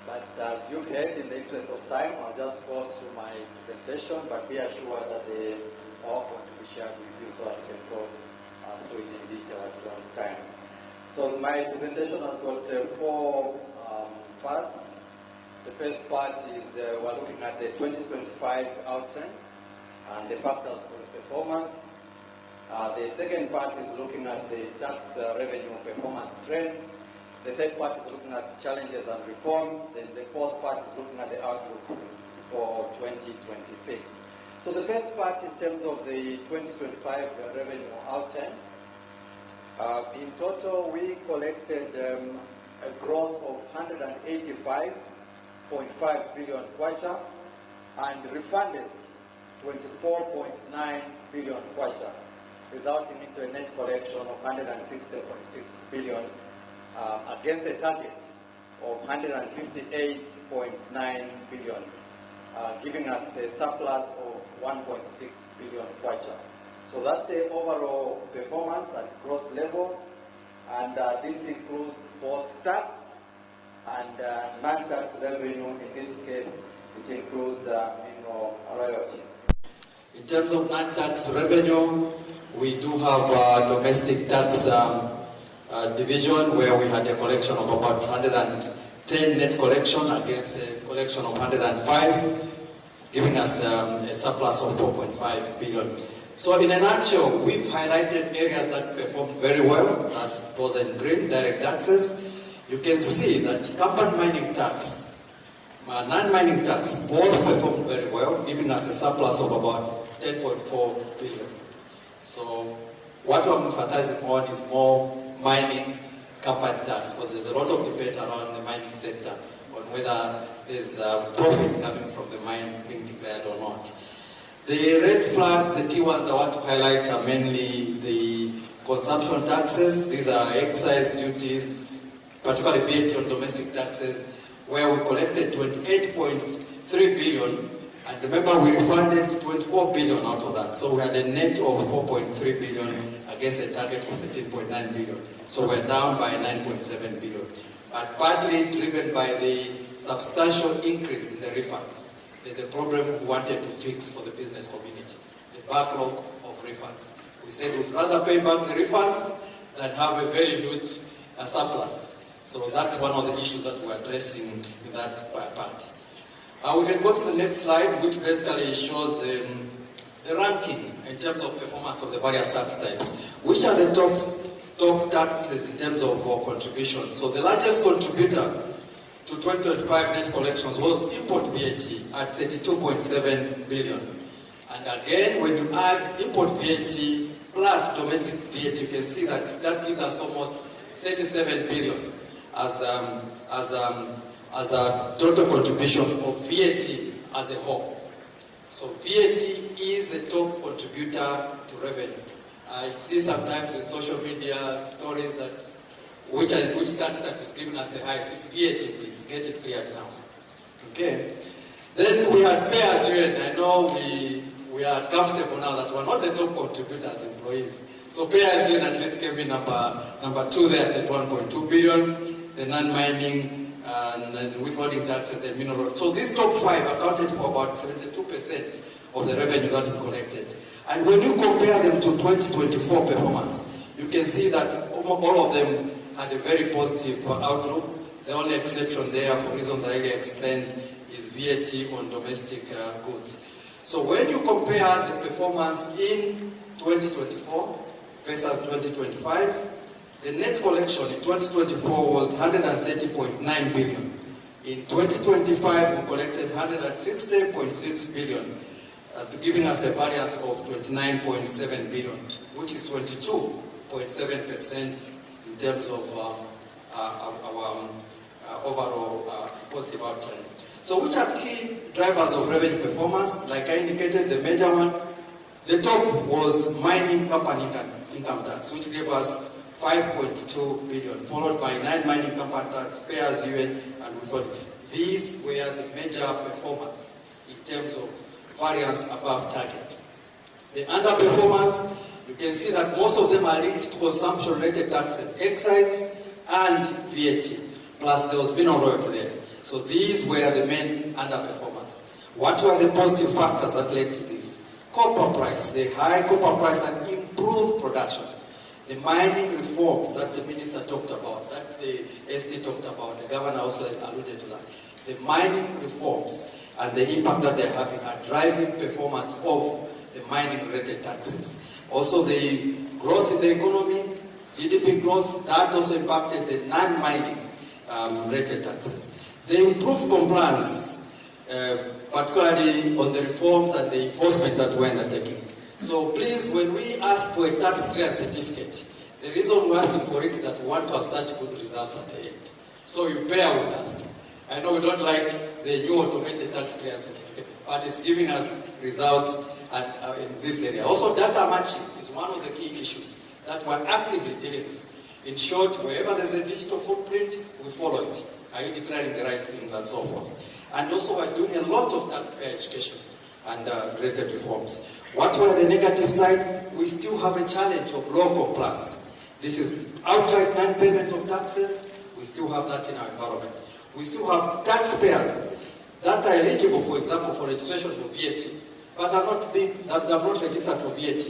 But as you've heard, in the interest of time, I'll just pause through my presentation, but be assured that the PowerPoint will be shared with you so I can go through it in detail at your own time. So my presentation has got 4 parts. The first part is we're looking at the 2025 outturn and the factors for the performance. The second part is looking at the tax revenue performance trends. The third part is looking at challenges and reforms. Then the fourth part is looking at the outlook for 2026. So the first part in terms of the 2025 revenue outturn, in total we collected a gross of 185.5 billion kwacha and refunded 24.9 billion kwacha, resulting into a net collection of 160.6 billion against a target of 158.9 billion, giving us a surplus of 1.6 billion kwacha. So that's the overall performance at gross level, and this includes both tax And non-tax revenue, in this case, it includes royalty. In terms of non-tax revenue, we do have a domestic tax division where we had a collection of about 110 net collection against a collection of 105, giving us a surplus of 4.5 billion. So in a nutshell, we've highlighted areas that performed very well, that's those in green, direct taxes. You can see that company mining tax, non-mining tax, both performed very well, giving us a surplus of about 10.4 billion. So what I'm emphasizing on is more mining company tax, because there's a lot of debate around the mining sector on whether there's profit coming from the mine being declared or not. The red flags, the key ones I want to highlight are mainly the consumption taxes. These are excise duties, particularly VAT on domestic taxes, where we collected 28.3 billion, and remember we refunded 24 billion out of that. So we had a net of 4.3 billion against a target of 13.9 billion. So we're down by 9.7 billion. But partly driven by the substantial increase in the refunds. There's a problem we wanted to fix for the business community, the backlog of refunds. We said we'd rather pay back the refunds than have a very huge surplus. So that's one of the issues that we're addressing in that part. We can go to the next slide, which basically shows the ranking in terms of performance of the various tax types. Which are the top taxes in terms of contribution? So the largest contributor to 2025 net collections was import VAT at 32.7 billion. And again, when you add import VAT plus domestic VAT, you can see that that gives us almost 37 billion as a total contribution of VAT as a whole. So VAT is the top contributor to revenue. I see sometimes in social media stories that which tax type is giving us the highest. It's VAT, please get it cleared now. Okay. Then we had pay as you earn. I know we are comfortable now that we're not the top contributors, employees. So pay as you earn at least came in number 2 there at 1.2 billion. The non-mining and the withholding taxes, the mineral. So these top 5 accounted for about 72% of the revenue that we collected. And when you compare them to 2024 performance, you can see that all of them had a very positive outlook. The only exception there, for reasons I already explained, is VAT on domestic goods. So when you compare the performance in 2024 versus 2025, the net collection in 2024 was 130.9 billion. In 2025, we collected 160.6 billion, giving us a variance of 29.7 billion, which is 22.7% in terms of our overall positive outturn. So which are key drivers of revenue performance? Like I indicated, the major one, the top was mining company income tax, which gave us 5.2 billion, followed by non-mining company tax, pay as you earn, and withholding. These were the major performers in terms of variance above target. The underperformers, you can see that most of them are linked to consumption-related taxes, excise and VAT, plus there was mineral royalty there. So these were the main underperformers. What were the positive factors that led to this? Copper price, the high copper price and improved production. The mining reforms that the minister talked about, that the ST talked about, the governor also alluded to that. The mining reforms and the impact that they're having are driving performance of the mining-related taxes. Also, the growth in the economy, GDP growth, that also impacted the non-mining related taxes. The improved compliance, particularly on the reforms and the enforcement that we're undertaking. So please, when we ask for a tax clearance certificate, the reason we're asking for it is that we want to have such good results at the end. So you bear with us. I know we don't like the new automated tax clearance certificate, but it's giving us results in this area. Also, data matching is one of the key issues that we're actively dealing with. In short, wherever there's a digital footprint, we follow it. Are you declaring the right things and so forth? And also, we're doing a lot of taxpayer education and related reforms. What were the negative side? We still have a challenge of low compliance. This is outright non-payment of taxes. We still have that in our environment. we still have taxpayers that are eligible, for example, for registration for VAT, but have not registered for VAT.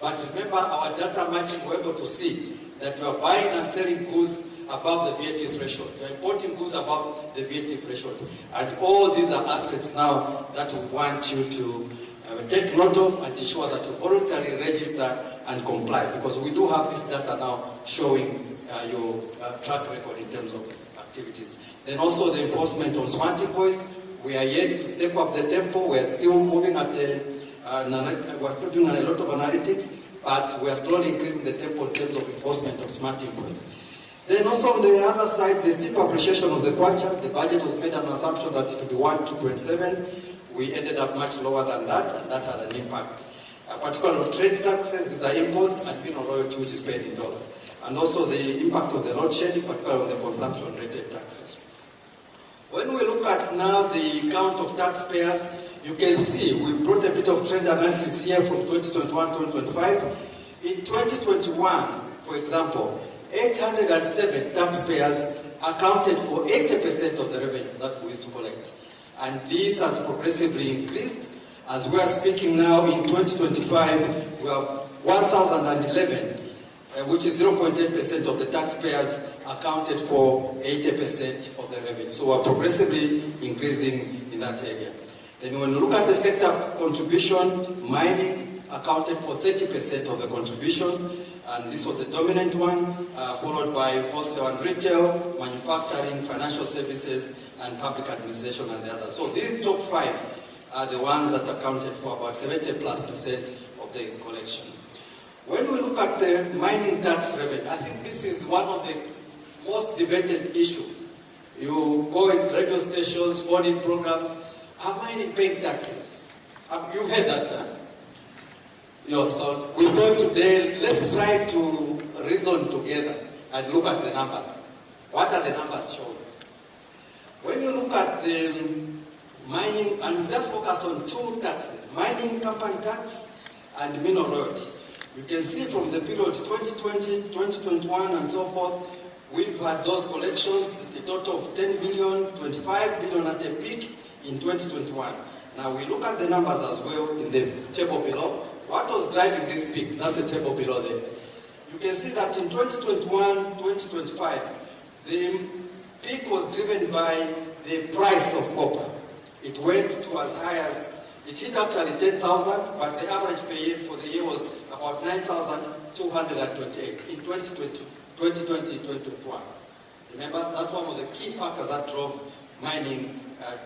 But remember, our data matching, we're able to see that we are buying and selling goods above the VAT threshold. We are importing goods above the VAT threshold. And all these are aspects now that we want you to take note of and ensure that you voluntarily register and comply, because we do have this data now showing your track record in terms of activities. Then also the enforcement on smart invoice. We are yet to step up the tempo. We are still moving at we're still doing a lot of analytics, but we are slowly increasing the tempo in terms of enforcement of smart invoice. Then also on the other side, the steep appreciation of the kwacha. The budget was made an assumption that it would be 1 to 27. We ended up much lower than that, and that had an impact. Particularly on trade taxes, these are imports, and mineral royalty, which is paid in dollars. And also the impact of the load shedding, particularly on the consumption-related taxes. When we look at now the count of taxpayers, you can see we've brought a bit of trend analysis here from 2021 to 2025. In 2021, for example, 807 taxpayers accounted for 80% of the revenue that we used to collect. And this has progressively increased. As we are speaking now, in 2025, we have 1,011, which is 0.8% of the taxpayers accounted for 80% of the revenue. So we're progressively increasing in that area. Then when you look at the sector contribution, mining accounted for 30% of the contributions, and this was the dominant one, followed by wholesale and retail, manufacturing, financial services, and public administration and the others. So these top 5 are the ones that accounted for about 70+% of the collection. When we look at the mining tax revenue, I think this is one of the most debated issues. You go in radio stations, phone-in programs, are mining paying taxes? You heard that? So we thought today, let's try to reason together and look at the numbers. What are the numbers showing? When you look at the mining, and just focus on 2 taxes, mining company tax and mineral royalty, you can see from the period 2020, 2021, and so forth, we've had those collections, a total of 10 billion, 25 billion at a peak in 2021. Now we look at the numbers as well in the table below. What was driving this peak? That's the table below there. You can see that in 2021, 2025, the peak was driven by the price of copper. It went to as high as, it hit actually 10,000, but the average per year for the year was about 9,228 in 2020-2021. Remember, that's one of the key factors that drove mining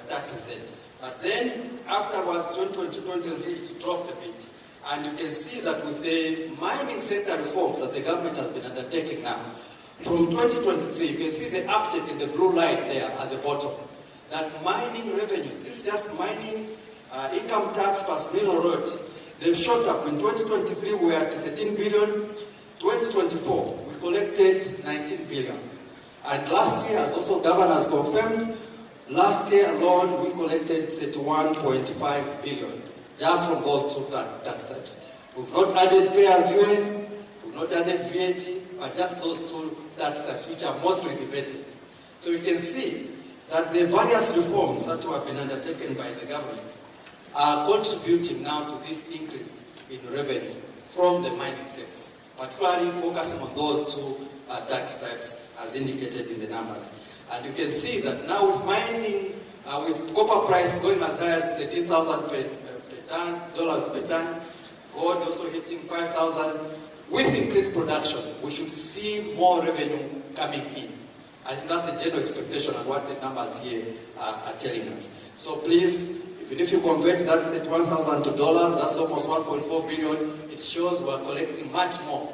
taxes then. But then, afterwards, 2020-2023, it dropped a bit. And you can see that with the mining sector reforms that the government has been undertaking now, from 2023, you can see the update in the blue line there at the bottom. That mining revenues, this is just mining income tax plus mineral royalty. They've shot up. In 2023, we were at 13 billion. 2024, we collected 19 billion. And last year, as also governor has confirmed, last year alone, we collected 31.5 billion, just from those 2 tax types. We've not added pay-as-you-earn, we've not added VAT, but just those 2 tax types, which are mostly debated. So you can see that the various reforms that have been undertaken by the government are contributing now to this increase in revenue from the mining sector, particularly focusing on those 2 tax types as indicated in the numbers. And you can see that now with mining, with copper price going as high as $13,000 per ton, gold also hitting 5,000, with increased production, we should see more revenue coming in. I think that's the general expectation and what the numbers here are telling us. So please, even if you convert that $31,000 to dollars, that's almost 1.4 billion. It shows we're collecting much more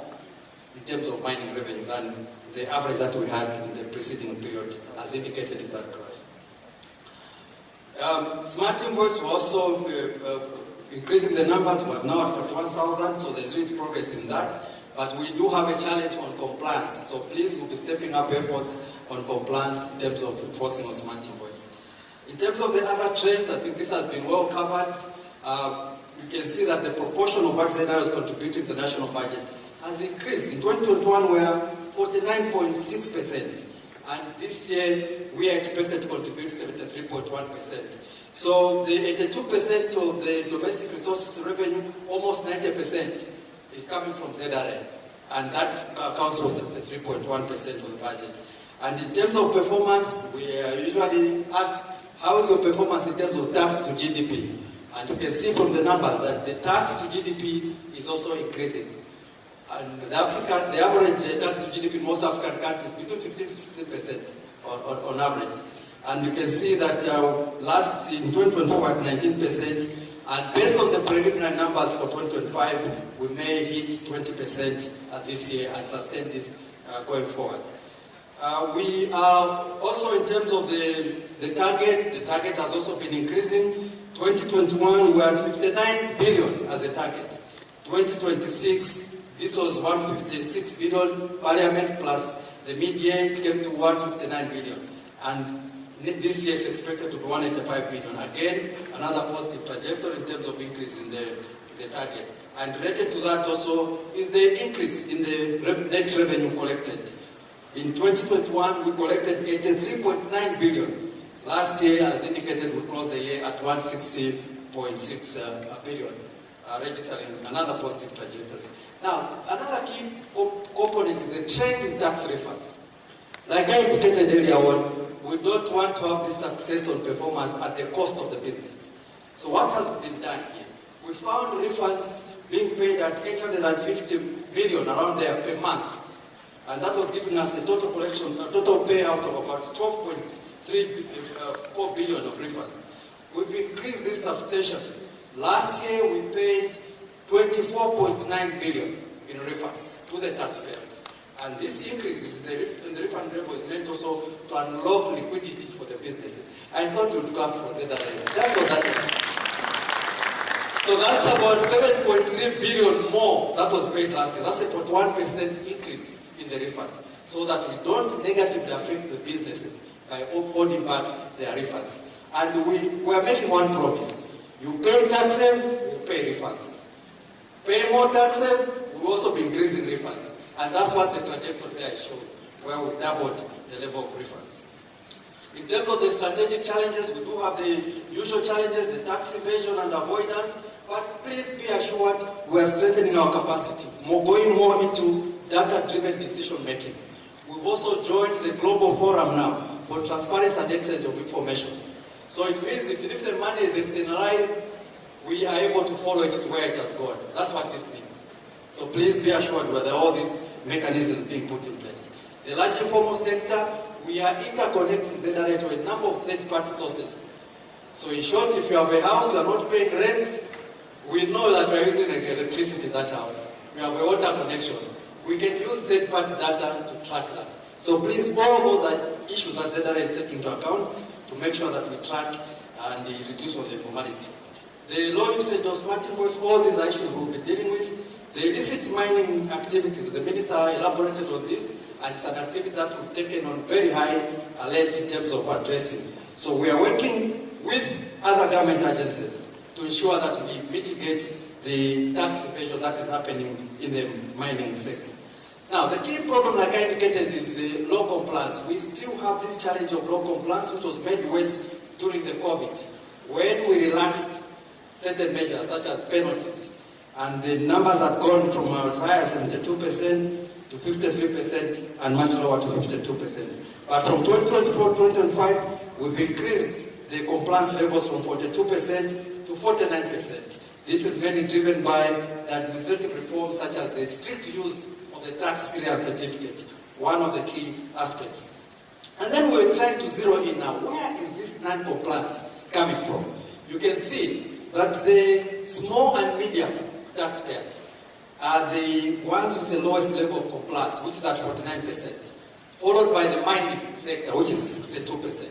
in terms of mining revenue than the average that we had in the preceding period, as indicated in that graph. Smart invoice, we're also increasing the numbers. We're now at 41,000, so there's really progress in that. But we do have a challenge on compliance. So please, we'll be stepping up efforts on compliance in terms of enforcing on smart invoice. In terms of the other trends, I think this has been well covered. You can see that the proportion of what ZR is contributing to the national budget has increased. In 2021, we are 49.6%. and this year we are expected to contribute 73.1%. So the 82% of the domestic resources revenue, almost 90%, is coming from ZRA, and that accounts for 73.1% of the budget. And in terms of performance, we usually ask, how is your performance in terms of tax to GDP? And you can see from the numbers that the tax to GDP is also increasing. And the average tax to GDP in most African countries is between 15 to 16% on average. And you can see that last in 2024 at 19%, and based on the preliminary numbers for 2025, we may hit 20% this year and sustain this going forward. We are also, in terms of the target has also been increasing. 2021, we are at 59 billion as a target. 2026, this was 156 billion, Parliament plus the mid-year came to 159 billion. And this year is expected to be 185 billion. Again, another positive trajectory in terms of increase in the target. And related to that also is the increase in the net revenue collected. In 2021, we collected 83.9 billion. Last year, as indicated, we closed the year at 160.6 billion, registering another positive trajectory. Now, another key component is the trend in tax refunds. Like I indicated earlier on, we don't want to have this success on performance at the cost of the business. So what has been done here? We found refunds being paid at 850 billion around there per month. And that was giving us a total collection, a total payout of about 12.4 billion of refunds. We've increased this substantially. Last year we paid 24.9 billion in refunds to the taxpayers. And this increase in the refund level is meant also to unlock liquidity for the businesses. I thought we'd clap for that. That's what that is. So that's about 7.3 billion more that was paid last year. That's about 1% increase in the refunds, so that we don't negatively affect the businesses by holding back their refunds. And we are making one promise. You pay taxes, you pay refunds. Pay more taxes, we'll also be increasing refunds. And that's what the trajectory there is showing, where we've doubled the level of refunds. In terms of the strategic challenges, we do have the usual challenges, the tax evasion and avoidance, but please be assured we are strengthening our capacity, going more into data-driven decision-making. We've also joined the Global Forum now for Transparency and Exchange of Information. So it means if the money is externalized, we are able to follow it to where it has gone. That's what this means. So please be assured whether all these mechanisms being put in place. The large informal sector, we are interconnecting ZRA to a number of third-party sources. So in short, if you have a house, you are not paying rent, we know that we are using electricity in that house. We have a water connection. We can use third-party data to track that. So please, all those are issues that ZRA is taking into account to make sure that we track and reduce all the formality. The low usage of smart invoice, all these are issues we'll be dealing with. The illicit mining activities, the minister elaborated on this, and it's an activity that we've taken on very high alert in terms of addressing. So we are working with other government agencies to ensure that we mitigate the tax evasion that is happening in the mining sector. Now, the key problem, like I indicated, is low compliance. We still have this challenge of low compliance, which was made worse during the COVID, when we relaxed certain measures, such as penalties. And the numbers have gone from as high as 72% to 53% and much lower to 52%. But from 2024 to 2025, we've increased the compliance levels from 42% to 49%. This is mainly driven by the administrative reforms, such as the strict use of the tax clearance certificate, one of the key aspects. And then we're trying to zero in now. Where is this non-compliance coming from? You can see that the small and medium taxpayers are the ones with the lowest level of compliance, which is at 49%, followed by the mining sector, which is 62%.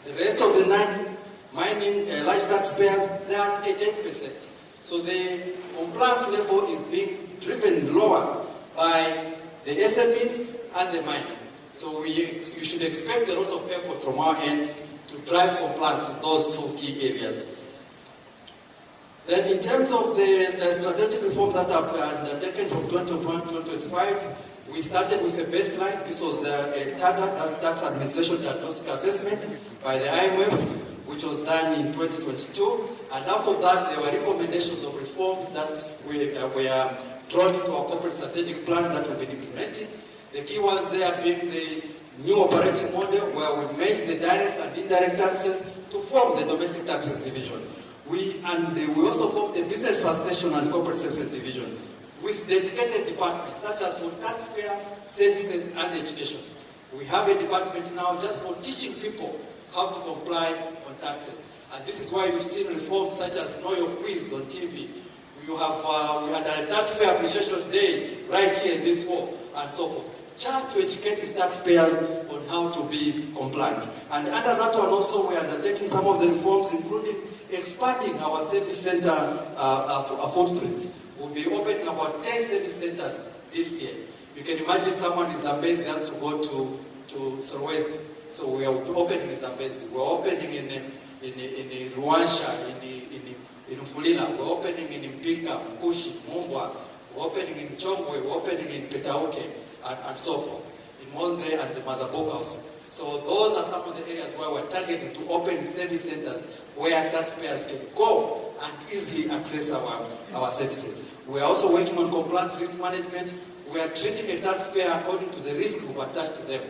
The rest of the non-mining large taxpayers, they are at 88%. So the compliance level is being driven lower by the SMEs and the mining. So you should expect a lot of effort from our end to drive compliance in those two key areas. Then in terms of the strategic reforms that have been undertaken from 2021 to 2025, We started with a baseline. This was a TADA, that's Tax Administration Diagnostic Assessment by the IMF, which was done in 2022. And out of that, there were recommendations of reforms that were drawn into our corporate strategic plan that we've been implementing. The key ones there being the new operating model where we merge the direct and indirect taxes to form the domestic taxes division. We also formed the business facilitation and corporate services division with dedicated departments such as for taxpayer services and education. We have a department now just for teaching people how to comply on taxes. And this is why you've seen reforms such as Know Your Quiz on TV. We had a taxpayer appreciation day right here in this hall and so forth, just to educate the taxpayers on how to be compliant. And under that one also, we are undertaking some of the reforms, including expanding our service center footprint. We'll be opening about 10 service centers this year. You can imagine someone in Zambia'S has to go to Solwezi. So we are opening in Zambia'S. We're opening in Ruansha, in Mfulila. We're opening in Mpinga, Mkushi, Mumbwa. We're opening in Chongwe. We're opening in Petauke, and so forth. In Monze and the Mazaboka also. So those are some of the areas where we're targeting to open service centers where taxpayers can go and easily access our services. We are also working on compliance risk management. We are treating a taxpayer according to the risk we've attached to them.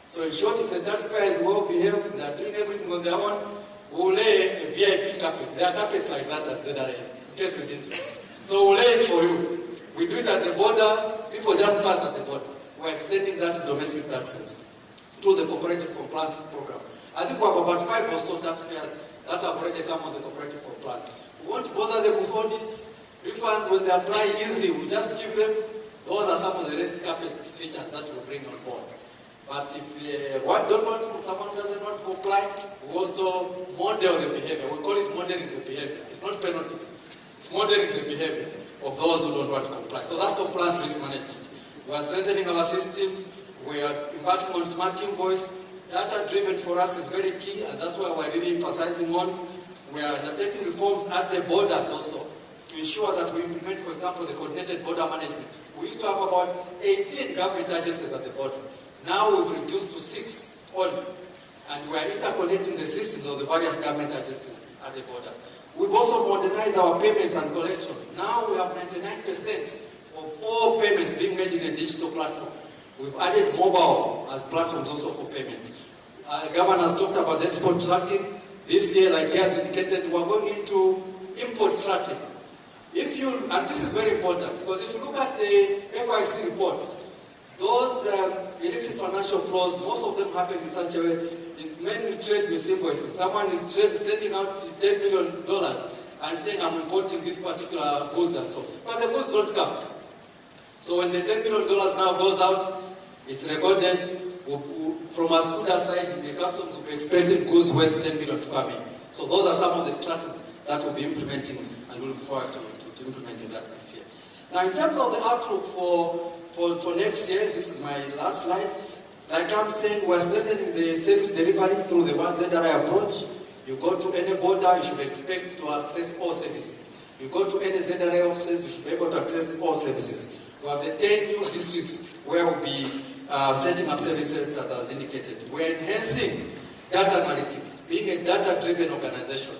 So in short, if the taxpayer is well behaved, they are doing everything on their own, we'll lay a VIP carpet. There are carpets like that at ZRA, in case you didn't know. So we'll lay it for you. We do it at the border, people just pass at the border. We're extending that to domestic taxes through the cooperative compliance program. I think we have about 5 or so taxpayers that have already come on the cooperative compliance. We won't bother them with audits, refunds when they apply easily. We just give them. Those are some of the red carpet features that we bring on board. But if someone doesn't want to comply, we also model the behavior. We call it modeling the behavior. It's not penalties. It's modeling the behavior of those who don't want to comply. So that's compliance risk management. We are strengthening our systems. We are embarking on smart invoice. Data-driven for us is very key, and that's why we're really emphasizing on. We are undertaking reforms at the borders also to ensure that we implement, for example, the coordinated border management. We used to have about 18 government agencies at the border. Now we've reduced to 6 only, and we are interconnecting the systems of the various government agencies at the border. We've also modernized our payments and collections. Now we have 99% of all payments being made in a digital platform. We've added mobile as platforms also for payment. Governor has talked about the export tracking. This year, like he has indicated, we're going into import tracking. And this is very important, because if you look at the FIC reports, those illicit financial flows, most of them happen in such a way, it's mainly trade misinvoicing. Someone is sending out $10 million and saying, I'm importing this particular goods and so on. But the goods don't come. So when the $10 million now goes out, it's recorded from a Skuda side, the customs will be expecting goods worth $10 million to come in. So those are some of the tracking that we'll be implementing, and we look forward to implementing that this year. Now, in terms of the outlook for next year, this is my last slide. Like I'm saying, we're strengthening the service delivery through the One ZRI approach. You go to any border, you should expect to access all services. You go to any ZRI offices, you should be able to access all services. We have the 10 new districts where we'll be setting up services that as indicated. We're enhancing data analytics, being a data-driven organization.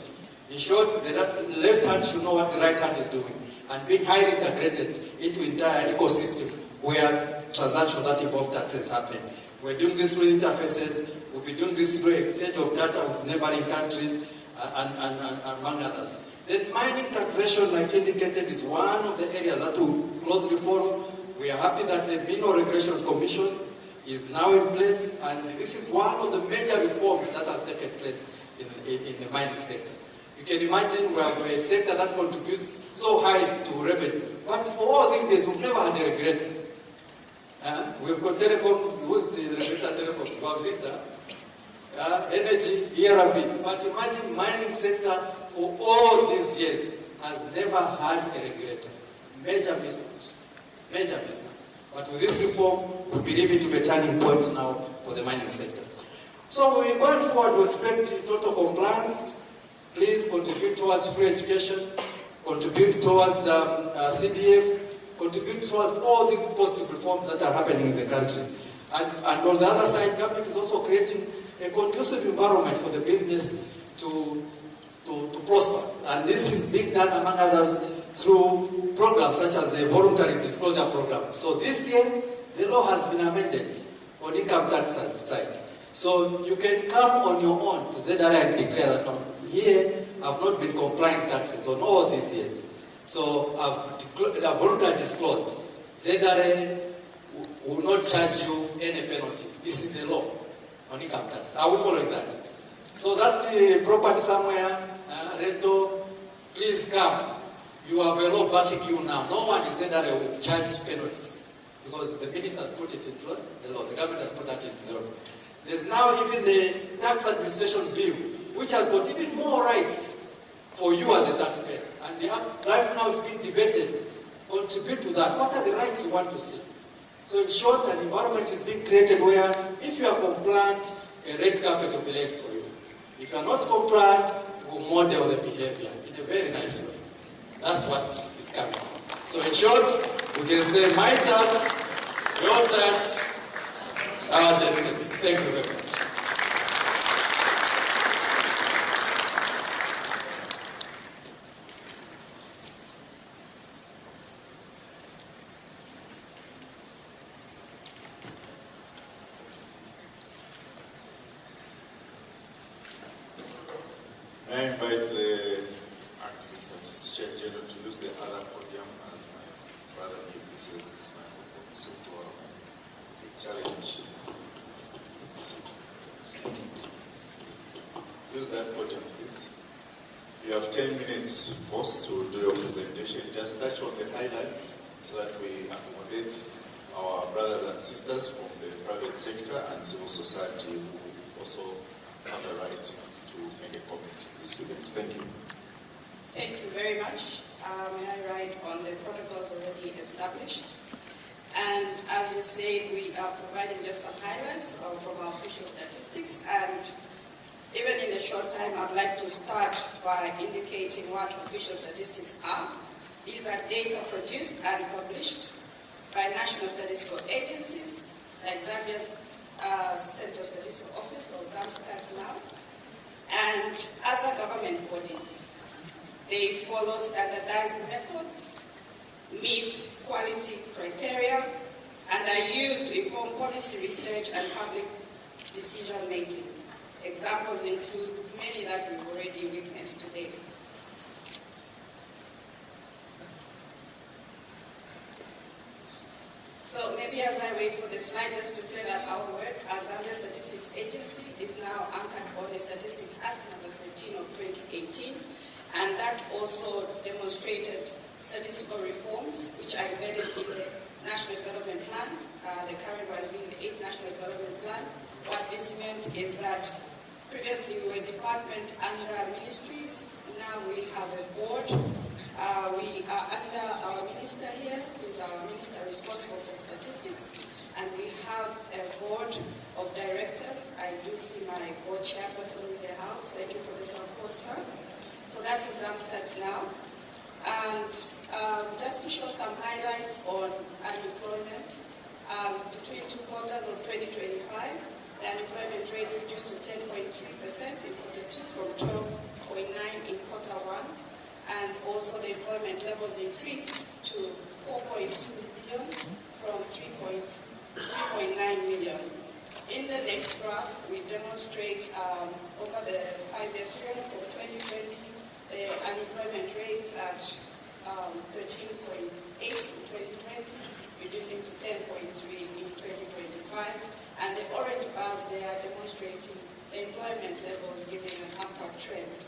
In short, the left hand should know what the right hand is doing, and being highly integrated into entire ecosystem where transactions that involve taxes happen. We're doing this through interfaces. We'll be doing this through exchange of data with neighboring countries and among others. Then mining taxation, like indicated, is one of the areas that will closely follow. We are happy that the Mineral Regulations Commission is now in place, and this is one of the major reforms that has taken place in the mining sector. You can imagine we have a sector that contributes so high to revenue, but for all these years we've never had a regulator. We've got telecoms. Who's the regulator? Telecoms. We have Zita, energy, ERB. But imagine mining sector for all these years has never had a regulator. Major mismatch. Major mismatch. But with this reform, we believe it to be a turning point now for the mining sector. So we're going forward, we expect total compliance. Please contribute towards free education, contribute towards CDF, contribute towards all these positive reforms that are happening in the country. And on the other side, government is also creating a conducive environment for the business to prosper. And this is being done, among others, through programs such as the voluntary disclosure program. So this year, the law has been amended on income tax side. So you can come on your own to ZRA and declare that here I've not been complying taxes on all these years. So I've voluntarily disclosed. ZRA will not charge you any penalties. This is the law on income tax. Are we following that? So that property somewhere, rental, please come. You have a law backing you now. No one is ZRA will charge penalties because the minister has put it into the law. The government has put that into the law. There's now even the tax administration bill, which has got even more rights for you as a taxpayer. And right now is being debated. Contribute to that. What are the rights you want to see? So in short, an environment is being created where if you are compliant, a red carpet will be laid for you. If you are not compliant, we will model the behavior in a very nice way. That's what is coming. So in short, we can say my tax, your tax, our destiny. Thank you very much. I invite the acting statistician general to use the other podium as my brother says this microphone. So to our big challenge. Use that podium, please. You have 10 minutes post to do your presentation. Just touch on the highlights so that we accommodate our brothers and sisters from the private sector and civil society who also have the right to make a comment in this event. Thank you. Thank you very much. May I write on the protocols already established? And as you said, we are providing just some highlights from our official statistics. And even in a short time, I'd like to start by indicating what official statistics are. These are data produced and published by national statistical agencies, like Zambia's Central Statistical Office, or Zambia'S now, and other government bodies. They follow standardized methods, meet quality criteria, and are used to inform policy research and public decision making. Examples include many that we've already witnessed today. So maybe as I wait for the slide, just to say that our work as Zambia Statistics Agency is now anchored on the Statistics Act number 13 of 2018, and that also demonstrated statistical reforms which are embedded in the National Development Plan, the current one being the 8th National Development Plan. What this meant is that previously we were a department under ministries. Now we have a board. We are under our minister here, who is our minister responsible for statistics, and we have a board of directors. I do see my board chairperson in the house. Thank you for the support, sir. So that is Zambia'S now. And just to show some highlights on unemployment, between 2 quarters of 2025, the unemployment rate reduced to 10.3% in quarter 2 from 12.9% in quarter 1. And also the employment levels increased to 4.2 million from 3.9 million. In the next graph, we demonstrate over the 5-year period from 2020, the unemployment rate at 13.8 in 2020, reducing to 10.3 in 2025. And the orange bars there are demonstrating the employment levels giving an upward trend.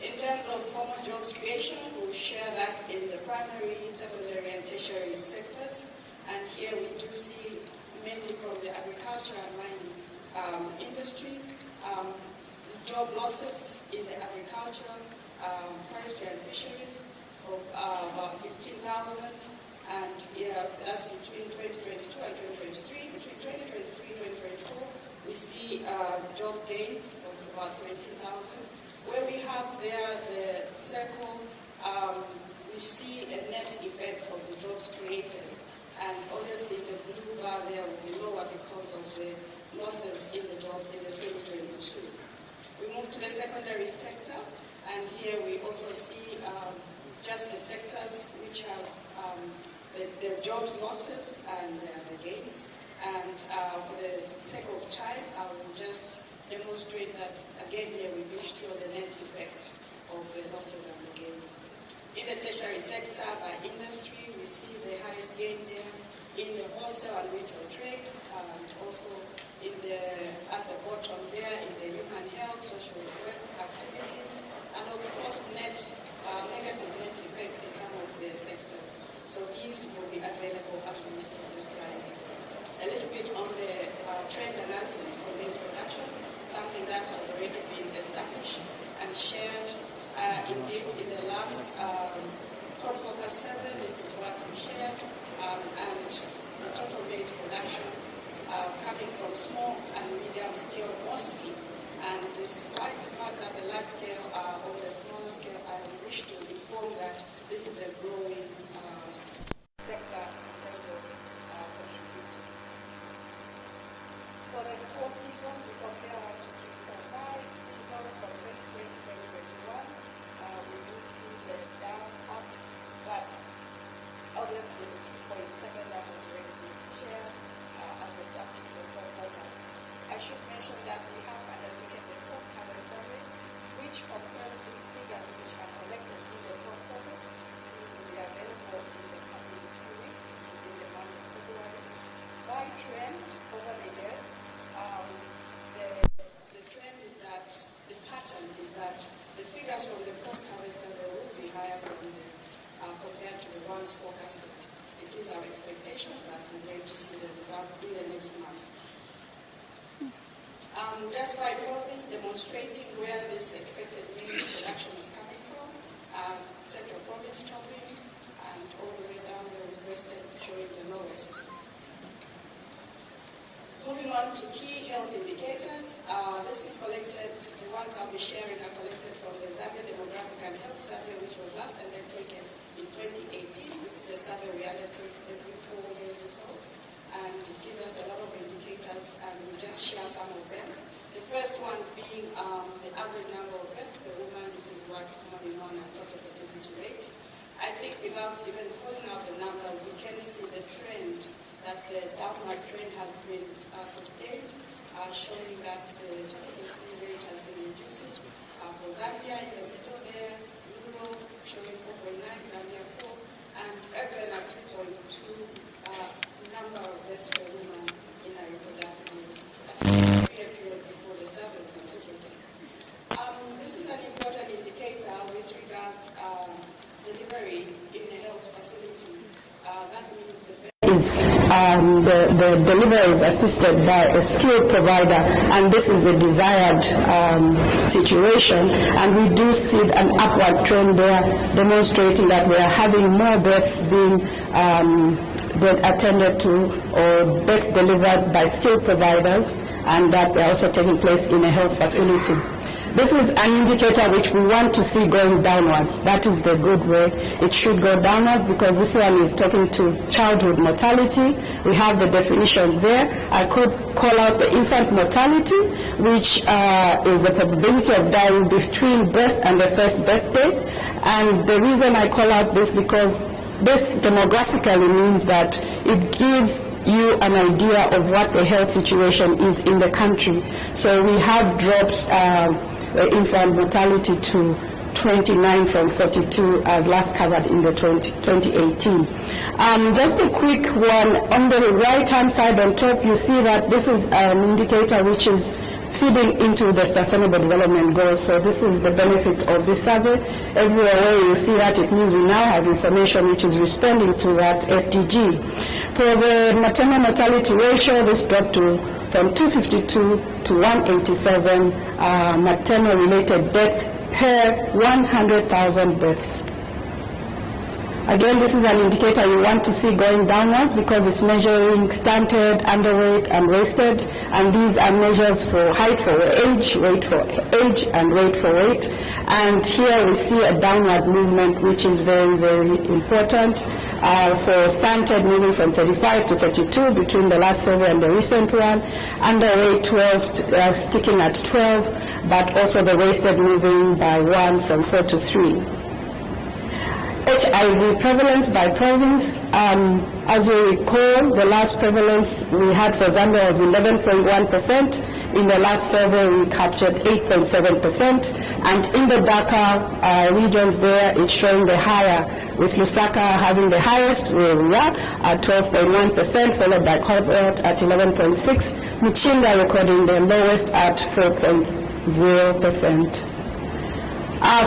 In terms of formal jobs creation, we'll share that in the primary, secondary, and tertiary sectors. And here we do see mainly from the agriculture and mining industry, job losses in the agriculture, forestry and fisheries of about 15,000. And that's between 2022 and 2023. Between 2023 and 2024, we see job gains of about 17,000. Where we have there the circle, we we see a net effect of the jobs created. And obviously the blue bar there will be lower because of the losses in the jobs in the 2022. We move to the secondary sector, and here we also see just the sectors which have the jobs losses and the gains. And for the sake of time, I will just demonstrate that again here we wish to show the net effect of the losses and the gains. In the tertiary sector, by industry, we see the highest gain there in the wholesale and retail trade, and also at the bottom there in the human health, social work activities, and of course negative net effects in some of the sectors. So these will be available as we see on the slides. A little bit on the trend analysis for maize production, something that has already been established and shared. Indeed, in the last Crop Focus survey, this is what we shared, and the total maize production coming from small and medium scale mostly. And despite the fact that the large scale are on the smaller scale, I wish to inform that this is a growing sector in terms of contributing. For the 4 seasons, we compare 1, 2, 3, 4, 5 seasons from 2020 to 2021. We do see the down, up, but obviously the 2.7 that has already been shared as established in the format. I should mention that we have undertaken the post-harvest survey, which confirms these figures which are collected in the crop process. These will be available in the coming few weeks, in the month of February. By trend over the years, the trend is that, the pattern is that the figures from the post-harvest survey will be higher compared to the ones forecasted. It is our expectation that we're going to see the results in the next month. Just by province, demonstrating where this expected maize production is coming from, Central Province topping, and all the way down the Western showing the lowest. Moving on to key health indicators, this is collected, the ones I'll be sharing are collected from the Zambia Demographic and Health Survey, which was last undertaken in 2018. This is a survey we undertake every 4 years or so, and it gives us a lot of indicators, and we just share some of them. The first one being the average number of births per woman, which is what's commonly known as total fertility rate. I think without even pulling out the numbers, you can see the trend, that the downward trend has been sustained, showing that the total fertility rate has been reducing. For Zambia, in the middle there, rural showing 4.9, Zambia 4, and urban at 3.2 number of births per woman in a reproductive age. That is a period before the survey was undertaken. This is an important indicator with regards delivery in a health facility. That means the delivery is assisted by a skilled provider, and this is the desired situation, and we do see an upward trend there, demonstrating that we are having more births being attended to or births delivered by skilled providers, and that they're also taking place in a health facility. This is an indicator which we want to see going downwards. That is the good way. It should go downwards because this one is talking to childhood mortality. We have the definitions there. I could call out the infant mortality, which is the probability of dying between birth and the first birthday. And the reason I call out this because this demographically means that it gives you an idea of what the health situation is in the country. So we have dropped infant mortality to 29 from 42 as last covered in the 2018. Just a quick one, on the right-hand side on top, you see that this is an indicator which is feeding into the Sustainable Development Goals. So this is the benefit of this survey. Everywhere you see that, it means we now have information which is responding to that SDG. For the maternal mortality ratio, this dropped from 252 to 187 maternal-related deaths per 100,000 births. Again, this is an indicator you want to see going downwards because it's measuring stunted, underweight, and wasted. And these are measures for height for age, weight for age, and weight for weight. And here we see a downward movement, which is very, very important. For stunted, moving from 35 to 32 between the last survey and the recent one. Underweight 12, sticking at 12, but also the wasted moving by 1 from 4 to 3. HIV prevalence by province. As you recall, the last prevalence we had for Zambia was 11.1%. In the last survey, we captured 8.7%. And in the darker regions there, it's showing the higher, with Lusaka having the highest, where we are, at 12.1%, followed by Cobalt at 11.6%, Muchinga recording the lowest at 4.0%.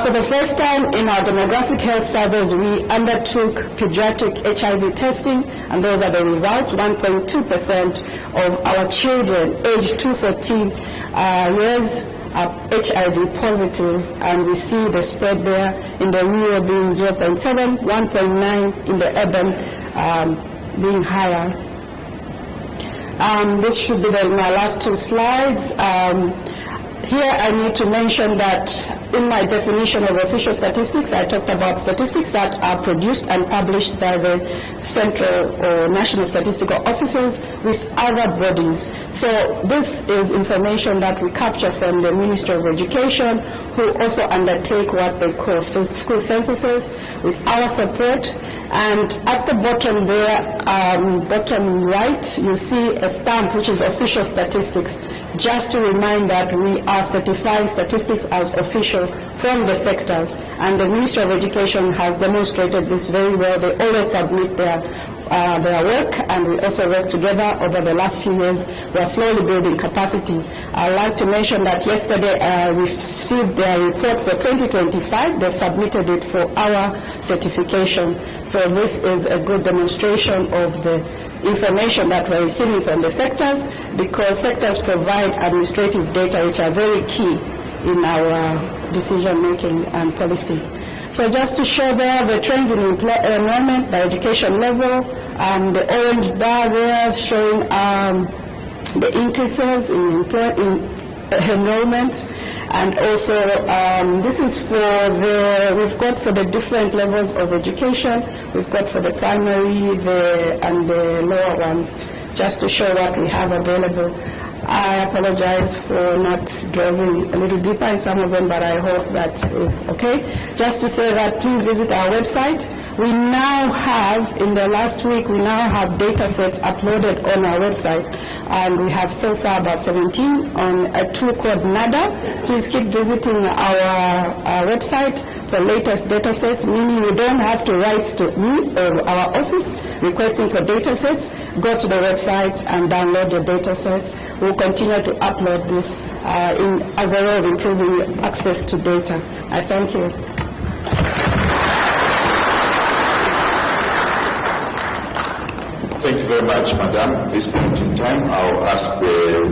For the first time in our demographic health surveys, we undertook pediatric HIV testing, and those are the results. 1.2% of our children aged 2 to 14 years are HIV positive, and we see the spread there in the rural being 0.7, 1.9 in the urban being higher. This should be my last two slides. Here I need to mention that in my definition of official statistics, I talked about statistics that are produced and published by the central or national statistical offices with other bodies. So this is information that we capture from the Ministry of Education, who also undertake what they call school censuses with our support. And at the bottom there, bottom right, you see a stamp which is official statistics, just to remind that we are certifying statistics as official from the sectors. And the Ministry of Education has demonstrated this very well. They always submit their work, and we also work together over the last few years. We are slowly building capacity. I'd like to mention that yesterday we received their report for 2025. They've submitted it for our certification. So this is a good demonstration of the information that we're receiving from the sectors, because sectors provide administrative data which are very key in our decision making and policy. So just to show there the trends in enrollment by education level, the orange bar there showing the increases in enrollments, and also this is for we've got for the different levels of education. We've got for the primary and the lower ones, just to show what we have available. I apologize for not delving a little deeper in some of them, but I hope that is okay. Just to say that please visit our website. We now have, in the last week, we now have data sets uploaded on our website, and we have so far about 17 on a tool called NADA. Please keep visiting our website for latest data sets, meaning you don't have to write to me or our office requesting for data sets. Go to the website and download your data sets. We'll continue to upload this as a way of improving access to data. I thank you. Thank you very much, Madam. At this point in time, I'll ask the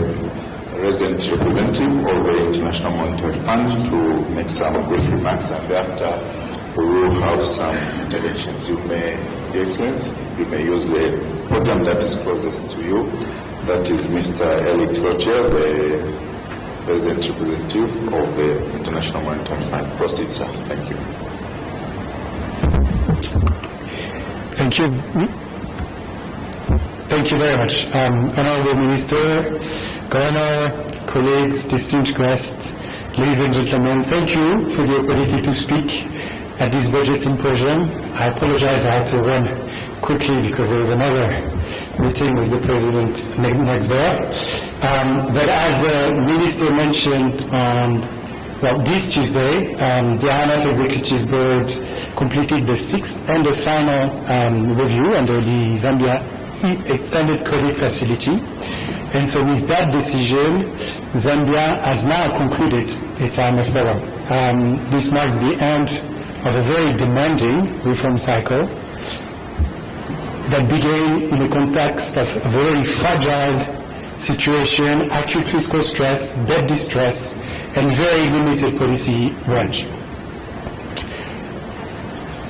resident representative of the International Monetary Fund to make some brief remarks, and thereafter we will have some interventions. You may, Your Excellency, you may use the podium that is closest to you. That is Mr. Eli Cloutier, the resident representative of the International Monetary Fund. Proceed, sir. Thank you. Thank you. Thank you very much. Honorable Minister, Governor, colleagues, distinguished guests, ladies and gentlemen, thank you for the opportunity to speak at this budget symposium. I apologize, I had to run quickly because there was another meeting with the President next door. But as the Minister mentioned on this Tuesday, the IMF Executive Board completed the sixth and the final review under the Zambia Extended Credit Facility. And so with that decision, Zambia has now concluded its IMF forum. This marks the end of a very demanding reform cycle that began in the context of a very fragile situation, acute fiscal stress, debt distress, and very limited policy range.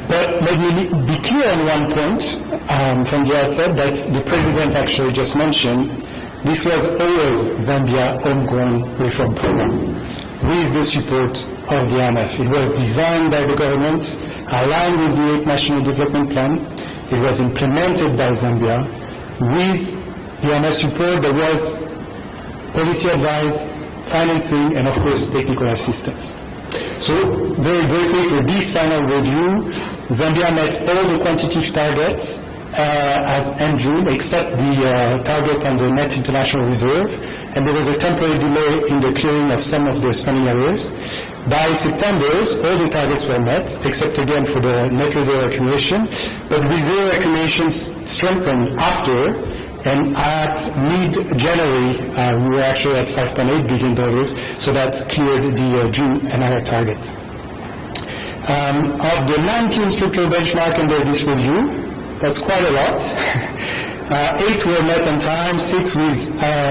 But let me be clear on one point from the outset that the President actually just mentioned. This was always Zambia's homegrown reform program with the support of the IMF. It was designed by the government, aligned with the 8th National Development Plan. It was implemented by Zambia with the IMF support. There was policy advice, financing, and of course technical assistance. So very briefly, for this final review, Zambia met all the quantitative targets as end June, except the target on the net international reserve, and there was a temporary delay in the clearing of some of the spending areas. By September, all the targets were met, except again for the net reserve accumulation, but reserve accumulation strengthened after, and at mid-January, we were actually at $5.8 billion, so that cleared the June NRR target. Of the 19 structural benchmarks under this review, that's quite a lot. 8 were met on time, 6 with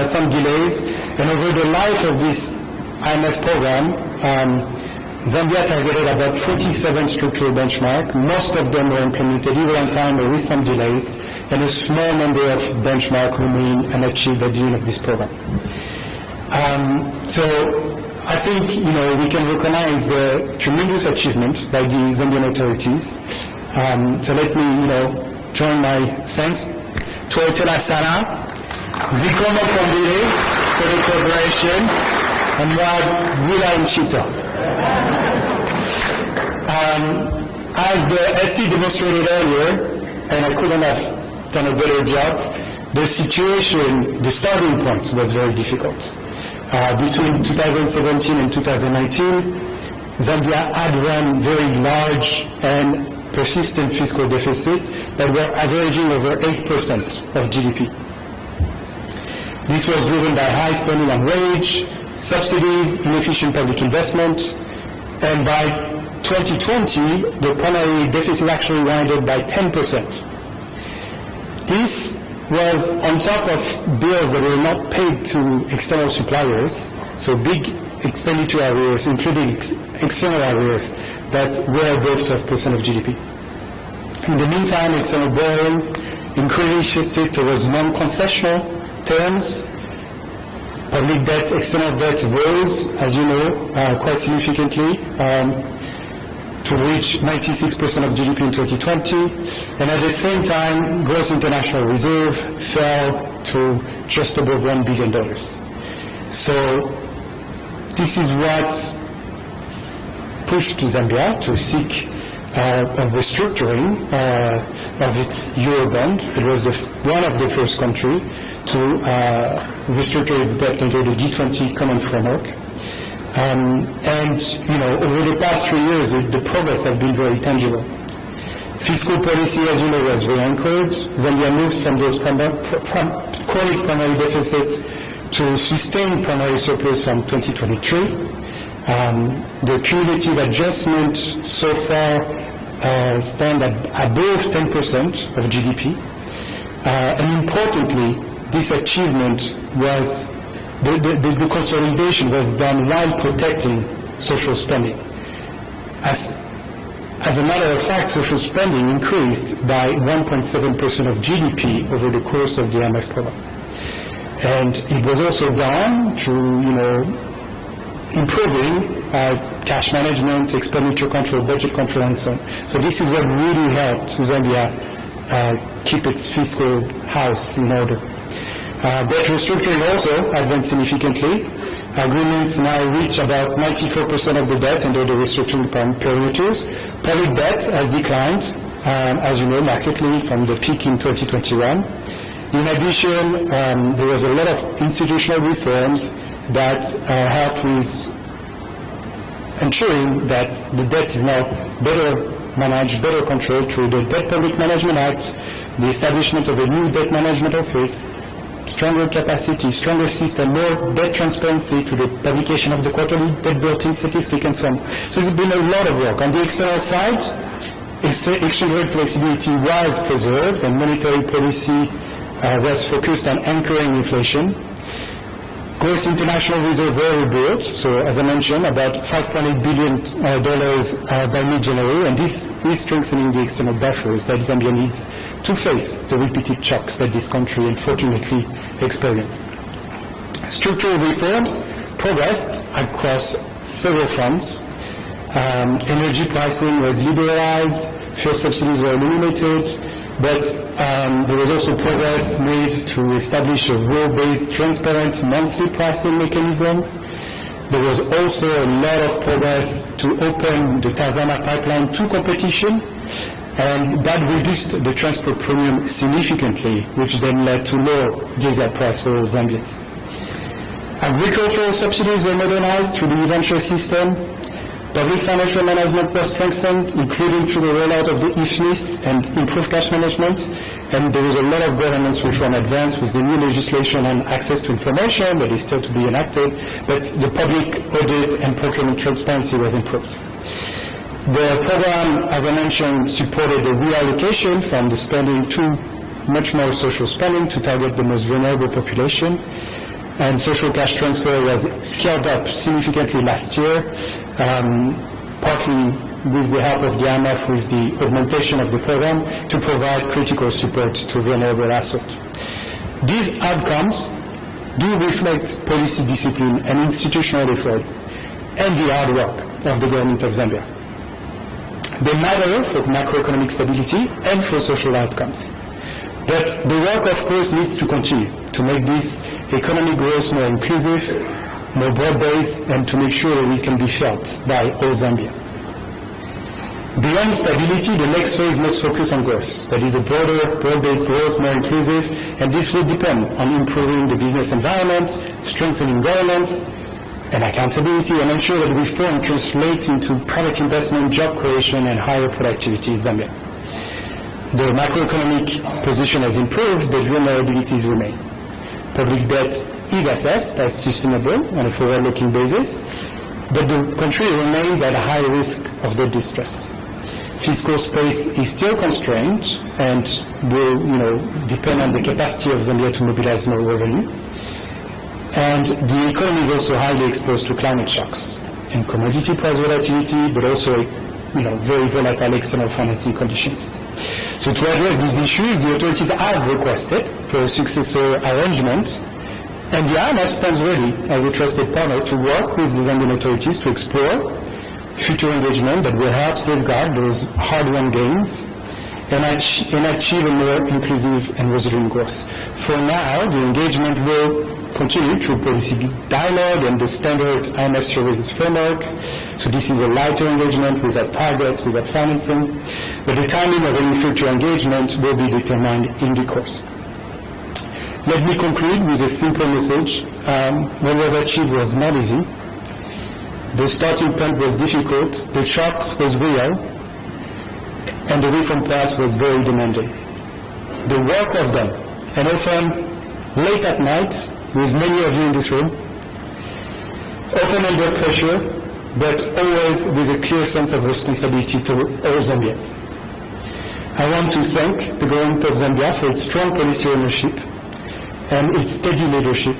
some delays, and over the life of this IMF program, Zambia targeted about 47 structural benchmarks. Most of them were implemented either on time or with some delays, and a small number of benchmarks remain unachieved at the end of this program. So I think we can recognize the tremendous achievement by the Zambian authorities. So let me join my thanks to Otela Sala, Zikomo Kombile for the cooperation, and Wila Nchita. As the ST demonstrated earlier, and I couldn't have done a better job, the situation, the starting point was very difficult. Between 2017 and 2019, Zambia had run very large and persistent fiscal deficits that were averaging over 8% of GDP. This was driven by high spending on wage, subsidies, inefficient public investment, and by 2020, the primary deficit actually winded by 10%. This was on top of bills that were not paid to external suppliers, so big expenditure arrears, including external arrears, that were above 12% of GDP. In the meantime, external borrowing increasingly shifted towards non-concessional terms. Public debt, external debt rose, as you know, quite significantly, to reach 96% of GDP in 2020, and at the same time, gross international reserve fell to just above $1 billion. So this is what pushed Zambia to seek a restructuring of its Eurobond. It was one of the first countries to restructure its debt under the G20 common framework. And over the past 3 years, the progress has been very tangible. Fiscal policy, as you know, was re-anchored. Zambia moved from those chronic primary deficits to sustained primary surplus from 2023. The cumulative adjustment so far stand at above 10% of GDP. And importantly, this achievement was the consolidation was done while protecting social spending. As a matter of fact, social spending increased by 1.7% of GDP over the course of the IMF program. And it was also done through, improving cash management, expenditure control, budget control, and so on. So this is what really helped Zambia keep its fiscal house in order. Debt restructuring also advanced significantly. Agreements now reach about 94% of the debt under the restructuring parameters. Public debt has declined, as you know, markedly from the peak in 2021. In addition, there was a lot of institutional reforms that helped with ensuring that the debt is now better managed, better controlled through the Debt Public Management Act, the establishment of a new debt management office, stronger capacity, stronger system, more debt transparency to the publication of the quarterly debt built-in statistic, and so on. So there's been a lot of work. On the external side, exchange rate flexibility was preserved, and monetary policy was focused on anchoring inflation. Gross international reserve were rebuilt, so as I mentioned, about $5.8 billion by mid-January, and this is strengthening the external buffers that Zambia needs to face the repeated shocks that this country unfortunately experienced. Structural reforms progressed across several fronts. Energy pricing was liberalized, fuel subsidies were eliminated, but there was also progress made to establish a rule-based, transparent monthly pricing mechanism. There was also a lot of progress to open the Tazama pipeline to competition, and that reduced the transport premium significantly, which then led to lower diesel price for Zambians. Agricultural subsidies were modernized through the eventual system. Public financial management was strengthened, including through the rollout of the IFNIS and improved cash management. And there was a lot of governance reform advanced with the new legislation on access to information that is still to be enacted, but the public audit and procurement transparency was improved. The program, as I mentioned, supported a reallocation from the spending to much more social spending to target the most vulnerable population. And social cash transfer was scaled up significantly last year, partly with the help of the IMF with the augmentation of the program to provide critical support to vulnerable households. These outcomes do reflect policy discipline and institutional efforts and the hard work of the government of Zambia. They matter for macroeconomic stability and for social outcomes. But the work, of course, needs to continue to make this economic growth more inclusive, more broad-based, and to make sure that we can be felt by all Zambia. Beyond stability, the next phase must focus on growth. That is a broader, broad-based growth, more inclusive, and this will depend on improving the business environment, strengthening governance and accountability, and ensure that reform translates into private investment, job creation, and higher productivity in Zambia. The macroeconomic position has improved, but vulnerabilities remain. Public debt is assessed as sustainable on a forward-looking basis, but the country remains at a high risk of debt distress. Fiscal space is still constrained and will, depend on the capacity of Zambia to mobilize more revenue. And the economy is also highly exposed to climate shocks and commodity price volatility, but also, very volatile external financing conditions. So to address these issues, the authorities have requested for a successor arrangement, and the IMF stands ready as a trusted partner to work with the Zambian authorities to explore future engagement that will help safeguard those hard-won gains and achieve a more inclusive and resilient growth. For now, the engagement will continue through policy dialogue and the standard IMF surveillance framework. So this is a lighter engagement without targets, without financing. But the timing of any future engagement will be determined in due course. Let me conclude with a simple message. What was achieved was not easy. The starting point was difficult, the shock was real, and the reform path was very demanding. The work was done, and often late at night, with many of you in this room, often under pressure, but always with a clear sense of responsibility to all Zambians. I want to thank the government of Zambia for its strong policy ownership and its steady leadership.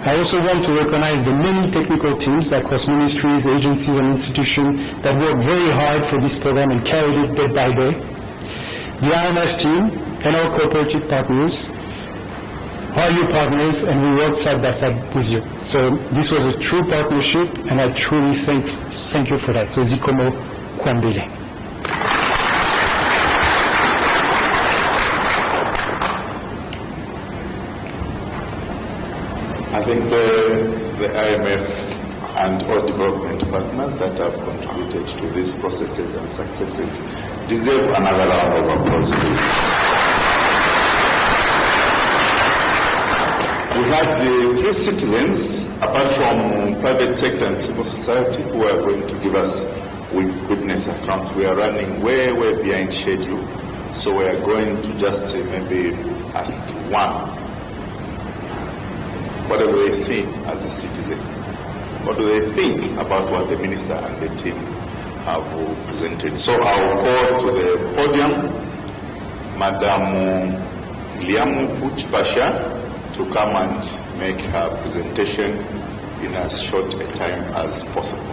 I also want to recognize the many technical teams across ministries, agencies, and institutions that worked very hard for this program and carried it day by day. The IMF team and our cooperative partners are your partners, and we work side by side with you. So this was a true partnership, and I truly thank you for that. So Zikomo Kwambile. I think the IMF and all development partners that have contributed to these processes and successes deserve another round of applause, please. We had 3 citizens, apart from private sector and civil society, who are going to give us witness accounts. We are running way behind schedule, so we are going to just maybe ask one. What do they see as a citizen? What do they think about what the minister and the team have presented? So I'll call to the podium Madam Liamu Puch Pasha to come and make her presentation in as short a time as possible.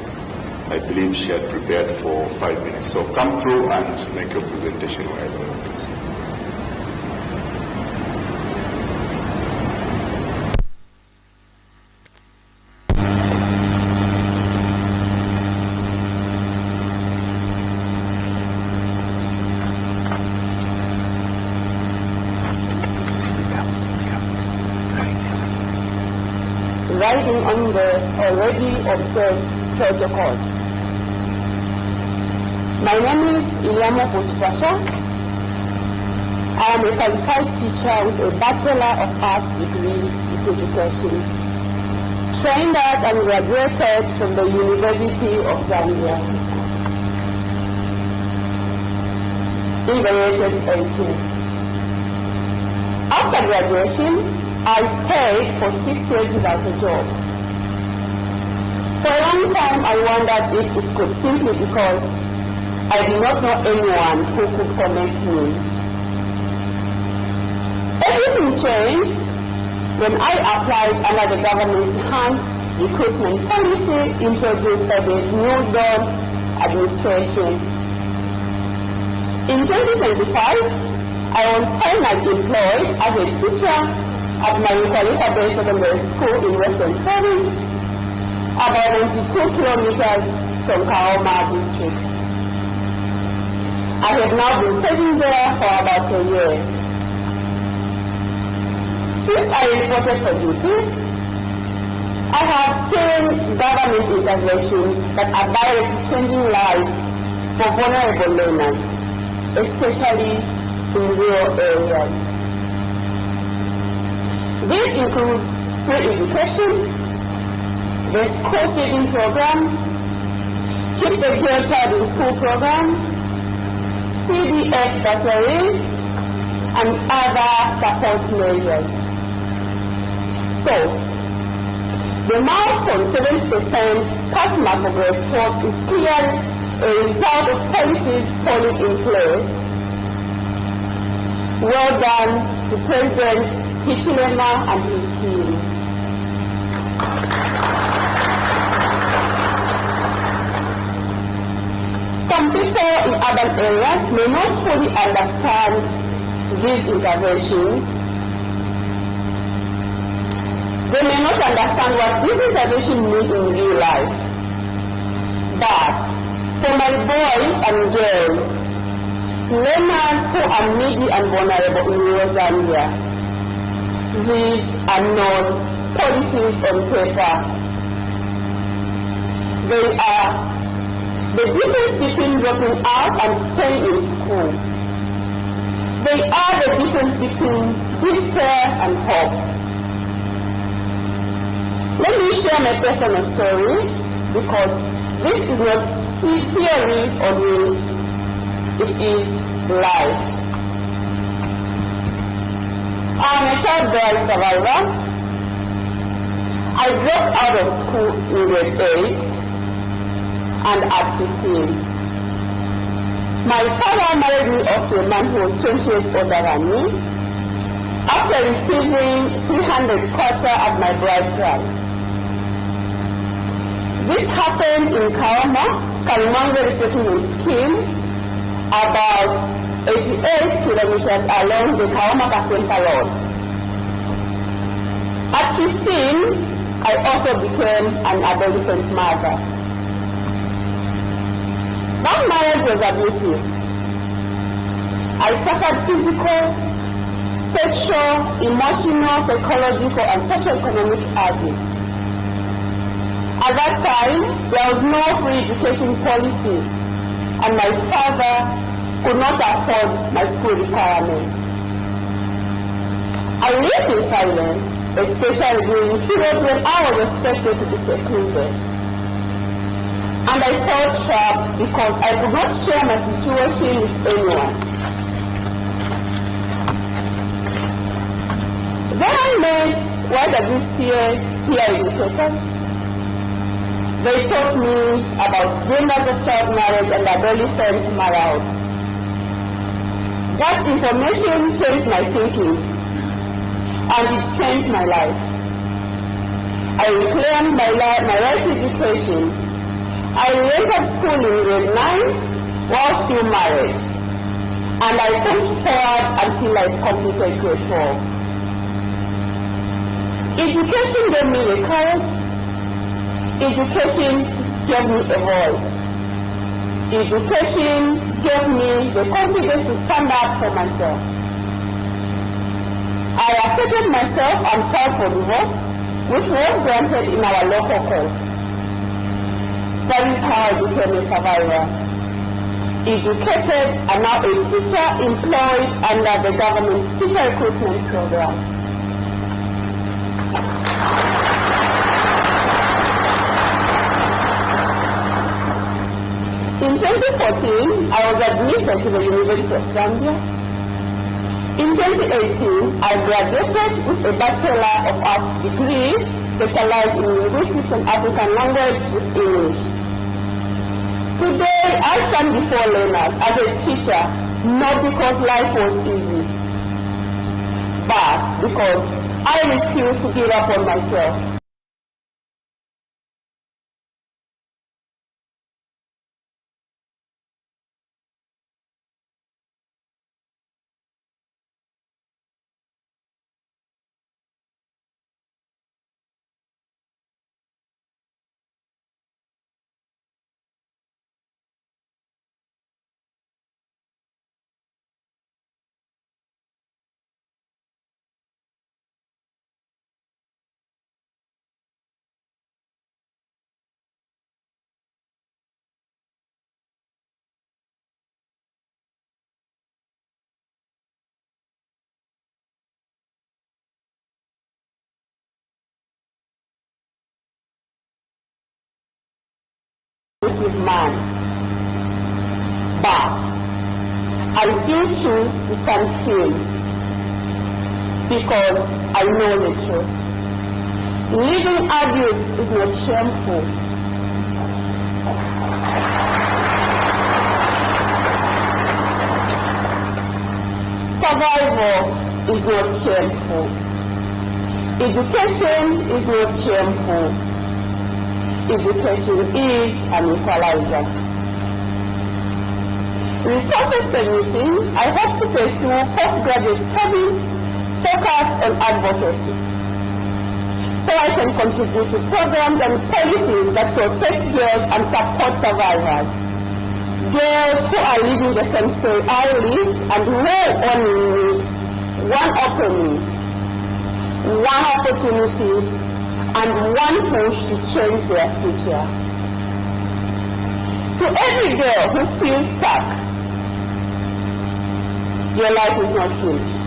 I believe she had prepared for 5 minutes. So come through and make your presentation wherever, please. Riding on the already observed protocols. My name is Iliamo Puchpasha. I am a qualified teacher with a Bachelor of Arts degree in education, trained at and graduated from the University of Zambia in the year 2018. After graduation, I stayed for 6 years without a job. For a long time, I wondered if it could simply because I did not know anyone who could connect me. Everything changed when I applied under the government's enhanced recruitment policy introduced by the New Dawn administration. In 2025, I was finally employed as a teacher at Mulungushi Secondary School in Western Province, about 92 kilometers from Kaoma district. I have now been serving there for about a year. Since I reported for duty, I have seen government interventions that are directly changing lives for vulnerable learners, especially in rural areas. These include free education, the school feeding program, Keep the Girl Child in School program, CDF bursary, and other support measures. So, the milestone 70% pass mark for grade 12 is clearly a result of policies falling in place. Well done to President Hichilema and his team. Some people in urban areas may not fully understand these interventions. They may not understand what these interventions mean in real life. But for my boys and girls, learners who are needy and vulnerable in rural Zambia, these are not policies on paper. They are the difference between dropping out and staying in school. They are the difference between despair and hope. Let me share my personal story because this is not theory or real. It is life. I am a child bride survivor. I dropped out of school in grade 8 and at 15. My father married me off to a man who was 20 years older than me after receiving 300 kwacha as my bride price. This happened in Kaoma, Kalimangwe resettlement scheme, about 88 kilometers along the Kaoma-Kasempa Road. At 15, I also became an adolescent mother. That marriage was abusive. I suffered physical, sexual, emotional, psychological, and socio-economic abuse. At that time, there was no free education policy, and my father could not afford my school requirements. I lived in silence, especially during periods when I was expected to be secluded. And I felt trapped because I could not share my situation with anyone. Then I met YWCA peer educators. They taught me about dangers of child marriage and adolescent marriage. That information changed my thinking, and it changed my life. I reclaimed my right to education. I entered school in grade 9 while still married, and I pushed forward until I completed grade 12. Education gave me the courage. Education gave me a voice. Education gave me the confidence to stand up for myself. I accepted myself and filed for divorce, which was granted in our local court. That is how I became a survivor. Educated and now a teacher employed under the government's teacher recruitment program. In 2014, I was admitted to the University of Zambia. In 2018, I graduated with a Bachelor of Arts degree specialized in linguistics and African language with English. Today, I stand before learners as a teacher, not because life was easy, but because I refuse to give up on myself. Man, but I still choose to stand firm because I know the truth. Living abuse is not shameful. Survival is not shameful. Education is not shameful. Education is an equalizer. Resources permitting, I hope to pursue postgraduate studies focused on advocacy, so I can contribute to programs and policies that protect girls and support survivors. Girls who are living the same story I live and who only need one opening, one opportunity, and one push to change their future. To every girl who feels stuck, your life is not finished.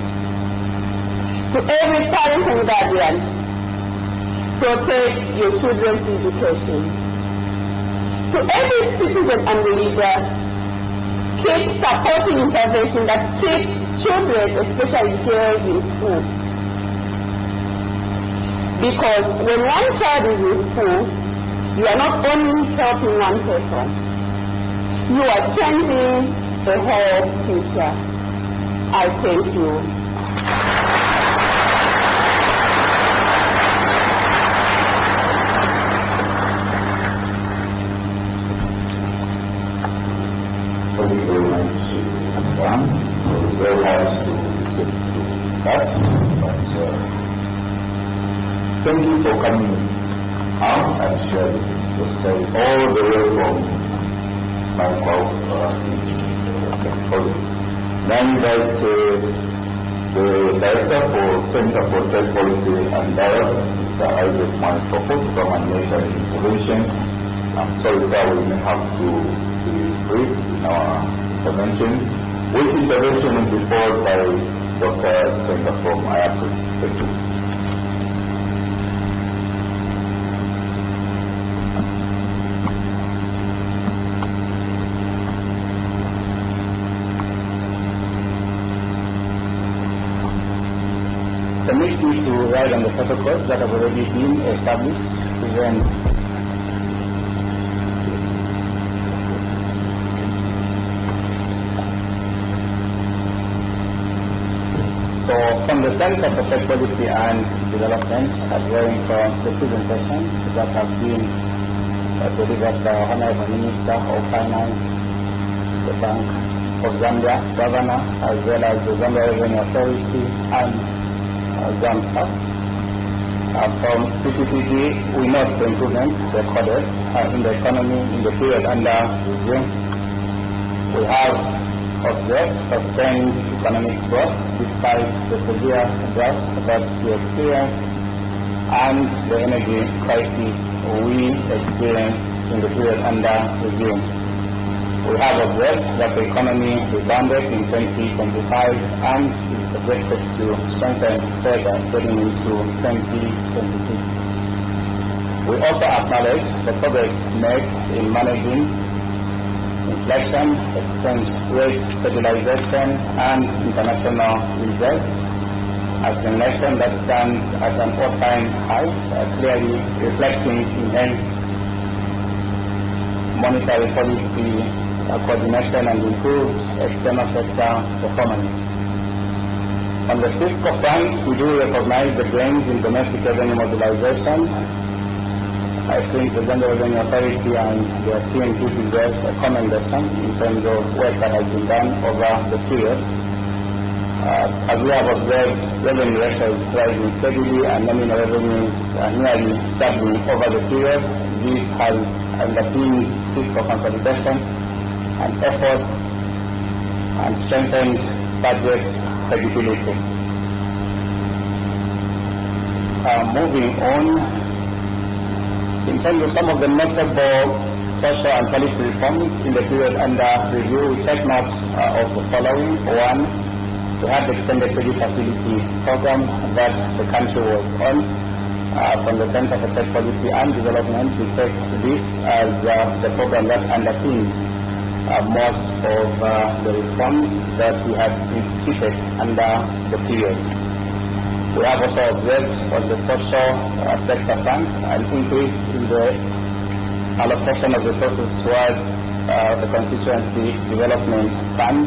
To every parent and guardian, protect your children's education. To every citizen and leader, keep supporting intervention that keep children, especially girls, in school. Because when one child is in school, you are not only helping one person, you are changing the whole future. I thank you. Thank you very much, Madam. It was very nice to listen to that, but thank you for coming out and sharing your story all the way from St. Paul's. Now I invite the Director for Center for Trade Policy and Dialogue, Mr. Isaac Mwebantu, to come and make an intervention. I'm sorry, sir, we may have to be brief in our intervention. Which intervention will be followed by Dr. Center from IAPRI. Thank you. Permit me to write on the protocols that have already been established. Then So So from the Center for Trade Policy and Development, drawing from the presentation that have been delivered by the Honorable Minister of Finance, the Bank of Zambia, Governor, as well as the Zambia Revenue Authority and Zambia'S. From CTPD, we note the improvements recorded in the economy in the period under review. We have observed sustained economic growth despite the severe drought that we experienced and the energy crisis we experienced in the period under review. We have observed that the economy rebounded in 2025 and is projected to strengthen further getting into 2026. We also acknowledge the progress made in managing inflation, exchange rate stabilization, and international reserve. As a nation that stands at an all-time high, clearly reflecting enhanced monetary policy coordination and improved external sector performance. On the fiscal front, we do recognize the gains in domestic revenue mobilization. I think the Zambia Revenue Authority and their team do deserve a commendation in terms of work that has been done over the period. As we have observed, revenue ratios rising steadily and nominal revenues nearly doubling over the period. This has underpinned fiscal consolidation and efforts and strengthened budget credibility. Moving on, in terms of some of the notable social and policy reforms in the period under review, we take note of the following. One, we had the extended credit facility program that the country was on. From the Center for Trade Policy and Development, we take this as the program that underpinned most of the reforms that we had instituted under the period. We have also observed on the social sector front an increase in the allocation of resources towards the constituency development funds.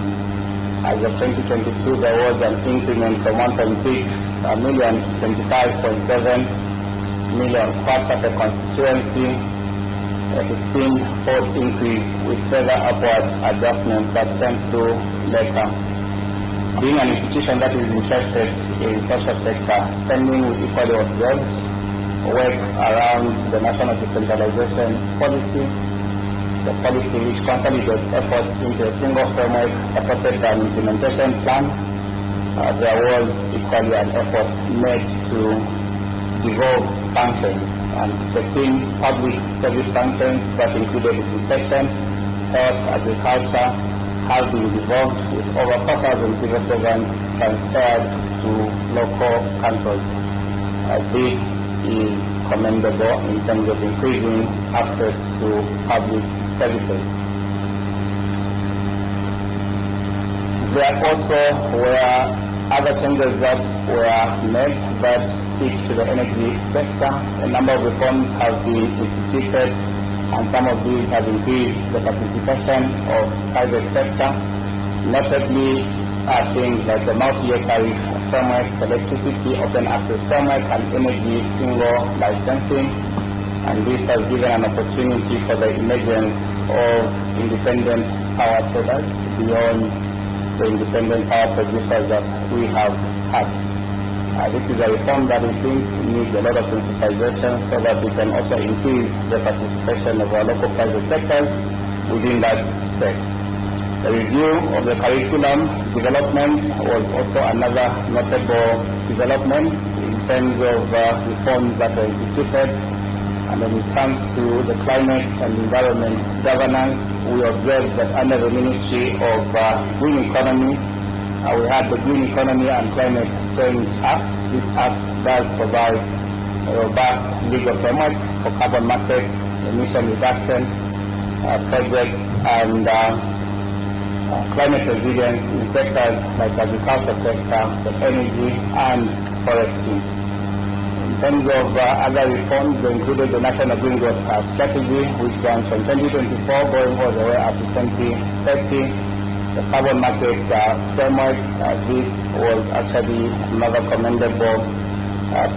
As of 2022, there was an increment from 1.6 million to 25.7 million kwacha per constituency, a 15-fold increase with further upward adjustments that came through later. Being an institution that is interested in social sector spending, we equally observed work around the national decentralization policy, the policy which consolidates efforts into a single framework supported by an implementation plan. There was equally an effort made to devolve functions, and 13 public service functions that included education, health, agriculture have been devolved, with over 4,000 civil servants transferred to local councils. This is commendable in terms of increasing access to public services. There also were other changes that were made that speak to the energy sector. A number of reforms have been instituted, and some of these have increased the participation of private sector. Notably things like the multi-year tariff framework, electricity open access framework, and energy single licensing. And this has given an opportunity for the emergence of independent power products beyond the independent power producers that we have had. This is a reform that we think needs a lot of sensitization so that we can also increase the participation of our local private sectors within that space. The review of the curriculum development was also another notable development in terms of reforms that were instituted. And when it comes to the climate and environment governance, we observed that under the Ministry of Green Economy, we had the Green Economy and Climate Change Act. This act does provide a robust legal framework for carbon markets, emission reduction projects, and climate resilience in sectors like agriculture sector, the energy, and forestry. In terms of other reforms, they included the National Green Growth Strategy, which runs from 2024 going all the way up to 2030. the carbon markets framework. This was actually another commendable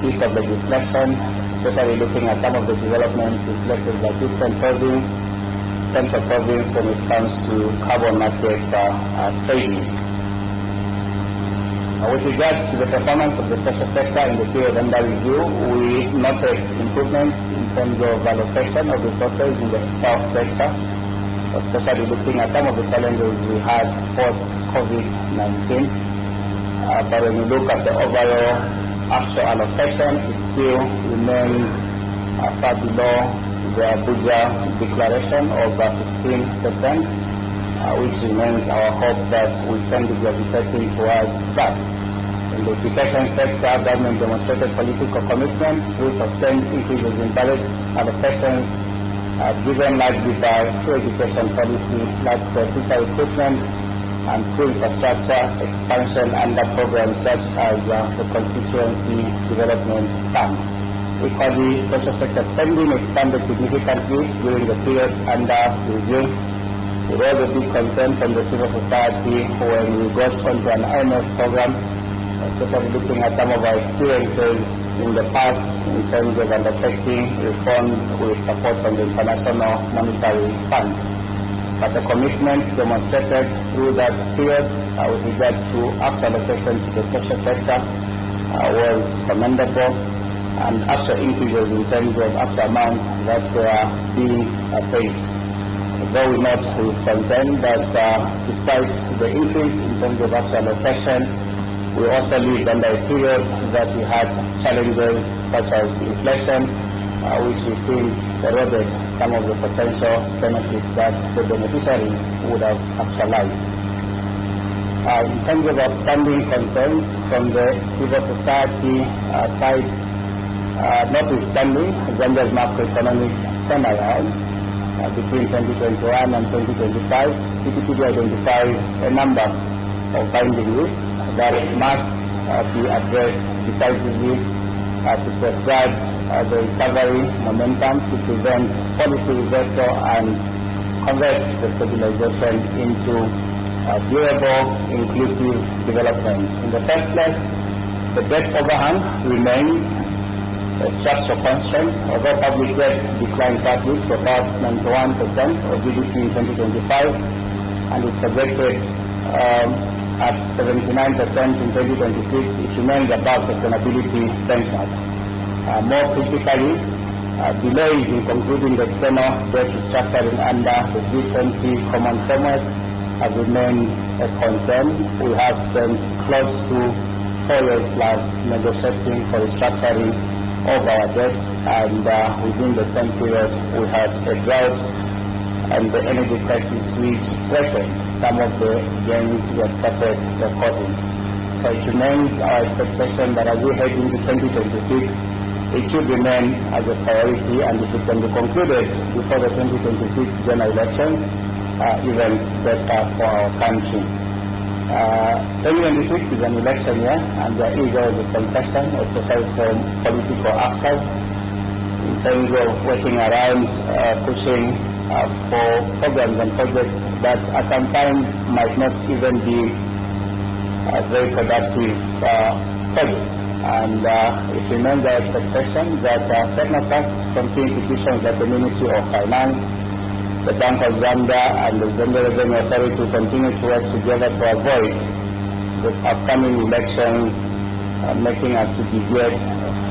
piece of legislation, especially looking at some of the developments in places like Eastern Province, Central Province when it comes to carbon market trading. With regards to the performance of the social sector in the period under review, we noted improvements in terms of allocation of resources in the health sector, especially looking at some of the challenges we had post-COVID-19. But when you look at the overall actual allocation, it still remains far below the Abuja declaration of 15%, which remains our hope that we can be gravitating towards that. In the education sector, government demonstrated political commitment with sustained increases in budget allocations, driven largely by free education policy, large-scale teacher recruitment, and school infrastructure expansion under programs such as the Constituency Development Fund. Equally, social sector spending expanded significantly during the period under review. There was a big concern from the civil society when we got onto an IMF program, especially looking at some of our experiences in the past in terms of undertaking reforms with support from the International Monetary Fund. But the commitment demonstrated through that period with regards to actual allocation to the social sector was commendable, and actual increases in terms of actual amounts that were being paid. Though we note with concern that despite the increase in terms of actual allocation, we also lived under a period that we had challenges such as inflation, which we think eroded some of the potential benefits that the beneficiaries would have actualized. In terms of outstanding concerns from the civil society side, notwithstanding Zambia's macroeconomic turnaround between 2021 and 2025, CPTD identifies a number of binding risks that must be addressed decisively to safeguard the recovery momentum, to prevent policy reversal and convert the stabilization into durable, inclusive development. In the first place, the debt overhang remains a structural constraint. Although public debt declined sharply to about 91% of GDP in 2025 and is projected at 79% in 2026, it remains above sustainability benchmark. More critically, delays in concluding the external debt restructuring under the G20 common framework have remained a concern. We have spent close to 4 years plus negotiating for restructuring of our debts, and within the same period we had a drought and the energy crisis which threatened some of the gains we had started recording. So it remains our expectation that as we head into 2026, it should remain as a priority, and if it can be concluded before the 2026 general election, even better for our country. 2026 is an election year, and there is always a temptation, especially from political actors, in terms of working around pushing for programs and projects that at some times might not even be very productive projects. And it remains our expectation that technocrats from key institutions like the Ministry of Finance, the Bank of Zambia and the Zambia Revenue Authority will continue to work together to avoid the upcoming elections making us to deviate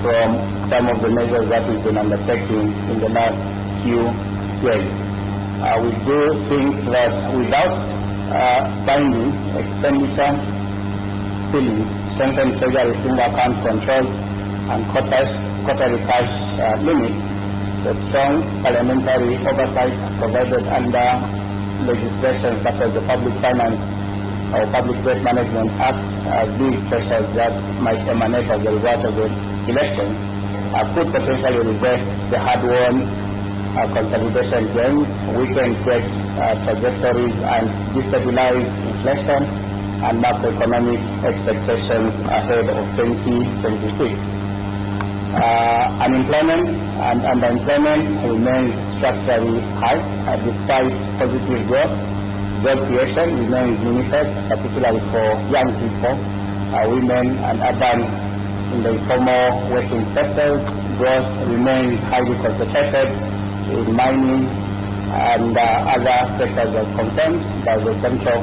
from some of the measures that we've been undertaking in the last few years. We do think that without binding expenditure ceilings, strengthened treasury single account controls and quarterly cash limits, the strong parliamentary oversight provided under legislation such as the Public Finance or Public Debt Management Act, these pressures that might emanate as a result of the elections could potentially reverse the hard-won consolidation gains, weaken debt trajectories, and destabilize inflation and macroeconomic expectations ahead of 2026. Unemployment and underemployment remains structurally high despite positive growth. Job creation remains limited, particularly for young people, women and urban in the informal working sectors. Growth remains highly concentrated in mining and other sectors as confirmed by the central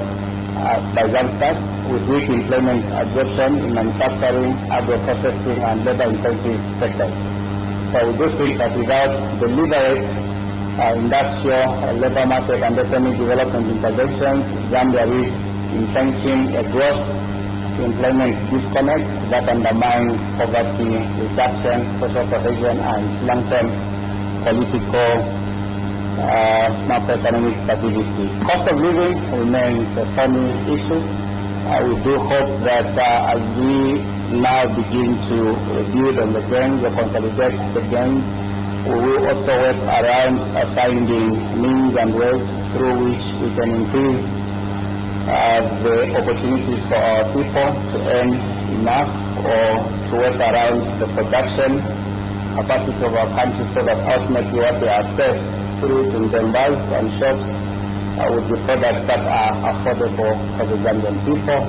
by Zambia'S, with weak employment absorption in manufacturing, agro-processing and labor-intensive sectors. So we do think that without deliberate industrial, labor market and SME development interventions, Zambia risks entrenching a growth employment disconnect that undermines poverty reduction, social cohesion and long-term political macroeconomic stability. Cost of living remains a thorny issue. We do hope that as we now begin to rebuild on the gains or consolidate the gains, we will also work around finding means and ways through which we can increase the opportunities for our people to earn enough or to work around the production capacity of our country so that ultimately what they access through in Zambia'S and shops would be products that are affordable for the Zambian people.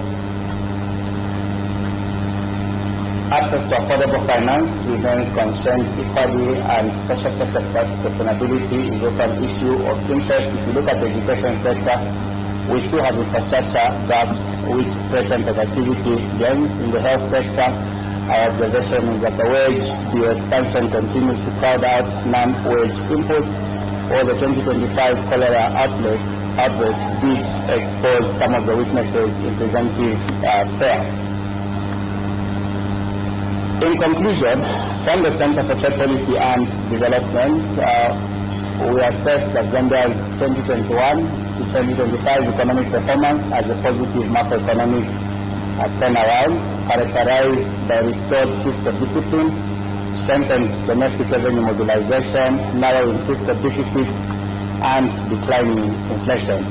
Access to affordable finance remains constrained equally, and social sector sustainability is also an issue of interest. If you look at the education sector, we still have infrastructure gaps which threaten productivity gains. In the health sector, our observation is that the wage bill expansion continues to crowd out non-wage inputs, or the 2025 cholera outbreak did expose some of the weaknesses in preventive care. In conclusion, from the Center for Trade Policy and Development, we assess that Zambia's 2021 to 2025 economic performance as a positive macroeconomic turnaround, characterized by restored fiscal discipline, strengthened domestic revenue mobilization, narrowing fiscal deficits, and declining inflation.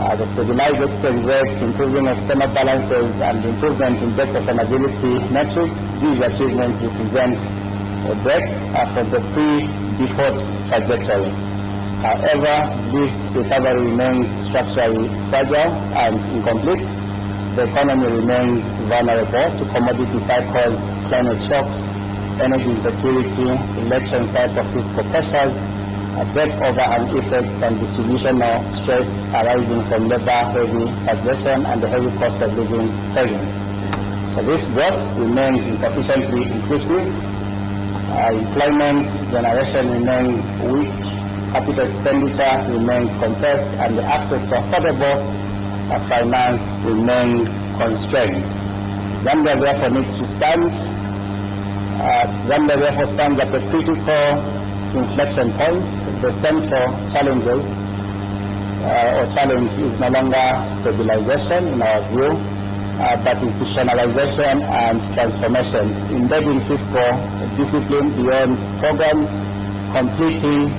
The stabilized exchange rate, improving external balances, and improvement in debt sustainability metrics, these achievements represent a break from the pre-default trajectory. However, this recovery remains structurally fragile and incomplete. The economy remains vulnerable to commodity cycles, climate shocks, energy insecurity, election cycle fiscal pressures, debt overhang effects, and distributional stress arising from labor-heavy taxation and the heavy cost of living pressures. So this growth remains insufficiently inclusive. Employment generation remains weak. Capital expenditure remains compressed, and the access to affordable finance remains constrained. Zambia therefore needs to stand. Zambia therefore stands at a critical inflection point. The central challenges or challenge is no longer stabilization in our view, but institutionalization and transformation, embedding fiscal discipline beyond programs, completing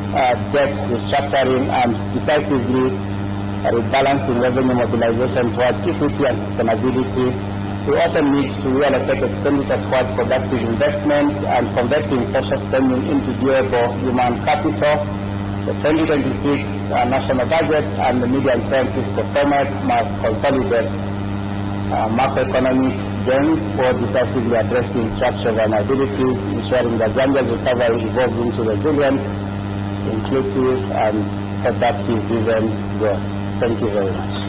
debt restructuring, and decisively rebalancing revenue mobilization towards equity and sustainability. We also need to reallocate expenditure towards productive investment and converting social spending into durable human capital. The 2026 national budget and the medium-term fiscal framework must consolidate macroeconomic gains for decisively addressing structural vulnerabilities, ensuring that Zambia's recovery evolves into resilient, inclusive, and productive-driven growth. Thank you very much.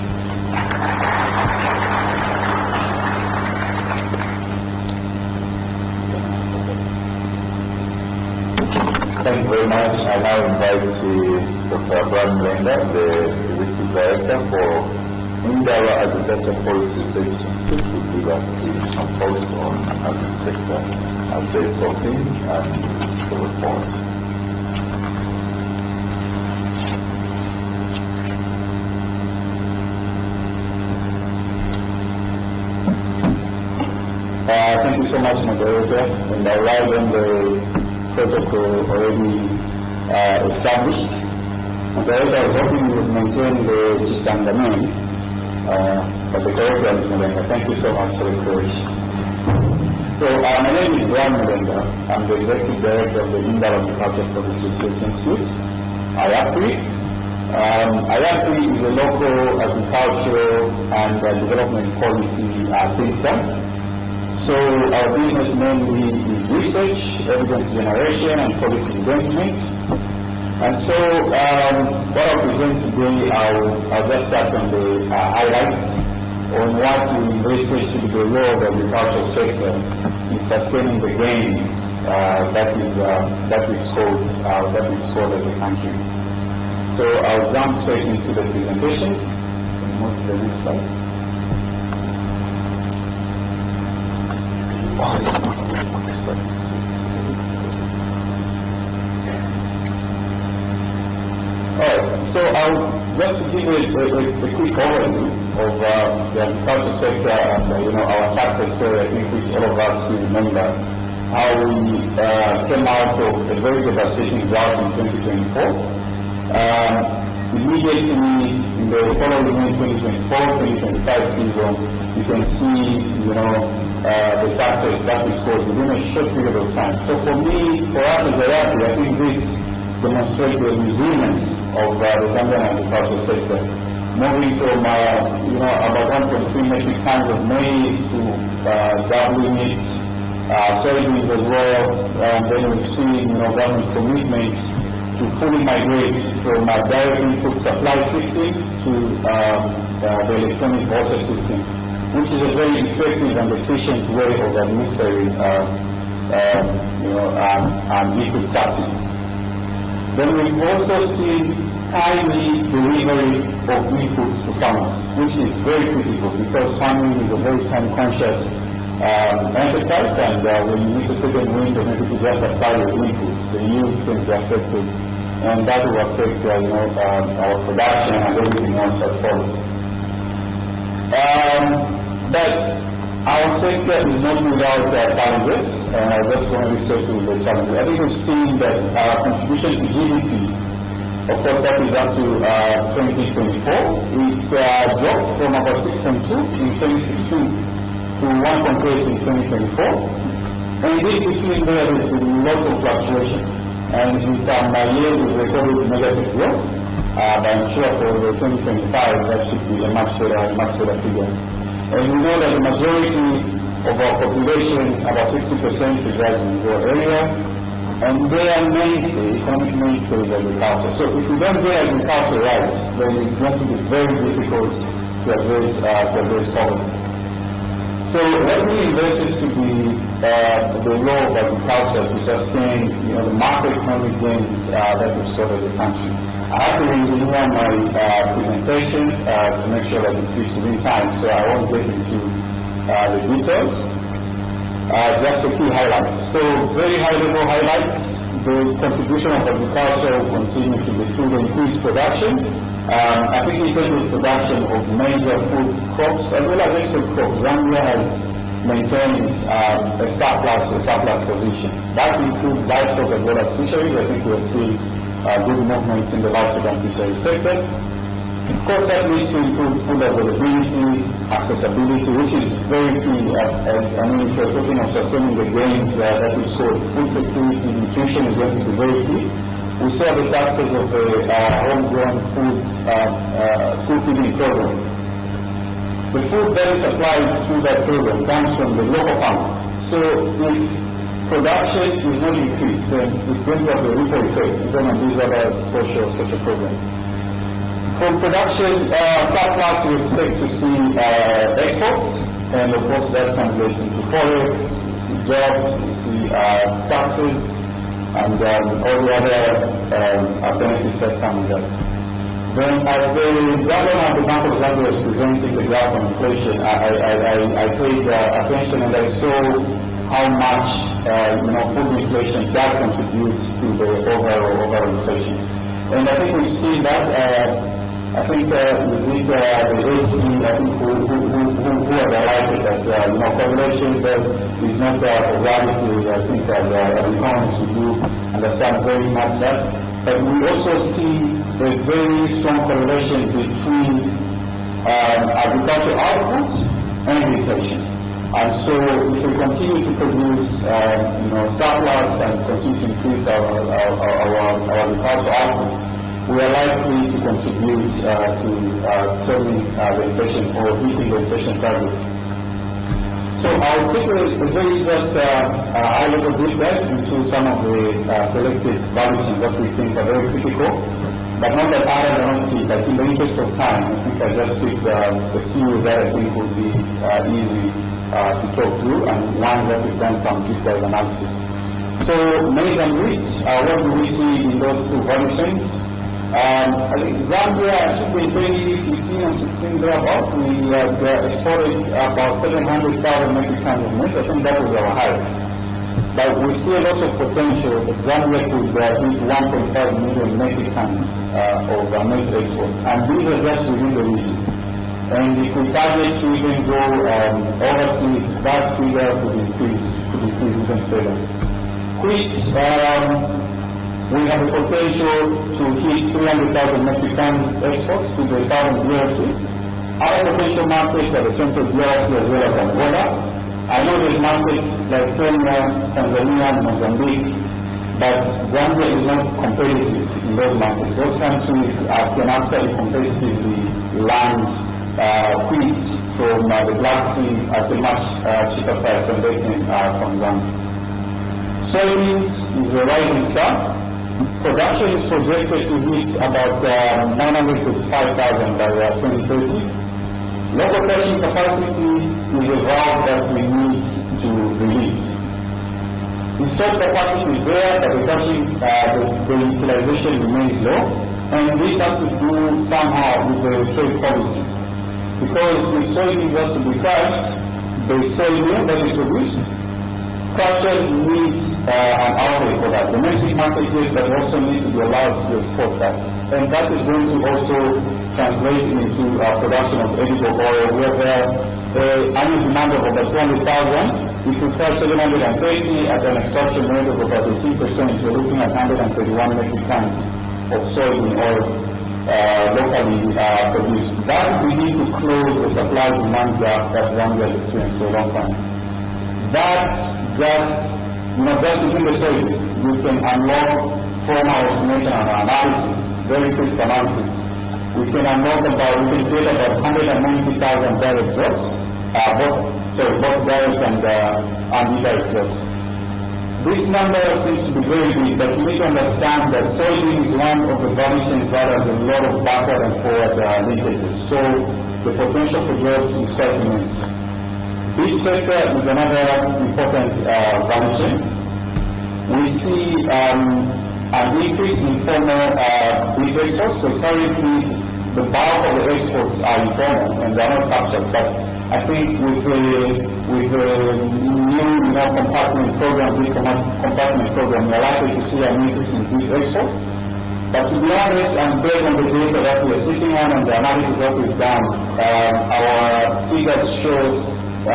Thank you very much. I now invite Dr. Abraham Lenga, the Executive Director for Indaba Agriculture Policy Research Institute, to give us some thoughts on the agri sector, updates of things, and the report. Thank you so much, Moderator. And I ride on the protocol already established. Moderator, I was hoping you would maintain the Chisanga name, but the correct is Mulenga. Thank you so much for the correction. So, my name is Brian Mulenga. I'm the Executive Director of the Indaba Agriculture Policy Research Institute, IAPRI. IAPI is a local agricultural and development policy think tank. So our business mainly is research, evidence generation, and policy engagement. And so what I'll present today, I'll just start on the highlights on what we research to be the role of the agricultural sector in sustaining the gains that we've scored as a country. So I'll jump straight into the presentation and move to the next slide. Alright, so I'll just give a quick overview of the agriculture sector and our success story, I think, which all of us will remember how we came out of a very devastating drought in 2024. Immediately in the following 2024-2025 season, you can see, the success that we scored within a short period of time. So for us as a IAPI, I think this demonstrates the resilience of the Zambian agricultural sector. Moving from, about 1.3 metric tons of maize to doubling it, soybeans as well, and then we've seen, government's commitment to fully migrate from a direct input supply system to the electronic voucher system, which is a very effective and efficient way of administering input subsidy. Then we've also seen timely delivery of inputs to farmers, which is very critical because farming is a very time-conscious enterprise, and when you miss a second window, maybe to just apply your inputs, the yields can be affected, and that will affect our production and everything else that follows. But our sector is not without challenges, and I just want to research with the challenges. I think we've seen that our contribution to GDP, of course, that is up to 2024. It dropped from about 6.2 in 2016 to 1.8 in 2024. And in between there has been lots of fluctuation. And in some years we've recorded negative growth, but I'm sure for the 2025 that should be a much better figure. And we know that the majority of our population, about 60%, resides in the rural area, and their mainstay, economic mainstay is agriculture. So if we don't get agriculture right, then it's going to be very difficult to address poverty. So what we invest is to be the role of agriculture to sustain the macroeconomic gains that we've scored as a country. I have to re-engineer my presentation to make sure that it fits within time, so I won't get into the details. Just a few highlights. So very high-level highlights. The contribution of agriculture will continue to be through the increased production. I think in terms of production of major food crops as well as export crops, Zambia has maintained a surplus position. That includes livestock as well as fisheries. I think we'll see good movements in the livestock and fisheries sector. Of course, that needs to improve food availability, accessibility, which is very key. I mean, if you're talking of sustaining the gains that we saw, food security, nutrition is going to be very key. We saw the success of the homegrown food school feeding program. The food that is supplied through that program comes from the local farmers. So if production is not increased, then it's going to have a ripple effect even on these other social programs. From production surplus, we expect to see exports, and of course that translates into forex, you see jobs, you see taxes, and all the other benefits that come with that. Then as the governor of the Bank of Zambia was presenting the graph on inflation, I paid attention and I saw how much food inflation does contribute to the overall inflation. And I think we've seen that. I think the ACT, I think who have highlighted that correlation is not causality. I think as economists we do understand very much that. But we also see a very strong correlation between agricultural output and inflation. And so if we continue to produce surplus and continue to increase our agricultural output, we are likely to contribute to turning the inflation or meeting the inflation target. So I'll take a very just high-level deep dive into some of the selected valuations that we think are very critical, but not that others are not key. But in the interest of time, I think I just picked a few that I think would be easy to talk through, and ones that we've done some deep dive analysis. So maize and wheat, what do we see in those two value chains? I think Zambia should be 2015 and 16 thereabout. We exported about 700,000 metric tons of maize. I think that was our highest. But we see a lot of potential that Zambia could hit 1.5 million metric tons of maize exports. And these are just within the region. And if we target to even go overseas, that figure could increase even further. Wheat, we have the potential to hit 300,000 metric tons exports to the southern DRC. Other potential markets are the central DRC as well as Angola. I know there's markets like Kenya, Tanzania, and Mozambique, but Zambia is not competitive in those markets. Those countries can actually competitively land wheat from the Black Sea at a much cheaper price than they can from Zambia. Soybeans is a rising star. Production is projected to hit about 935,000 by 2030. Local crushing capacity is a valve that we need to release. Installed capacity is there, but the crushing, the utilization remains low, and this has to do somehow with the trade policies. Because if soybean has to be crushed, the soy meal that is produced, crushers need an outlet for that. Domestic market yes, but also need to be allowed to export that. And that is going to also translate into production of edible oil, where the annual demand of about 200,000, if we crush 730 at an extraction rate of about 18%, we're looking at 131 metric tons of soybean oil locally produced. That we need to close the supply-demand gap that Zambia has experienced for a long time. That just within the soybean, we can unlock from our estimation and analysis, very quick analysis. We can create about 190,000 direct jobs, both direct and indirect jobs. This number seems to be very big, but you need to understand that soybean is one of the value chains that has a lot of backward and forward linkages. So the potential for jobs is quite immense. Beef sector is another important value chain. We see an increase in formal beef exports, because currently the bulk of the exports are informal and they are not captured. But I think with the new compartment program, beef compartment program, we are likely to see an increase in beef exports. But to be honest, and based on the data that we are sitting on and the analysis that we've done, our figures shows a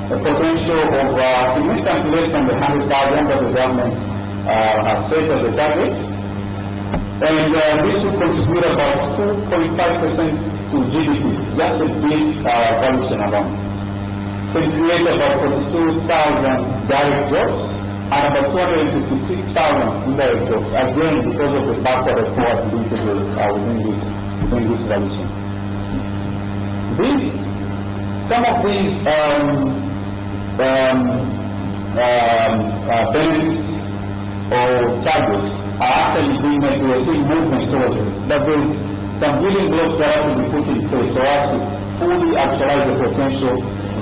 potential of significantly less than the 100,000 that the government has set as a target. And this will contribute about 2.5% to GDP, just a beef value chain alone. Can create about 42,000 direct jobs and about 256,000 indirect jobs, again because of the backward and forward linkages within this value chain. Some of these benefits or targets are actually being made. We are seeing movements towards this, but there's some building blocks that have to be put in place so as to fully actualize the potential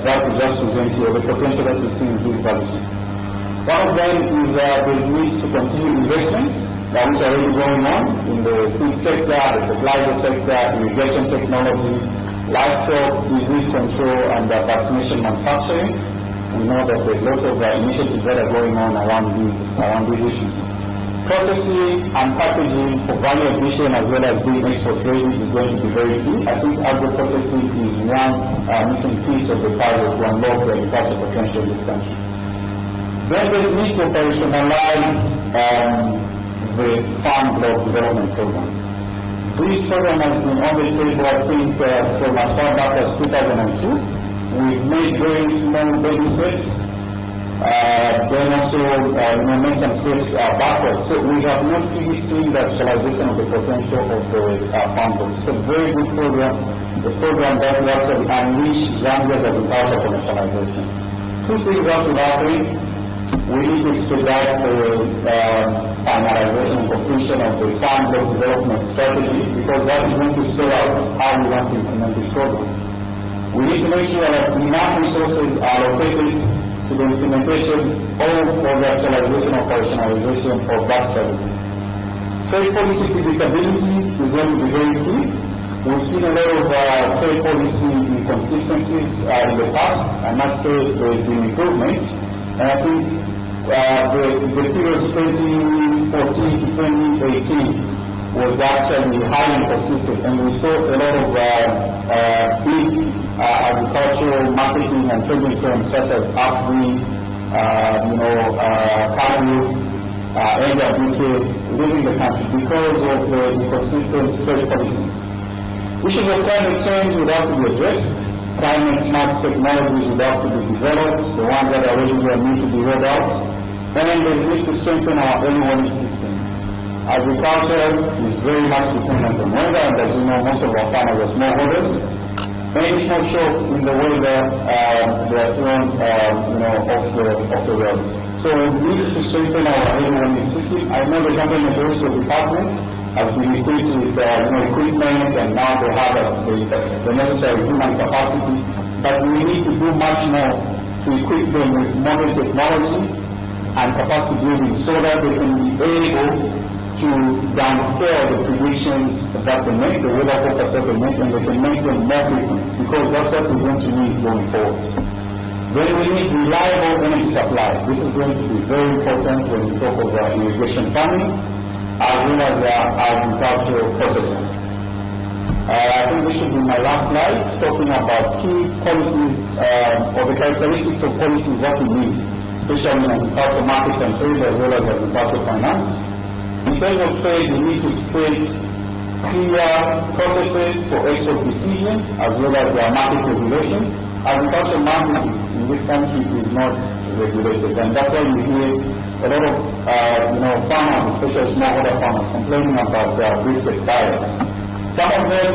that we just present here, the potential that we see in these value chains. One of them is there's need to continue investments which are already going on in the seed sector, the fertilizer sector, irrigation technology, livestock disease control, and vaccination manufacturing. We know that there's lots of initiatives that are going on around these issues. Processing and packaging for value addition as well as being export ready is going to be very key. I think agro-processing is one missing piece of the puzzle to unlock the agricultural potential in this country. Then there's need to operationalize the farm block development program. This program has been on the table, I think, from as far back as 2002. We've made very small baby steps. then also make some steps backwards. So we have not really seen the actualization of the potential of the farm boards. It's a very good program, the program that will actually unleash Zambia's agricultural commercialization. Two things have to happen. We need to expedite the finalization and completion of the farm block development strategy, because that is going to spell out how we want to implement this program. We need to make sure that enough resources are allocated to the implementation of the actualization and operationalization of that strategy. Trade policy predictability is going to be very key. We've seen a lot of trade policy inconsistencies in the past. I must say there has been improvement. And I think the period 2014 to 2018 was actually highly consistent, and we saw a lot of big agricultural marketing and trading firms such as Afri, Cargill, NWK leaving the country because of the inconsistent trade policies. Issues of climate change would have to be addressed. Climate smart technologies would have to be developed, the ones that are already there need to be rolled out, and there's need to strengthen our early warning system. Agriculture is very much dependent on weather, and as you know, most of our farmers are smallholders. Any small shock in the weather, they are thrown off the roads. So we need to strengthen our early warning system. I know the Zambia Meteorological Department has been equipped with equipment, and now they have the necessary human capacity. But we need to do much more to equip them with modern technology and capacity building, so that they can be able to downscale the predictions that they make, the weather forecasts that they make, and they can make them more frequent, because that's what we're going to need going forward. Then we need reliable energy supply. This is going to be very important when we talk about irrigation farming, as well as agricultural processing. I think this should be my last slide, talking about key policies or the characteristics of policies that we need, especially in agricultural markets and trade, as well as agricultural finance. In terms of trade, we need to set clear processes for export decision, as well as market regulations. Agricultural marketing in this country is not regulated, and that's why you hear a lot of farmers, especially smallholder farmers, complaining about briefcase diets. Some of them,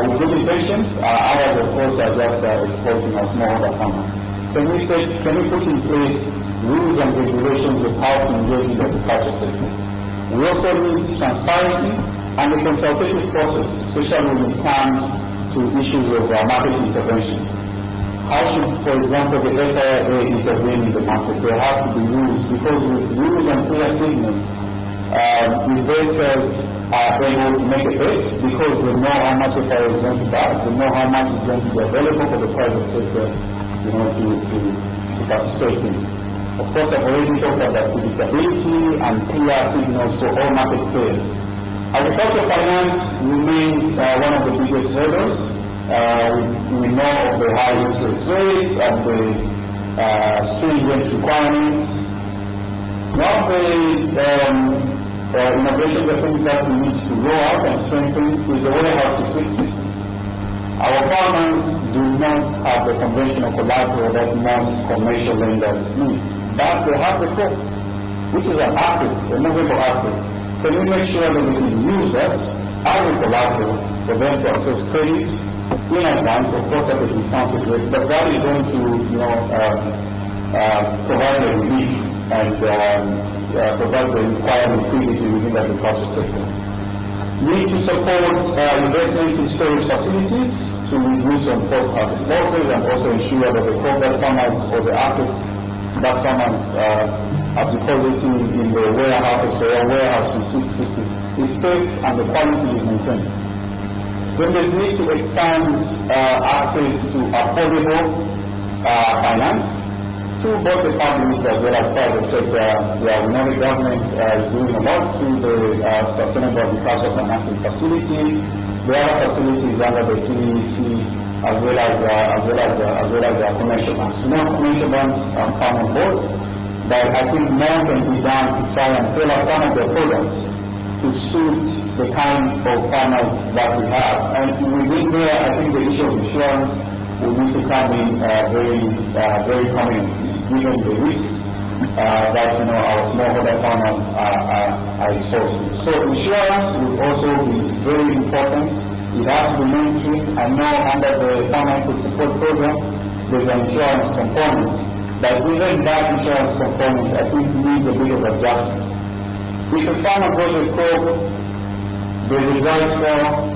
with good intentions, others, of course, are just exploiting our smallholder farmers. Can we put in place rules and regulations of how to engage in the agriculture sector? We also need transparency and a consultative process, especially when it comes to issues of market intervention. How should, for example, the FIA intervene in the market? There have to be rules, because with rules and clear signals, investors are able to make a bet, because they know how much FIA is going to buy, they know how much is going to be available for the private sector, to participate in. Of course, I've already talked about predictability and clear signals for all market players. Agricultural finance remains one of the biggest hurdles. We know of the high interest rates and the stringent requirements. One of the innovations I think that we need to roll out and strengthen is the warehouse to six system. Our farmers do not have the conventional collateral that most commercial lenders need, but they have the crop, which is an asset, a movable asset. Can we make sure that we can use that as a collateral for them to access credit in advance, of course, at a discounted rate, but that is going to, provide a relief and provide the required liquidity within the agriculture sector. We need to support investment in storage facilities to reduce on post-harvest losses, and also ensure that the crop that farmers or the assets that farmers are depositing in the warehouses or warehouse receipt system is safe and the quality is maintained. Then there's need to expand access to affordable finance through both the public as well as private sector. We know the government is doing a lot through the Sustainable Agriculture Financing Facility. The other facilities under the CEC, as well as commercial banks. Commercial banks come on board, but I think more can be done to try and tailor some of their products to suit the kind of farmers that we have. And within there, I think the issue of insurance will need to come in very prominently. given the risks that our smallholder farmers are exposed to. So insurance will also be very important. It has to be mainstream. I know under the Farmer Input Support Program, there's an insurance component, but even that insurance component, I think, needs a bit of adjustment. If a farmer grows a crop, there's a dry spell,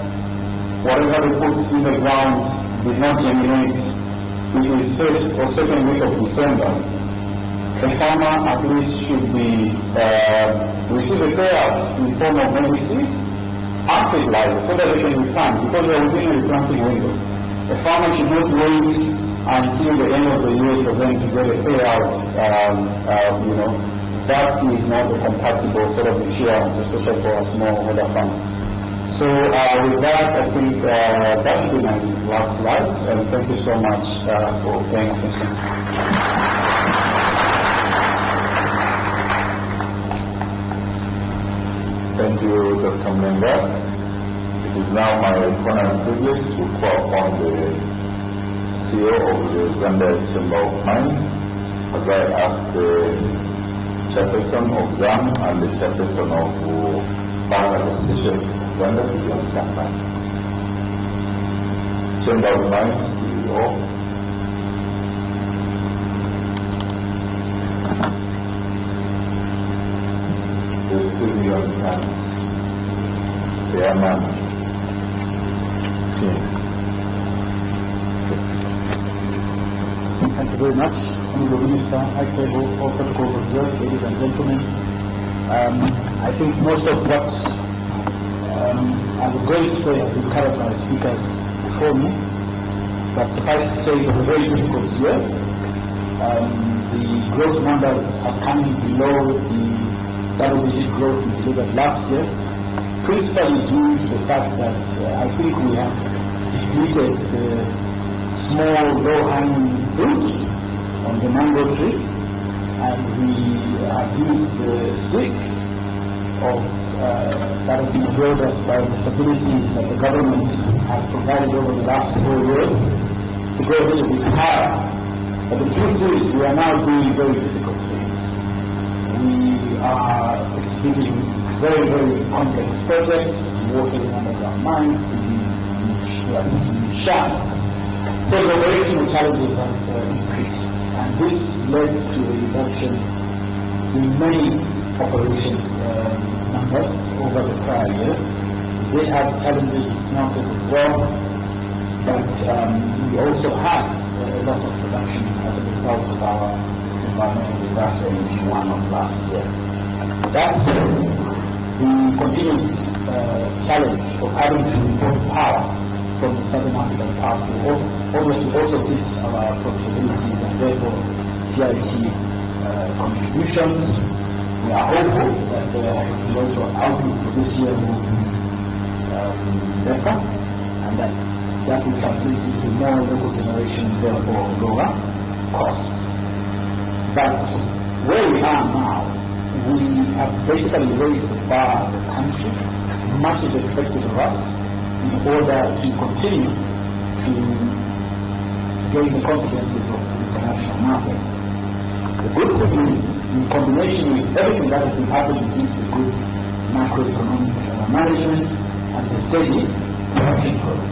whatever they put in the ground did not germinate, it is first or second week of December, the farmer at least should be receive a payout in the form of maybe seed and fertilizer so that they can replant, because they are within a replanting window. The farmer should not wait until the end of the year for them to get a payout. That is not a compatible sort of insurance, especially for smallholder farmers. So with that, I think that should be my last slide, and thank you so much for paying attention. Thank you, Dr. Mlenga. It is now my honor and privilege to call upon the CEO of the Zambia Chamber of Mines, as I ask the chairperson of ZAM and the chairperson of Farmers Association of Zambia to be on standby. Chamber of Mines, CEO. The 2 million tons, the Aman team. Thank you very much, Honorable Minister. High table, all protocols observed, ladies and gentlemen. I think most of what I was going to say has been covered by speakers before me, but suffice to say it was a very difficult year. The growth numbers have come below the double-digit growth we delivered last year, principally due to the fact that I think we have depleted the small, low-hanging fruit on the mango tree, and we have used the stick of that has been availed us by the stabilities that the government has provided over the last 4 years to go a little bit higher. But the truth is, we are now doing very difficult things. We are executing very, very complex projects, watering underground mines, the shafts. So the operational challenges have increased, and this led to a reduction in many operations numbers over the prior year. They had challenges in smelters as well, but we also had a loss of production as a result of our environmental disaster in Q1 of last year. That said, the continued challenge of having to import power from the Southern African part will obviously also hit our profitabilities and therefore CIT contributions. We are hopeful that the also outlook for this year will be better, and that will translate into more local generation, therefore lower costs. But where we are now, we have basically raised the bar as a country. Much is expected of us in order to continue to gain the confidences of international markets. The good thing is, in combination with everything that has been happening due to the good macroeconomic management and the steady production growth,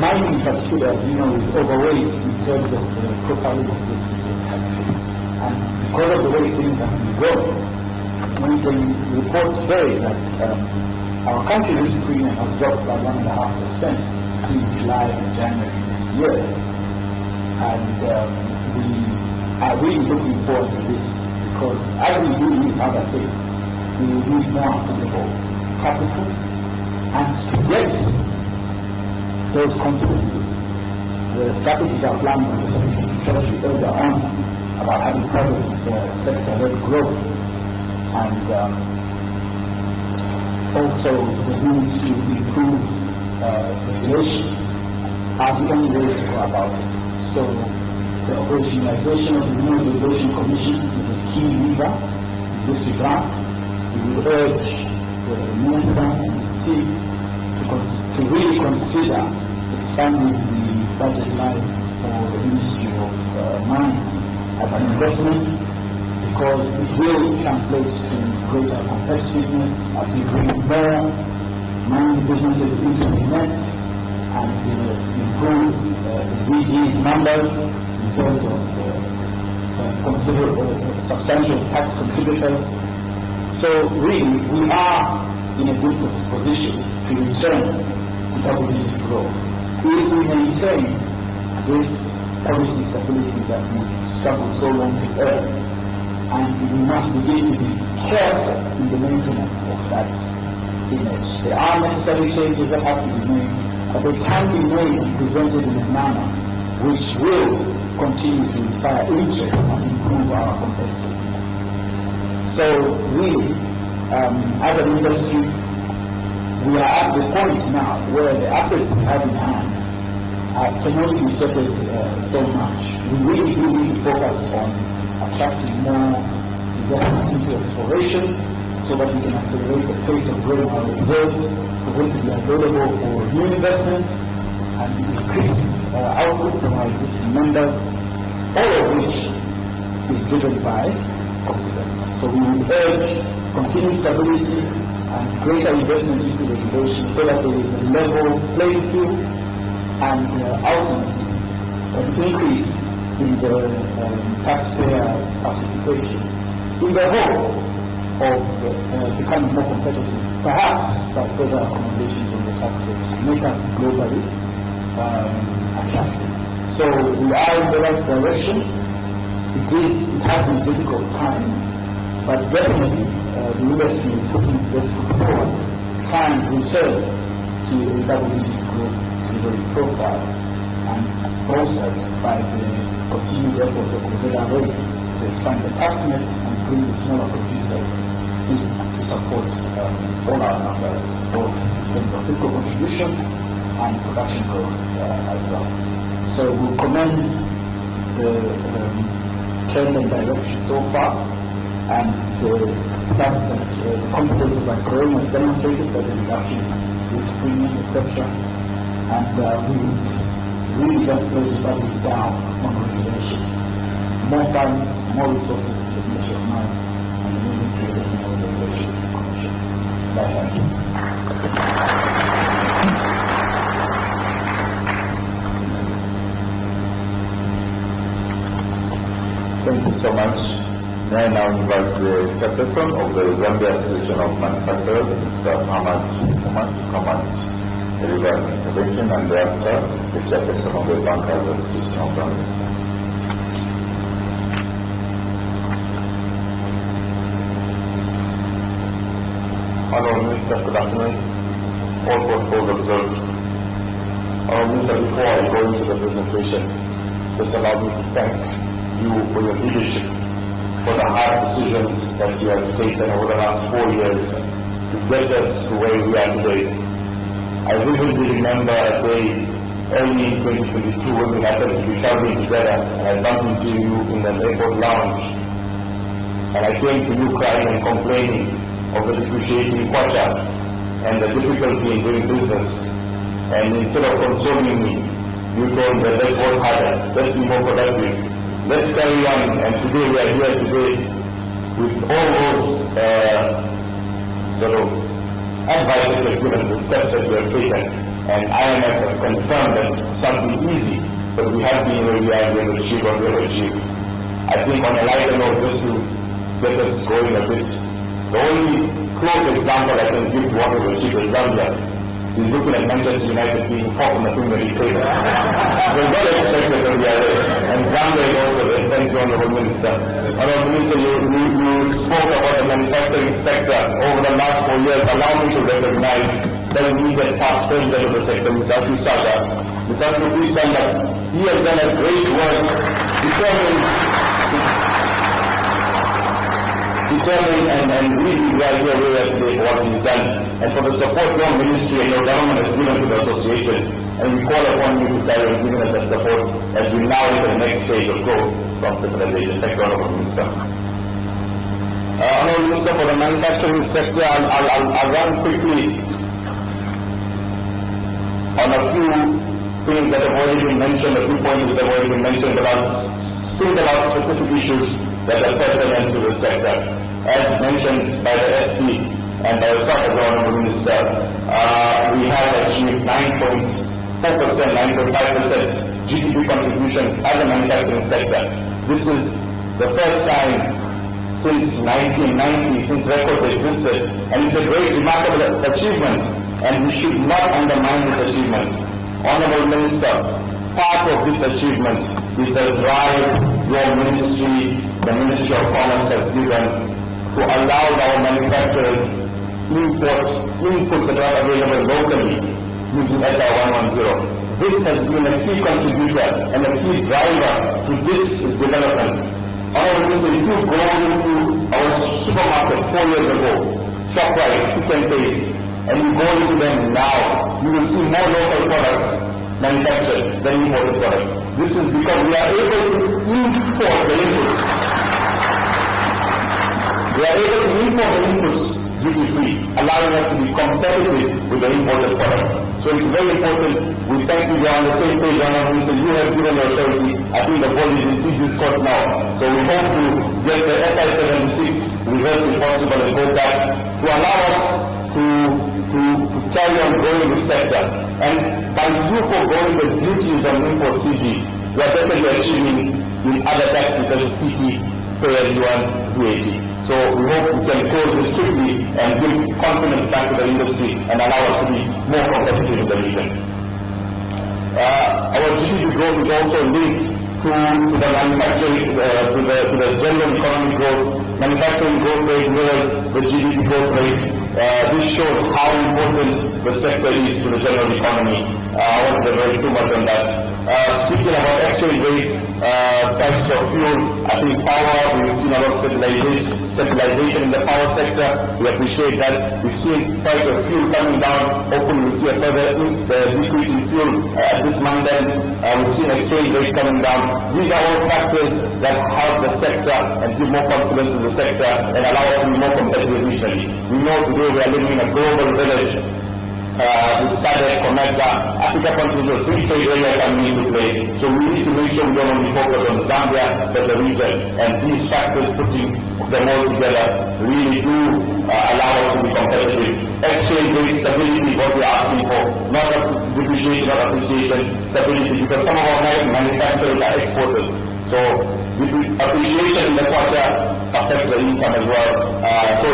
mining in particular, as you know, is overweight in terms of the profiling of this country. And because of the way things have been going, we can report today that our country risk premium has dropped by 1.5% between July and January this year. And we are really looking forward to this, because as we do these other things, we will need more affordable capital, and to get those confidences, the strategies outlined by the Secretary of Treasury earlier on about having private sector-led growth, and also the need to improve regulation are the only ways to go about it. So the operationalization of the New Regulation Commission is a key lever in this regard. We will urge the Minister and his team to really consider expanding the budget line for the Ministry of Mines as an investment, because it will translate to greater competitiveness as we bring more mining businesses into the net and improve the DG's numbers in terms of considerable, substantial tax contributors. So really, we are in a good position to return to double-digit growth. If we maintain this policy stability that we've struggled so long to earn, and we must begin to be careful in the maintenance of that image. There are necessary changes that have to be made, but they can be made and presented in a manner which will continue to inspire interest and improve our competitiveness. So really, as an industry, we are at the point now where the assets we have in hand can only be settled so much. We really do need to focus on attracting more investment into exploration so that we can accelerate the pace of growing our reserves for them to be available for new investment and increased output from our existing members, all of which is driven by confidence. So we will urge continued stability and greater investment into regulation so that there is a level playing field and ultimately an increase in the taxpayer participation in the hope of becoming more competitive, perhaps by further accommodations on the tax rate to make us globally attractive. So we are in the right direction. It has been difficult times, but definitely the industry is putting its best foot forward, trying to return to a double-digit growth delivery profile, and bolstered by the continued efforts of the ZRA to expand the tax net and bring the smaller producers in to support all our numbers, both in terms of fiscal contribution and production growth as well. So we commend the trend and direction so far, and the fact that the competences are growing as demonstrated by the reduction in risk premium, etc. And we really just go to double down on regulation. More funds, more resources to the Ministry of Mines, and the moving to the Regulation Commission. Thank you. Thank you so much. May I now invite the chairperson of the Zambia Association of Manufacturers, Mr. Ahmad Umar, to come and deliver an intervention, and thereafter the chairperson of the Bankers Association of Zambia. Hello, Minister. Good afternoon. All protocols observed. Minister, before I go into the presentation, just allow me to thank you for your leadership, for the hard decisions that you have taken over the last 4 years to get us to where we are today. I vividly remember a day early in 2022 when we happened to be traveling together, and I bumped into you in the airport lounge, and I came to you crying and complaining of the depreciating kwacha and the difficulty in doing business. And instead of consoling me, you told me that let's work harder, let's be more productive, let's carry on. And today we are here today with all those sort of advice that you have given, the steps that you have taken. And IMF have confirmed that it's something easy, but we have been where we are, we have achieved what we have achieved. I think on a lighter note, just to get us going a bit, the only close example I can give to what we've achieved in Zambia is looking at Manchester United being fourth in the Premier League table. We're not expected that we are there. And Zambia is also there. Thank you, Honorable Minister. Honorable Minister, you spoke about the manufacturing sector over the last 4 years. Allow me to recognize the immediate past president of the sector, Mr. Lusaka. Mr. Lusaka, please stand up. He has done a great work determined and really we are here where today for what he's done, and for the support your ministry and your government has given to the association, and we call upon you to carry on giving us that support as we now enter the next stage of growth from civilization. Thank you, Honorable Minister. Honorable Minister, for the manufacturing sector, I'll run quickly on a few things that have already been mentioned, a few points that have already been mentioned, but I'll single out specific issues that are pertinent to the sector. As mentioned by the SC and by the Honourable Minister, we have achieved 9.4%, 9.5% GDP contribution as a manufacturing sector. This is the first time since 1990, since records existed, and it's a great, remarkable achievement, and we should not undermine this achievement. Honourable Minister, part of this achievement is the drive your ministry, the Ministry of Commerce has given to allow our manufacturers import inputs that are available locally using SI 110. This has been a key contributor and a key driver to this development. Honourable Minister, if you go into our supermarket 4 years ago, ShopRite, Pick and Pays, and you go into them now, you will see more local products manufactured than imported products. This is because we are able to import the inputs. We are able to import the inputs duty-free, allowing us to be competitive with the imported product. So it's very important. We thank you. We are on the same page, Honourable Minister. You have given your authority. I think the ball is in CG's court now. So we hope to get the SI 76 reversed if possible and go back to allow us to carry on growing the sector. And by you foregoing the duties on import CG, we are definitely achieving in other taxes such as CT, pay-as-you-earn, VAT. So we hope we can close this quickly and give confidence back to the industry and allow us to be more competitive in the region. Our GDP growth is also linked to the manufacturing, to the general economic growth. Manufacturing growth rate mirrors the GDP growth rate. This shows how important the sector is to the general economy. I won't elaborate too much on that. Speaking about exchange rates, prices of fuel, I think power, we've seen a lot of stabilization in the power sector. We appreciate that. We've seen price of fuel coming down. Hopefully we'll see a further decrease in fuel at this month end. We've seen exchange rate coming down. These are all factors that help the sector and give more confidence in the sector and allow us to be more competitive regionally. We know today we are living in a global village. With SADC, COMESA, Africa Continental Free Trade Area coming into play. So we need to make sure we don't only focus on Zambia, but the region. And these factors, putting them all together, really do allow us to be competitive. Exchange rate stability, what we're asking for, not depreciation, not appreciation, stability, because some of our manufacturers are exporters. So appreciation in the quarter affects the income as well. So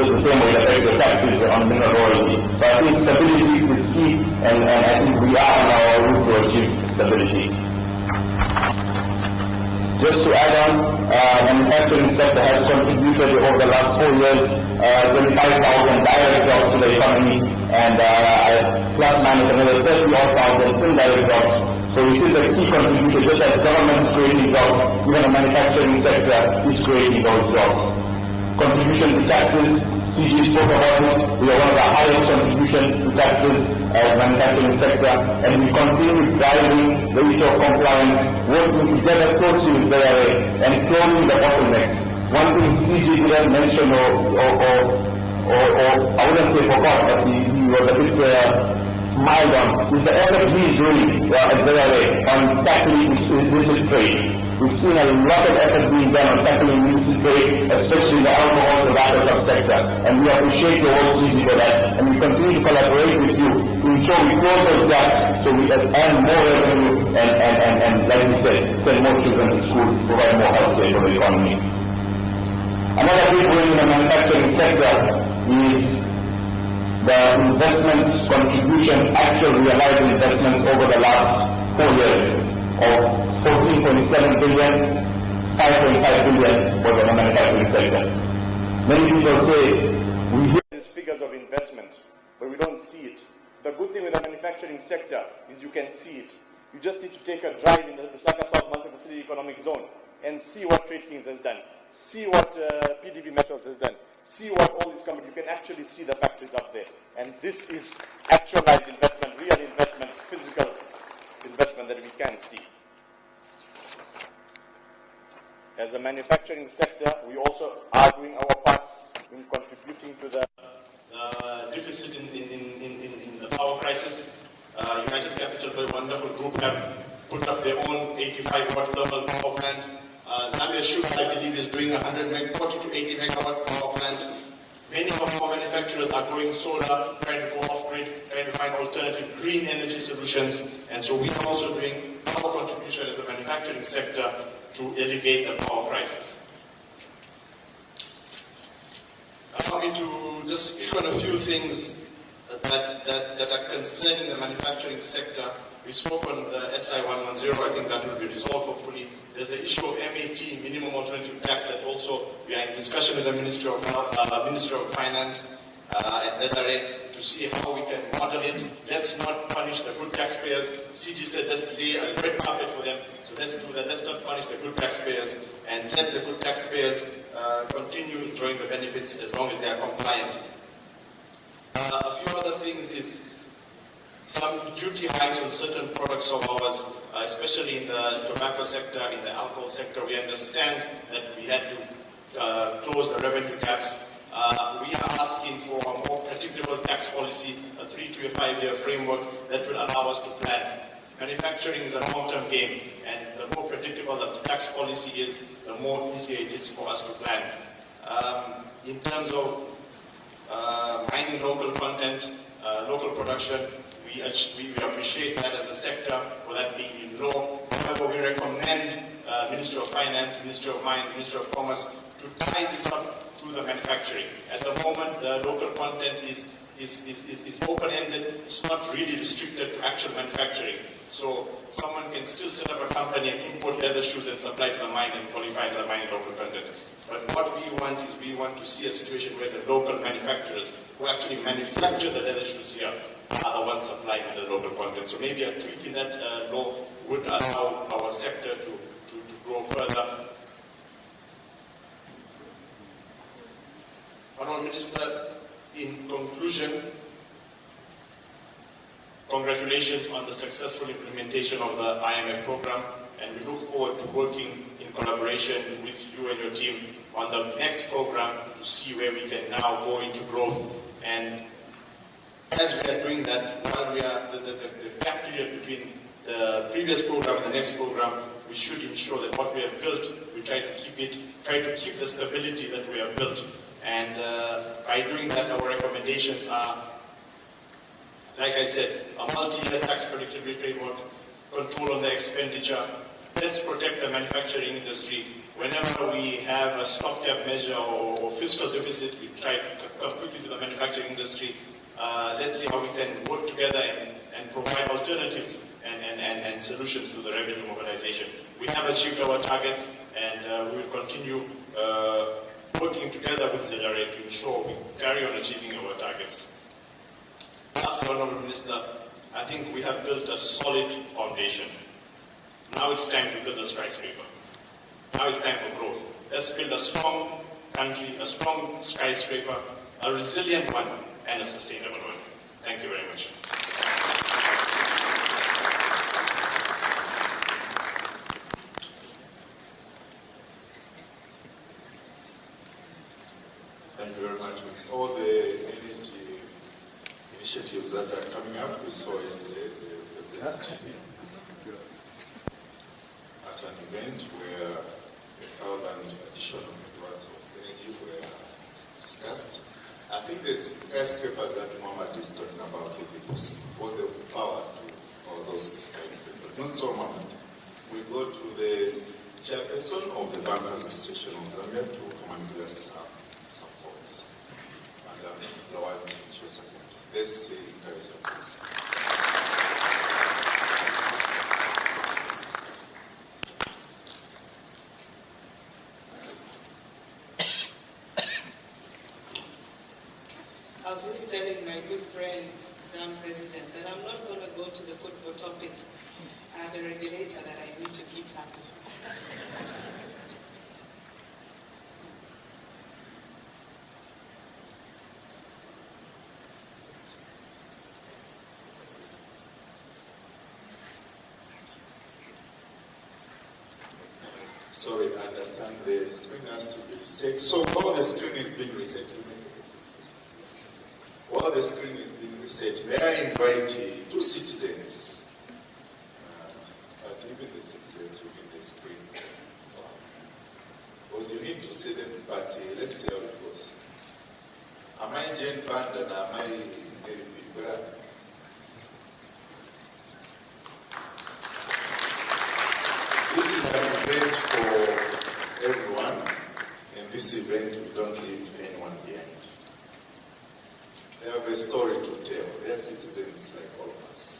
the same way it affects the taxes on mineral royalty. So I think stability is key, and I think we are on our route to achieve stability. Just to add on, manufacturing sector has contributed over the last 4 years 25,000 direct jobs to the economy, and plus minus another 30,000 indirect jobs. So it is a key contributor, just as government is creating jobs, even the manufacturing sector is creating those jobs. Contribution to taxes, CG spoke about it. We are one of the highest contribution to taxes as manufacturing sector, and we continue driving the issue of compliance, working together closely with ZRA and closing the bottlenecks. One thing CG didn't mention or I wouldn't say forgot, but he was a bit mild on, is the effort he's doing at ZRA on tackling illicit trade. We've seen a lot of effort being done on tackling illicit trade, especially in the alcohol tobacco subsector, and we appreciate your whole CG for that, and we continue to collaborate with you to ensure we close those gaps so we can earn more revenue and like we said, send more children to school, provide more health care for the economy. Another big win in the manufacturing sector is the investment contribution, actual realized investments over the last 4 years of 14.7 billion, 5.5 billion was in the manufacturing sector. Many people say we hear these figures of investment, but we don't see it. The good thing with the manufacturing sector is you can see it. You just need to take a drive in the Lusaka South Multi-Facility Economic Zone and see what Trade Kings has done, see what PDV Metals has done, see what all these companies, you can actually see the factories up there. And this is actualized investment, real investment, physical investment that we can see. As a manufacturing sector, we also are doing our part in contributing to the deficit in the power crisis. United Capital, very wonderful group, have put up their own 85-watt thermal power plant. Zambia Sugar, I believe, is doing 40 to 80 megawatt power plant. Many of our manufacturers are going solar, trying to go off-grid, trying to find alternative green energy solutions. And so we are also doing our contribution as a manufacturing sector to alleviate the power crisis. Allow me to just speak on a few things that are concerning the manufacturing sector. We spoke on the SI 110, I think that will be resolved hopefully. There's the issue of MAT, minimum alternative tax, that also we are in discussion with the Ministry of Finance, etc., to see how we can model it. Let's not punish the good taxpayers. CG said let's lay a red carpet for them, so let's do that. Let's not punish the good taxpayers and let the good taxpayers continue enjoying the benefits as long as they are compliant. A few other things is some duty hikes on certain products of ours, especially in the tobacco sector, in the alcohol sector. We understand that we had to close the revenue gaps. We are asking for a more predictable tax policy, a 3 to 5 year framework that will allow us to plan. Manufacturing is a long-term game, and the more predictable the tax policy is, the more easier it is for us to plan. In terms of mining local content, local production, we appreciate that as a sector for that being in law. However, we recommend Ministry of Finance, Ministry of Mines, Ministry of Commerce to tie this up to the manufacturing. At the moment, the local content is open-ended. It's not really restricted to actual manufacturing. So someone can still set up a company and import leather shoes and supply to the mine and qualify to the mine local content. But what we want is we want to see a situation where the local manufacturers who actually manufacture the leather shoes here are the ones supplying the local content. So maybe a tweak in that law would allow our sector to grow further. Honourable Minister, in conclusion, congratulations on the successful implementation of the IMF program, and we look forward to working in collaboration with you and your team on the next program to see where we can now go into growth. And as we are doing that, while we are the gap period between the previous program and the next program, we should ensure that what we have built, we try to keep the stability that we have built. And by doing that, our recommendations are, like I said, a multi-year tax predictability framework, control on the expenditure. Let's protect the manufacturing industry. Whenever we have a stopgap measure or fiscal deficit, we try to come quickly to the manufacturing industry. Let's see how we can work together and provide alternatives and solutions to the revenue mobilization. We have achieved our targets, and we will continue working together with ZRA to ensure we carry on achieving our targets. Lastly, Honourable Minister, I think we have built a solid foundation. Now it's time to build a skyscraper. Now it's time for growth. Let's build a strong country, a strong skyscraper, a resilient one, and a sustainable one. Thank you very much. Thank you very much. With all the energy initiatives that are coming up, we saw yesterday the President at an event where 1,000 additional megawatts of energy were discussed. I think the skyscrapers that Mohammed is talking about will be possible for the power to all those skyscrapers. Not so Mohammed. We go to the chairperson of the Bankers Association of Zambia to come and give us some thoughts. Madam Lawal, let's encourage her, please. I was just telling my good friend, Zam President, that I'm not going to go to the football topic. I have a regulator that I need to keep happy. Sorry, I understand the screen has to be reset. So while the screen is being reset, may I invite two citizens, but even the citizens will get the screen. because you need to see them, but let's see how it goes. Am I Jane Band and am I very big brother? This is an event for everyone. In this event, we don't leave anyone behind. They have a story to tell. They are citizens like all of us.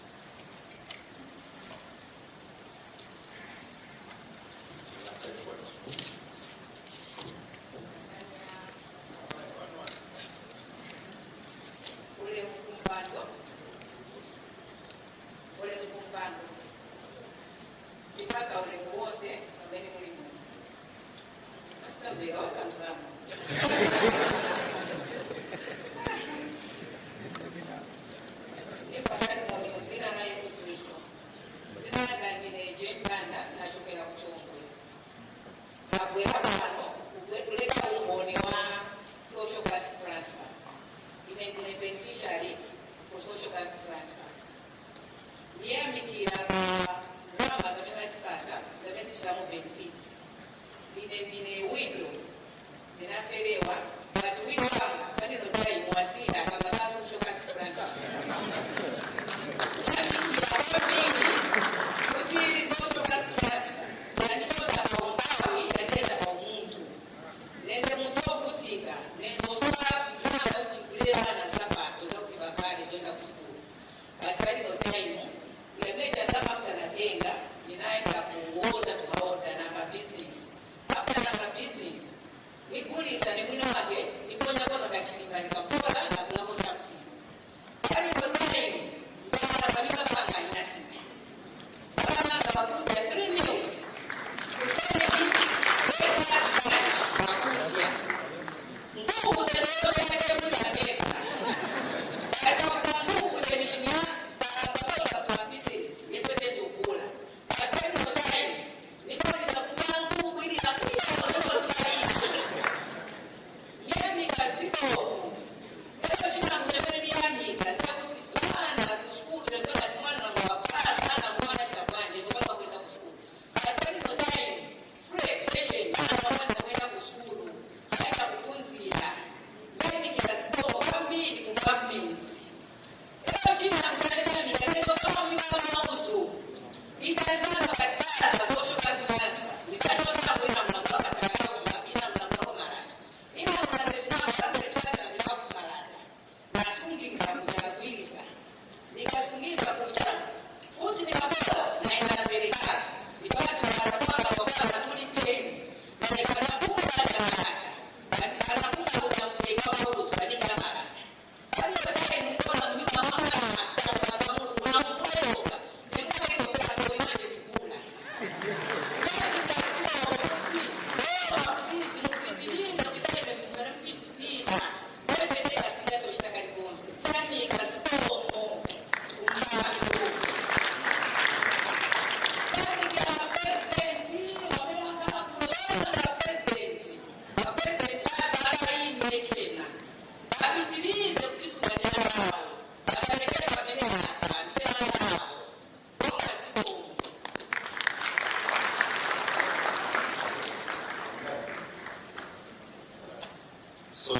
So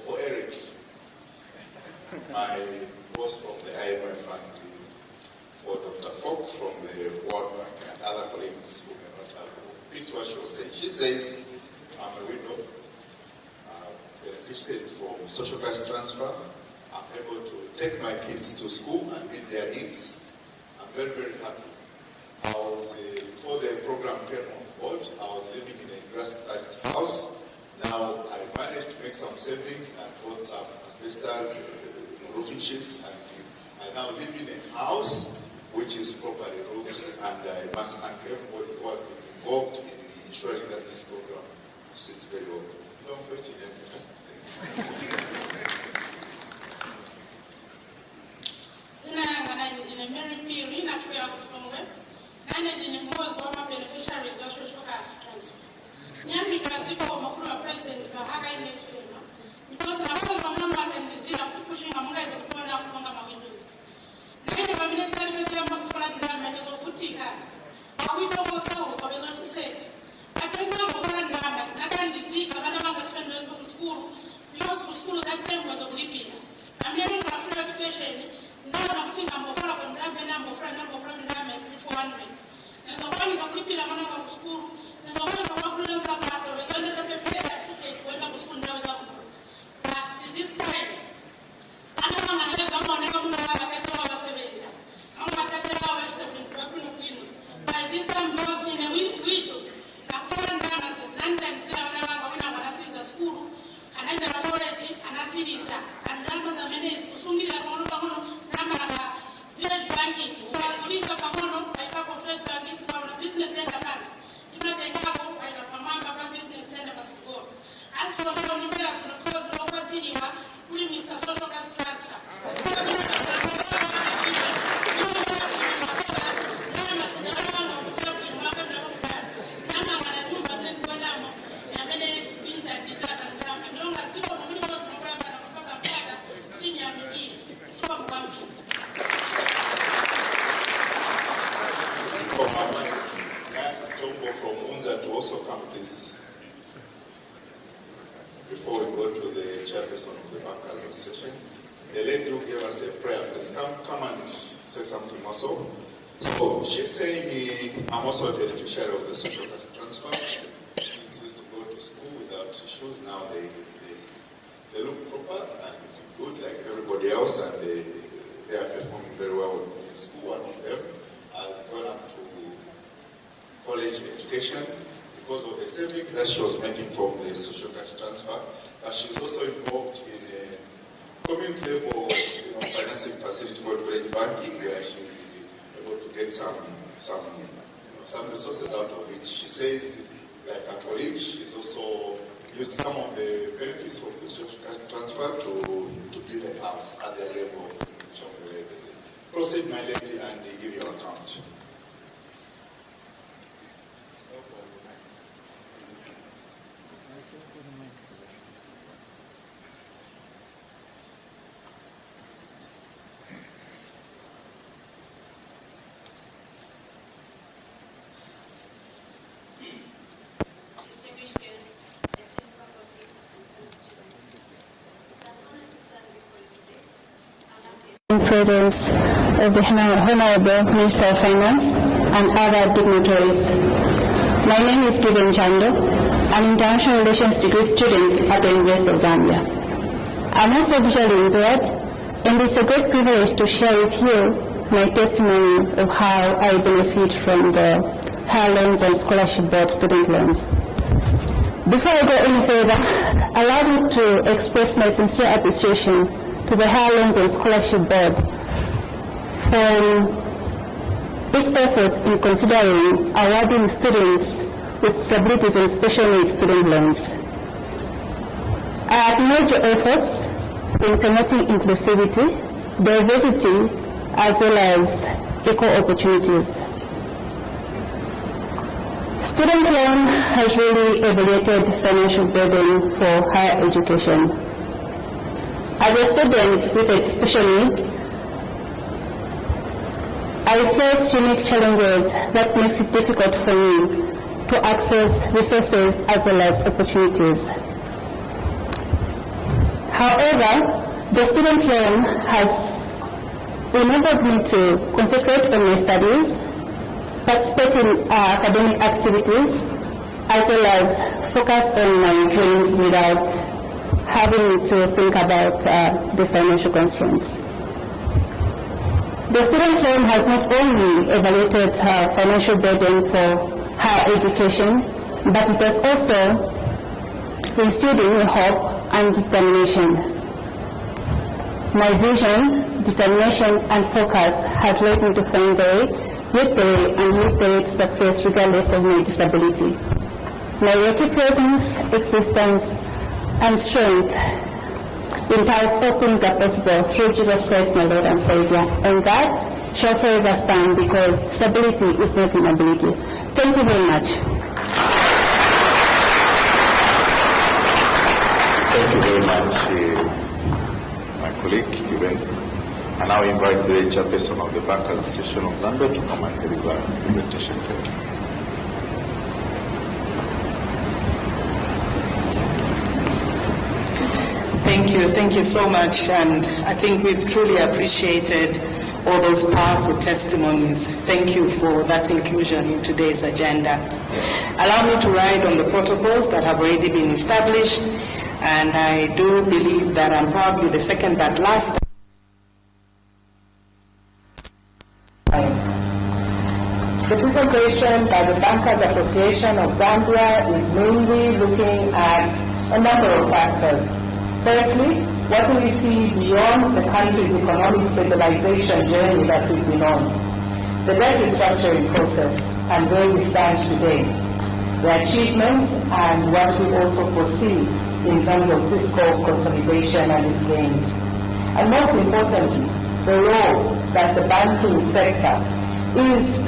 for Eric, my boss from the IMF and for Dr. Falk from the World Bank and other colleagues who may not have repeat what she was saying. She says, I'm a widow, benefited from social gas transfer. I'm able to take my kids to school and meet their needs. I'm very, very happy. I was, before the program came on board, I was living in a grass-thatched house. Now I managed to make some savings and bought some asbestos roofing sheets, and I now live in a house which is properly roofed, and I must thank everybody who has been involved in ensuring that this program sits very well. Don't question anything. Beneficiaries of social gas transfer. Nyami kasiko makuru wa president kahaga inechema. Because na kwa sababu mama ndizira kukushinga munga izo kuona kupanga mawindows. Nene family service ya mafula development zo futika. Awito kosa ko bezo tse. Atwenga mafula ndamba went to school, because for school that time was a repeat. I'm learning a free education. Now I'm thinking I'm for a number for 1 minute. And so one is a repeat of another school. And so one is a popular subject of a Sunday to went up to school now. But this time, I don't want to have one over 7. I'm going to take our by this time, because in a week, I couldn't run as a sometimes when I school, and I never college, and I see this, and that was a minute, soon like one of the banking, while police of Pamono, I talk of Fred Banking, business enterprise, to not take up by the Pamanga business enterprise to go. As for the University, because no continue, we Mr. Sotoka's transfer. To also come, please, before we go to the chairperson of the Bankers Association. The lady who gave us a prayer, please come and say something also. So she's saying, I'm also a beneficiary of the social cash transfer. Kids used to go to school without shoes. Now they look proper and good like everybody else, and they are performing very well in school. One of them has gone up to college education because of the savings that she was making from the social cash transfer, but she was also involved in a community level, financing facility called village banking, where she's able to get some resources out of it. She says, like her colleague, she's also used some of the benefits of the social cash transfer to build a house at their level. Proceed, my lady, and give your account. In presence of the Honorable Minister of Finance and other dignitaries. My name is Given Chando, an international relations degree student at the University of Zambia. I'm also visually impaired, and it's a great privilege to share with you my testimony of how I benefit from the Higher Loans and Scholarship Board student loans. Before I go any further, allow me to express my sincere appreciation to the Higher Loans and Scholarship Board for its efforts in considering awarding students with disabilities and special needs student loans. I acknowledge your efforts in promoting inclusivity, diversity, as well as equal opportunities. Student loan has really elevated financial burden for higher education. As a student with a special need, I face unique challenges that makes it difficult for me to access resources as well as opportunities. However, the student loan has enabled me to concentrate on my studies, participate in academic activities, as well as focus on my dreams without having to think about the financial constraints. The student loan has not only evaluated financial burden for higher education, but it has also instilled in me hope and determination. My vision, determination, and focus has led me to find the way, lead the way, and lead the way to success regardless of my disability. My working presence, existence, and strength entails all things are possible through Jesus Christ, my Lord and Savior, and that shall forever stand because disability is not inability. Thank you very much. Thank you very much, my colleague, Given. I now invite the chairperson of the Bankers Association of Zambia to come and deliver a presentation. Thank you. Thank you so much. And I think we've truly appreciated all those powerful testimonies. Thank you for that inclusion in today's agenda. Allow me to ride on the protocols that have already been established, and I do believe that I'm probably the second but last. The presentation by the Bankers Association of Zambia is mainly looking at a number of factors. Firstly, what do we see beyond the country's economic stabilization journey that we've been on? The debt restructuring process and where we stand today, the achievements and what we also foresee in terms of fiscal consolidation and its gains. And most importantly, the role that the banking sector is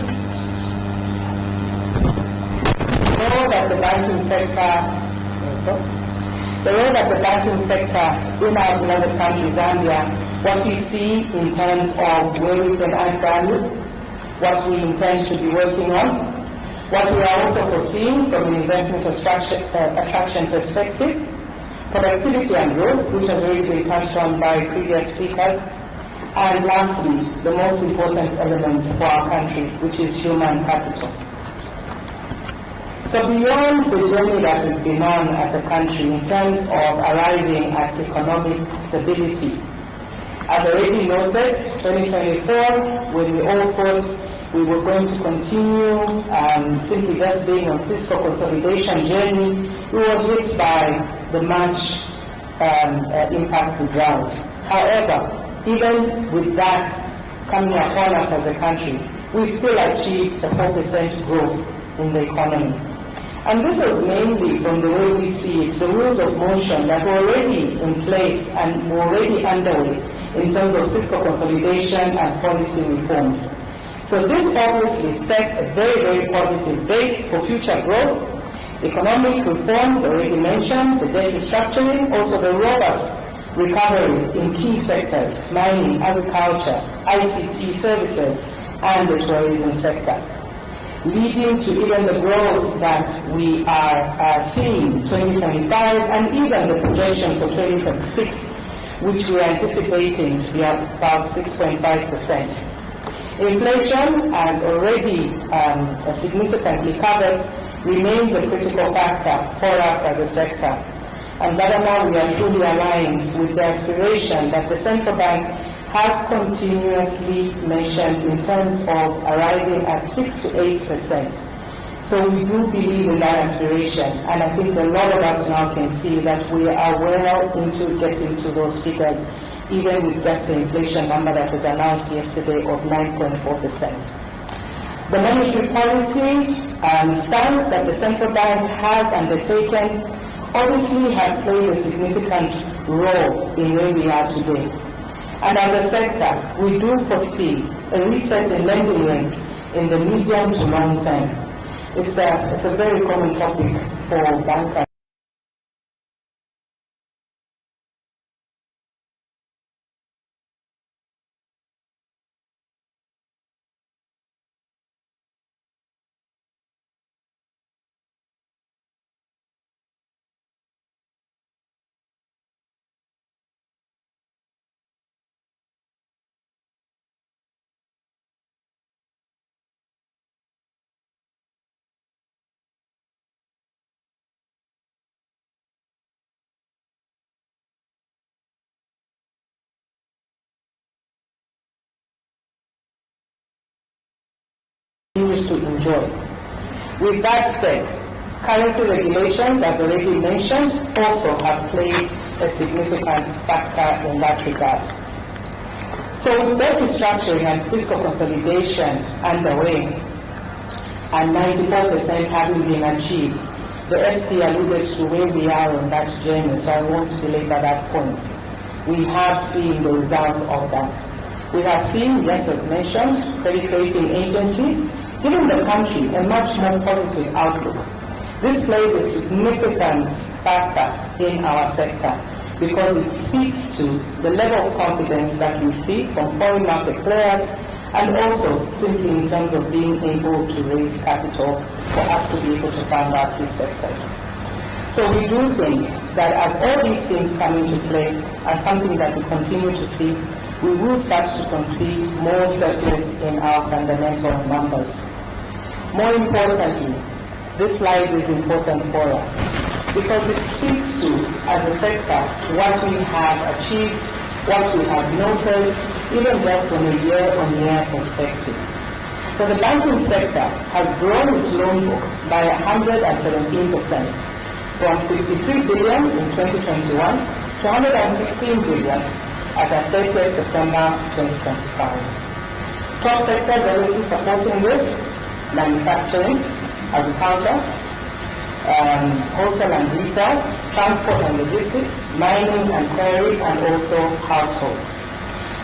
in our beloved country, Zambia, what we see in terms of where we can add value, what we intend to be working on, what we are also foreseeing from an investment attraction perspective, productivity and growth, which has already been touched on by previous speakers, and lastly, the most important elements for our country, which is human capital. So beyond the journey that we've been on as a country in terms of arriving at economic stability, as already noted, 2024, when we all thought we were going to continue simply just being on fiscal consolidation journey, we were hit by the much impactful drought. However, even with that coming upon us as a country, we still achieved a 4% growth in the economy. And this was mainly from the way we see it, the rules of motion that were already in place and were already underway in terms of fiscal consolidation and policy reforms. So this obviously set a very, very positive base for future growth. Economic reforms already mentioned, the debt restructuring, also the robust recovery in key sectors, mining, agriculture, ICT services, and the tourism sector, leading to even the growth that we are seeing 2025 and even the projection for 2026, which we are anticipating to be about 6.5%. Inflation, as already significantly covered, remains a critical factor for us as a sector. And furthermore, we are truly aligned with the aspiration that the central bank has continuously mentioned in terms of arriving at 6 to 8%. So we do believe in that aspiration, and I think a lot of us now can see that we are well into getting to those figures, even with just the inflation number that was announced yesterday of 9.4%. The monetary policy stance that the central bank has undertaken obviously has played a significant role in where we are today. And as a sector, we do foresee a reset in lending rates in the medium to long term. It's a very common topic for bankers. To enjoy. With that said, currency regulations, as already mentioned, also have played a significant factor in that regard. So with debt restructuring and fiscal consolidation underway, and 94% having been achieved, the SP alluded to where we are on that journey, so I won't belabor that point. We have seen the results of that. We have seen, yes, as mentioned, credit rating agencies giving the country a much more positive outlook. This plays a significant factor in our sector because it speaks to the level of confidence that we see from foreign market players and also simply in terms of being able to raise capital for us to be able to fund our key sectors. So we do think that as all these things come into play, and something that we continue to see, we will start to concede more surplus in our fundamental numbers. More importantly, this slide is important for us because it speaks to, as a sector, what we have achieved, what we have noted, even just on a year-on-year perspective. So the banking sector has grown its loan book by 117%, from 53 billion in 2021 to 116 billion as at 30th September 2025. Top sectors obviously supporting this: manufacturing, agriculture, wholesale and retail, transport and logistics, mining and quarry, and also households.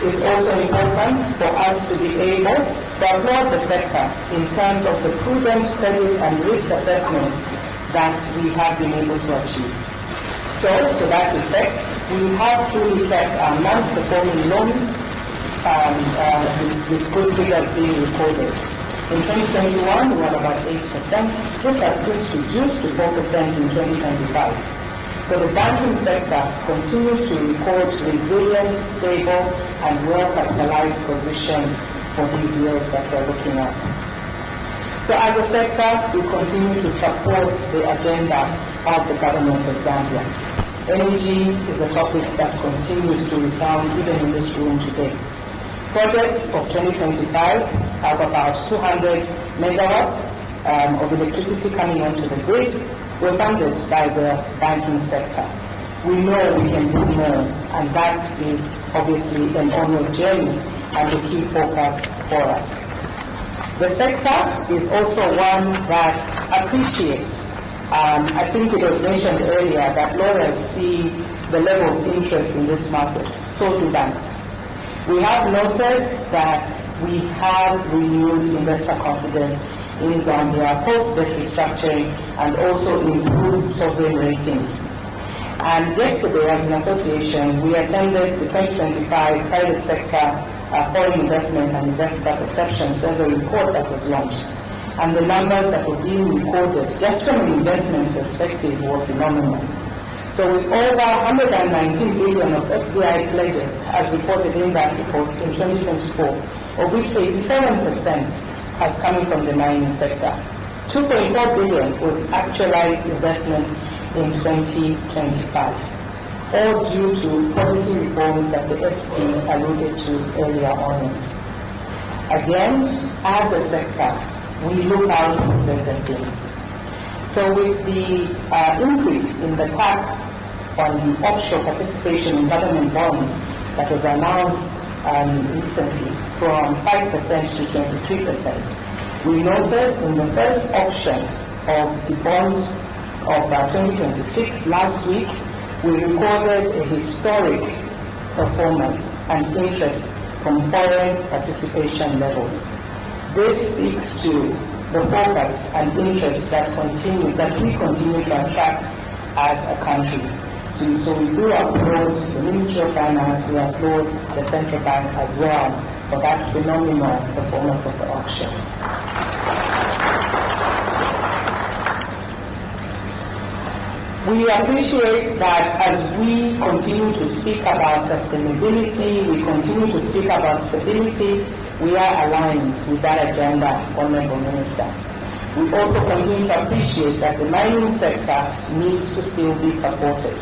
It's also important for us to be able to applaud the sector in terms of the prudent credit and risk assessments that we have been able to achieve. So, to that effect, we have truly kept our non-performing loans with good figures being recorded. In 2021, we had about 8%. This has since reduced to 4% in 2025. So the banking sector continues to record resilient, stable, and well-capitalized positions for these years that we're looking at. So as a sector, we continue to support the agenda of the government of Zambia. Energy is a topic that continues to resound even in this room today. Projects of 2025 have about 200 megawatts of electricity coming onto the grid, were funded by the banking sector. We know we can do more, and that is obviously an onward journey and a key focus for us. The sector is also one that appreciates, I think it was mentioned earlier, that lawyers see the level of interest in this market, so do banks. We have noted that we have renewed investor confidence in Zambia post-debt restructuring and also improved sovereign ratings. And yesterday, as an association, we attended the 2025 Private Sector Foreign Investment and Investor Perception Survey report that was launched. And the numbers that were being recorded, just from an investment perspective, were phenomenal. So with over 119 billion of FDI pledges, as reported in that report in 2024, of which 87% has come from the mining sector. 2.4 billion was actualized investments in 2025, all due to policy reforms that the ST alluded to earlier on. Again, as a sector, we look out for certain things. So with the increase in the cap on the offshore participation in government bonds that was announced recently from 5% to 23%, we noted in the first auction of the bonds of 2026 last week, we recorded a historic performance and interest from foreign participation levels. This speaks to the focus and interest that we continue to attract as a country. So we do applaud the Ministry of Finance, we applaud the Central Bank as well for that phenomenal performance of the auction. We appreciate that as we continue to speak about sustainability, we continue to speak about stability, we are aligned with that agenda, Honorable Minister. We also continue to appreciate that the mining sector needs to still be supported.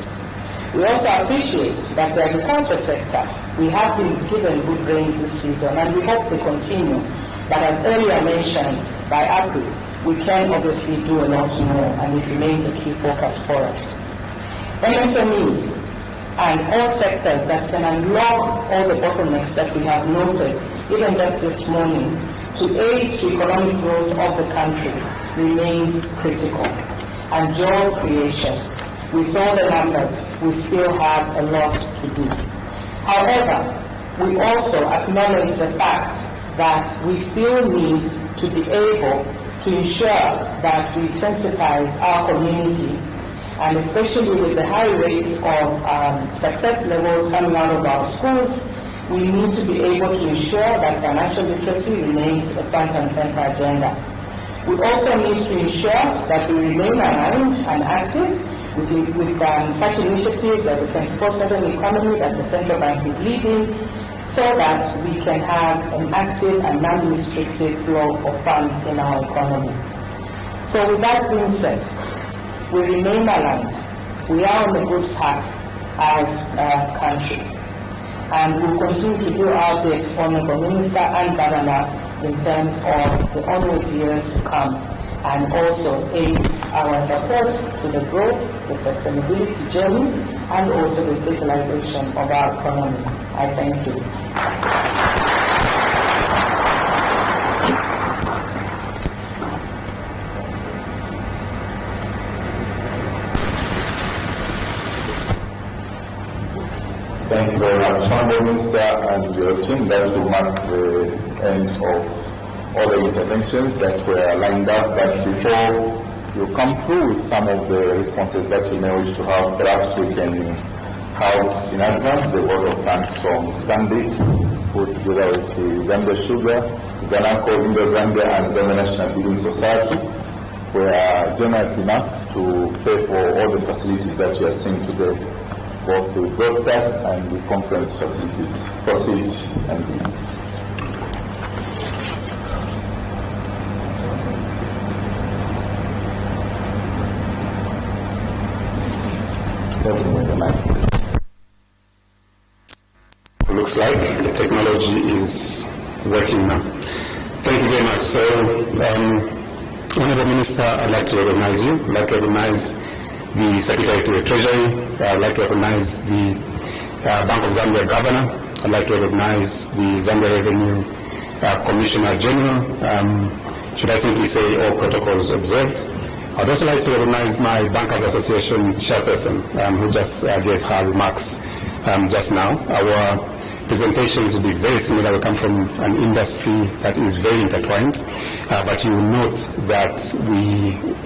We also appreciate that the agriculture sector, we have been given good rains this season and we hope to continue. But as earlier mentioned by April, we can obviously do a lot more and it remains a key focus for us. MSMEs and all sectors that can unlock all the bottlenecks that we have noted, even just this morning, to aid the economic growth of the country remains critical. And job creation, we saw the numbers, we still have a lot to do. However, we also acknowledge the fact that we still need to be able to ensure that we sensitize our community, and especially with the high rates of success levels coming out of our schools, we need to be able to ensure that financial literacy remains a front and center agenda. We also need to ensure that we remain aligned and active with such initiatives as the 24/7 economy that the central bank is leading, so that we can have an active and non-restricted flow of funds in our economy. So with that being said, we remain aligned. We are on the good path as a country. And we'll continue to do our bit, Honorable Minister and Governor, in terms of the onward years to come, and also aid our support to the growth, the sustainability journey, and also the stabilization of our economy. I thank you. Thank you very much, Honorable Minister and your team. That will mark the end of all the interventions that were lined up. But before you come through with some of the responses that you may wish to have, perhaps we can have in advance the vote of thanks from Stanbic, who together with the Zambia Sugar, Zanaco, Indo-Zambia, and Zambia National Building Society were generous enough to pay for all the facilities that you are seeing today, both the broadcast and the conference facilities. Proceed and looks like the technology is working now. Thank you very much. So, Honorable Minister, I'd like to recognize you. I'd like to recognize the Secretary to the Treasury. I'd like to recognize the Bank of Zambia Governor. I'd like to recognize the Zambia Revenue Commissioner General. Should I simply say all protocols observed? I'd also like to recognize my Bankers Association chairperson, who just gave her remarks just now. Our presentations will be very similar. We come from an industry that is very intertwined, but you will note that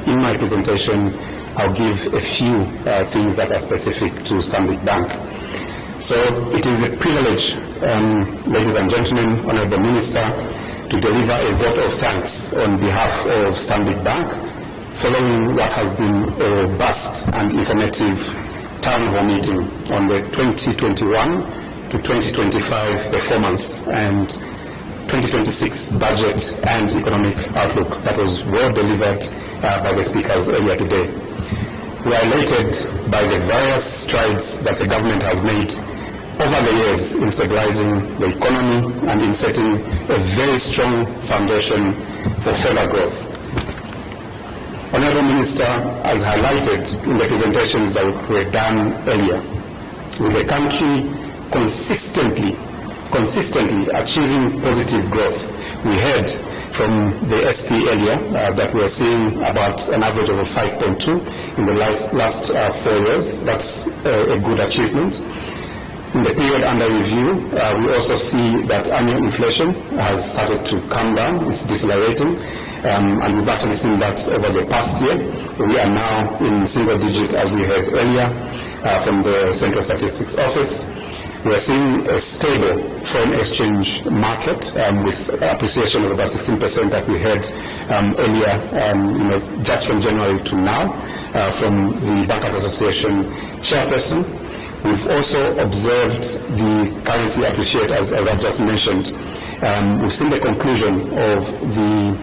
in my presentation, I'll give a few things that are specific to Stanbic Bank. So it is a privilege, ladies and gentlemen, Honorable Minister, to deliver a vote of thanks on behalf of Stanbic Bank, following what has been a robust and informative town hall meeting on the 2021 to 2025 performance and 2026 budget and economic outlook that was well delivered by the speakers earlier today. We are elated by the various strides that the government has made over the years in stabilizing the economy and in setting a very strong foundation for further growth. Honorable Minister has highlighted in the presentations that were done earlier, with the country consistently achieving positive growth. We heard from the ST earlier that we're seeing about an average of a 5.2 in the last 4 years. That's a good achievement. In the period under review, we also see that annual inflation has started to come down. It's decelerating. And we've actually seen that over the past year. We are now in single digit, as we heard earlier from the Central Statistics Office. We are seeing a stable foreign exchange market with appreciation of about 16% that we heard earlier, just from January to now from the Bankers Association chairperson. We've also observed the currency appreciate, as I've just mentioned. We've seen the conclusion of the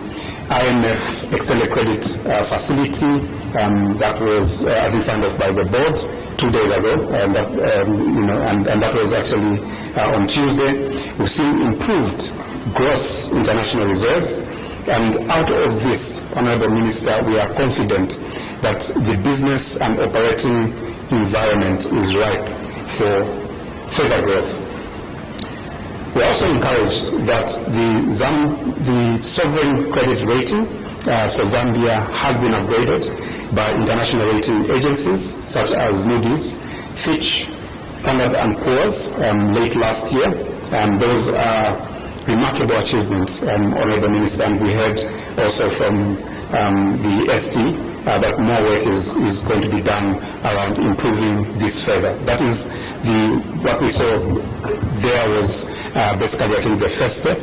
IMF extended credit facility that was, I think, signed off by the board 2 days ago, and that was actually on Tuesday. We've seen improved gross international reserves, and out of this, Honorable Minister, we are confident that the business and operating environment is ripe for further growth. We are also encouraged that the sovereign credit rating for Zambia has been upgraded by international rating agencies such as Moody's, Fitch, Standard & Poor's late last year. Those are remarkable achievements, Honorable Minister, and we heard also from the ST that more work is going to be done around improving this further. That is what we saw there was basically, I think, the first step.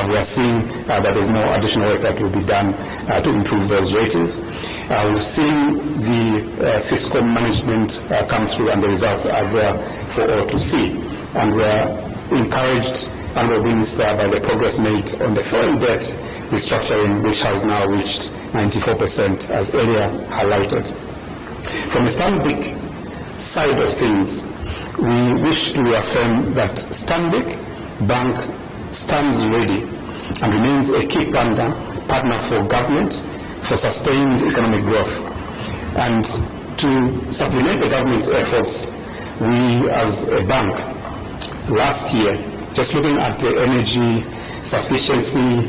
we are seeing that there's more additional work that will be done to improve those ratings. We've seen the fiscal management come through, and the results are there for all to see. And we are encouraged, Honourable Minister, by the progress made on the foreign debt restructuring, which has now reached 94%, as earlier highlighted. From the Stanbic side of things, we wish to reaffirm that Stanbic Bank stands ready and remains a key partner for government for sustained economic growth. And to supplement the government's efforts, we as a bank, last year, just looking at the energy sufficiency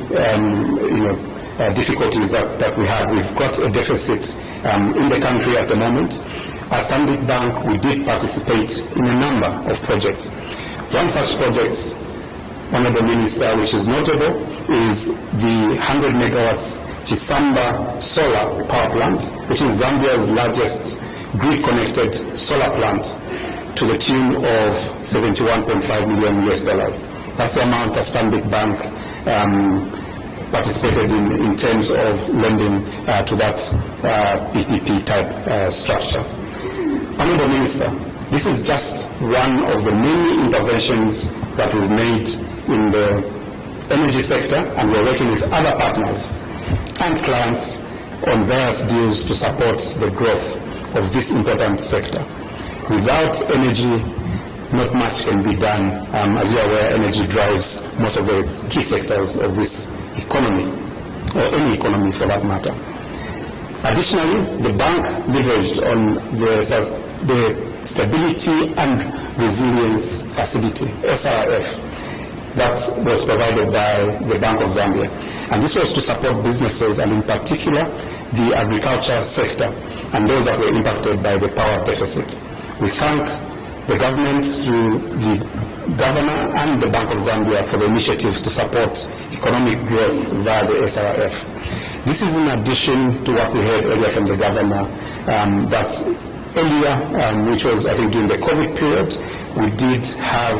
difficulties that we have, we've got a deficit in the country at the moment. As Stanbic Bank, we did participate in a number of projects. One such project, Honourable Minister, which is notable, is the 100 megawatts Chisamba solar power plant, which is Zambia's largest grid-connected solar plant, to the tune of $71.5 million US. That's the amount that Stanbic Bank participated in terms of lending to that PPP type structure. Honourable Minister, this is just one of the many interventions that we've made in the energy sector, and we're working with other partners and clients on various deals to support the growth of this important sector. Without energy, not much can be done. As you are aware, energy drives most of the key sectors of this economy, or any economy for that matter. Additionally, the bank leveraged on the Stability and Resilience Facility, SRF, that was provided by the Bank of Zambia. And this was to support businesses, and in particular, the agriculture sector, and those that were impacted by the power deficit. We thank the government through the governor and the Bank of Zambia for the initiative to support economic growth via the SRF. This is in addition to what we heard earlier from the governor, that earlier, which was I think during the COVID period, we did have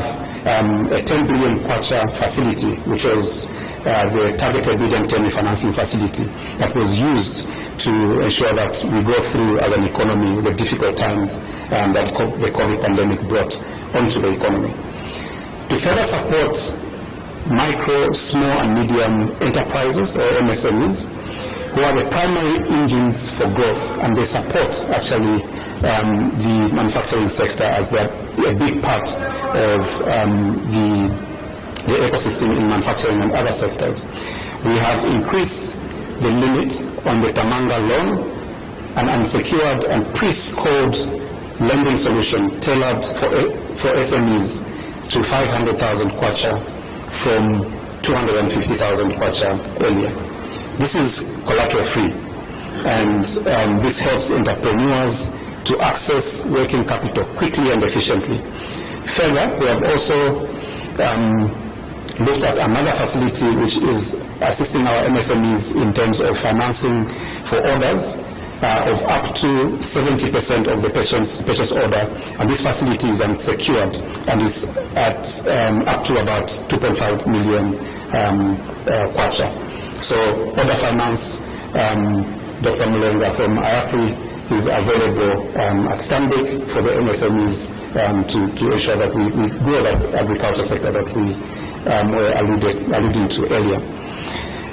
a 10 billion kwacha facility, which was the targeted medium-term financing facility that was used to ensure that we go through as an economy the difficult times that the COVID pandemic brought onto the economy. To further support micro, small and medium enterprises, or MSMEs, who are the primary engines for growth, and they support actually the manufacturing sector as a big part of the ecosystem in manufacturing and other sectors. We have increased the limit on the Tamanga loan, an unsecured and pre-scored lending solution tailored for SMEs, to 500,000 kwacha from 250,000 kwacha earlier. This is collateral free, and this helps entrepreneurs to access working capital quickly and efficiently. Further, we have also looked at another facility which is assisting our MSMEs in terms of financing for orders of up to 70% of the purchase order, and this facility is unsecured and is at up to about 2.5 million kwacha. So order finance, Dr. Mulenga from IAPRI, is available at Stanbic for the MSMEs to ensure that we grow that agriculture sector that we were alluding to earlier.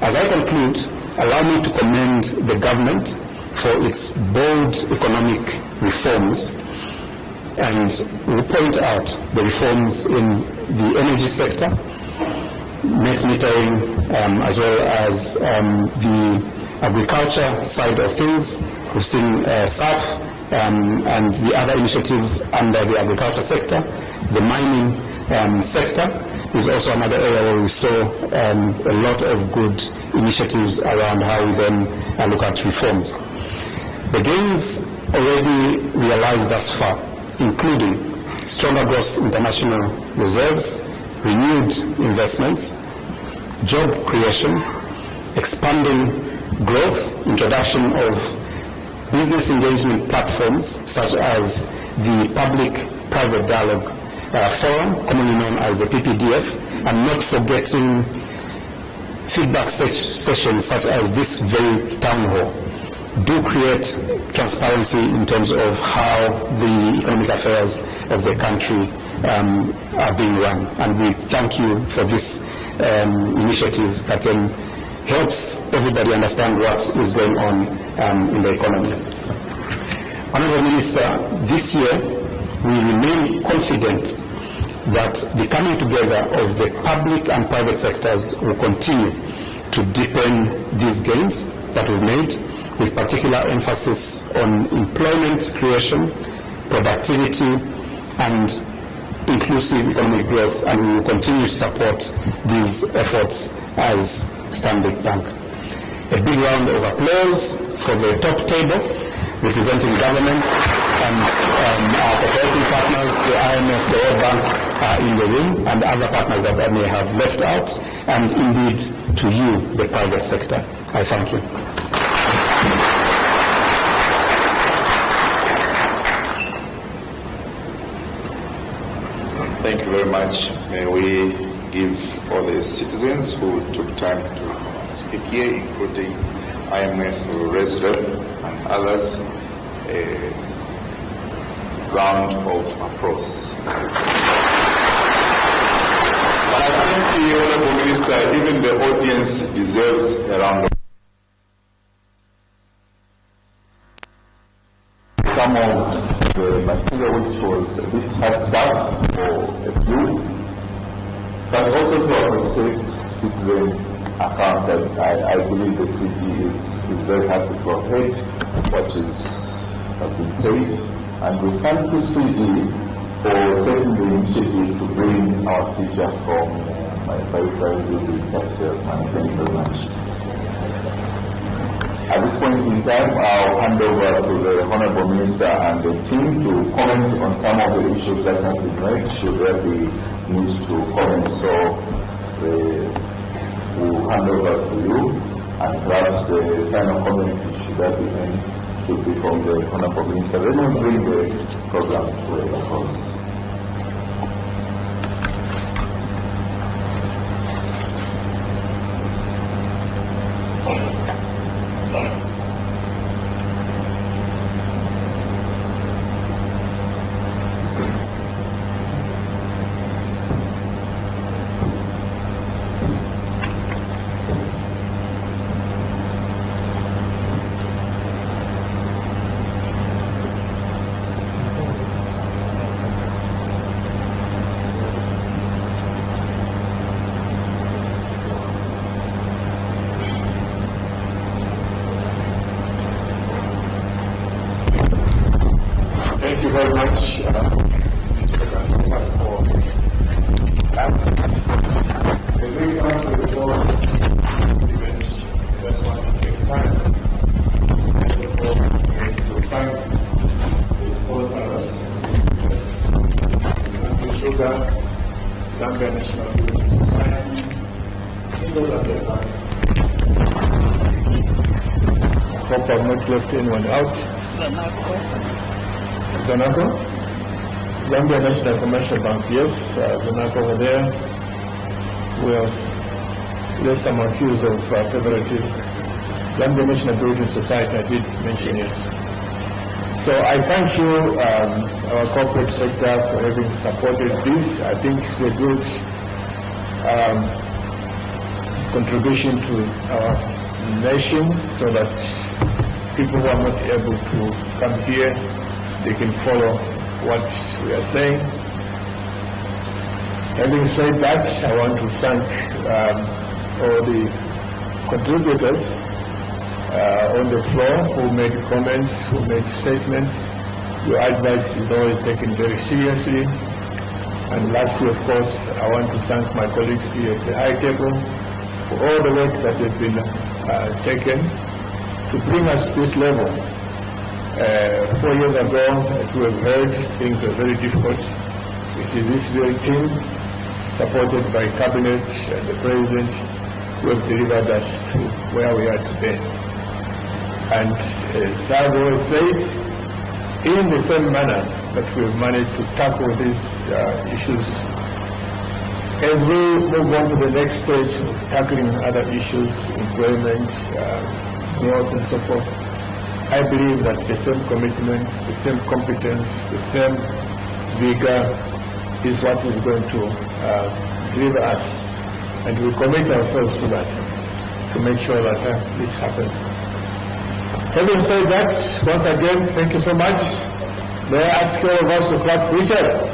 As I conclude, allow me to commend the government for its bold economic reforms, and we point out the reforms in the energy sector, net metering, as well as the agriculture side of things. We've seen SAF and the other initiatives under the agriculture sector. The mining sector is also another area where we saw a lot of good initiatives around how we then look at reforms. The gains already realized thus far, including stronger gross international reserves, renewed investments, job creation, expanding growth, introduction of business engagement platforms such as the Public-Private Dialogue Forum, commonly known as the PPDF, and not forgetting feedback sessions such as this very town hall do create transparency in terms of how the economic affairs of the country are being run. And we thank you for this initiative that then helps everybody understand what is going on in the economy. Honourable Minister, this year we remain confident that the coming together of the public and private sectors will continue to deepen these gains that we've made, with particular emphasis on employment creation, productivity, and inclusive economic growth, and we will continue to support these efforts as Stanbic Bank. A big round of applause for the top table representing government and our cooperating partners, the IMF, the World Bank are in the room, and other partners that I may have left out, and indeed to you, the private sector. I thank you. Thank you very much. May we give all the citizens who took time to speak here, including IMF resident and others, a round of applause. But I think the Honourable Minister, even the audience deserves a round of applause. Some of the material which was a bit hard stuff for a few, but also to appreciate citizen accounts. I believe the city is very happy to have heard what has been said, and we thank the city for taking the initiative to bring our teacher from my very busy taxpayers. Thank you very much. At this point in time, I'll hand over to the Honourable Minister and the team to comment on some of the issues that have been raised, should there be needs to comment. So we'll hand over to you, and perhaps the final comment, should there be any, should be from the Honourable Minister. Then we'll bring the program to a close. Thank you very much, for that. The way council reports events, just want to take time. First of all, to thank the sponsors, Mwebantu Sugar, Zambia National Building Society, those are their life. I hope I've not left anyone out. Zanaco, Zambia National Commercial Bank, yes, Zanaco over there. We have less some accused of favoritism. Zambia National Building Society, I did mention it. So I thank you, our corporate sector, for having supported this. I think it's a good contribution to our nation, so that people who are not able to come here, they can follow what we are saying. Having said that, I want to thank all the contributors on the floor who made comments, who made statements. Your advice is always taken very seriously. And lastly, of course, I want to thank my colleagues here at the high table for all the work that has been taken to bring us to this level. 4 years ago, as we have heard, things were very difficult. It is this very team, supported by Cabinet and the President, who have delivered us to where we are today. And as I've always said, in the same manner that we have managed to tackle these issues As we move on to the next stage of tackling other issues, employment, growth and so forth, I believe that the same commitment, the same competence, the same vigor is what is going to deliver us, and we commit ourselves to that, to make sure that this happens. Having said that, once again, thank you so much. May I ask all of us to clap for Richard?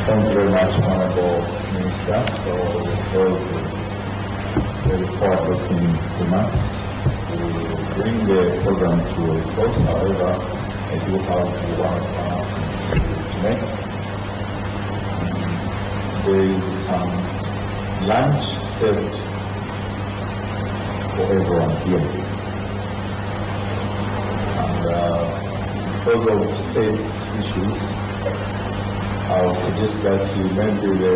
Thank you very much, Honorable Minister. So, those very forward-looking remarks will bring the program to a close. However, I do have one of the announcements to make. There is some lunch served for everyone here. And because of space issues, I would suggest that maybe the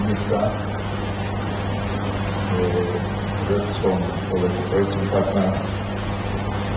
minister, the reps from the cooperating partners,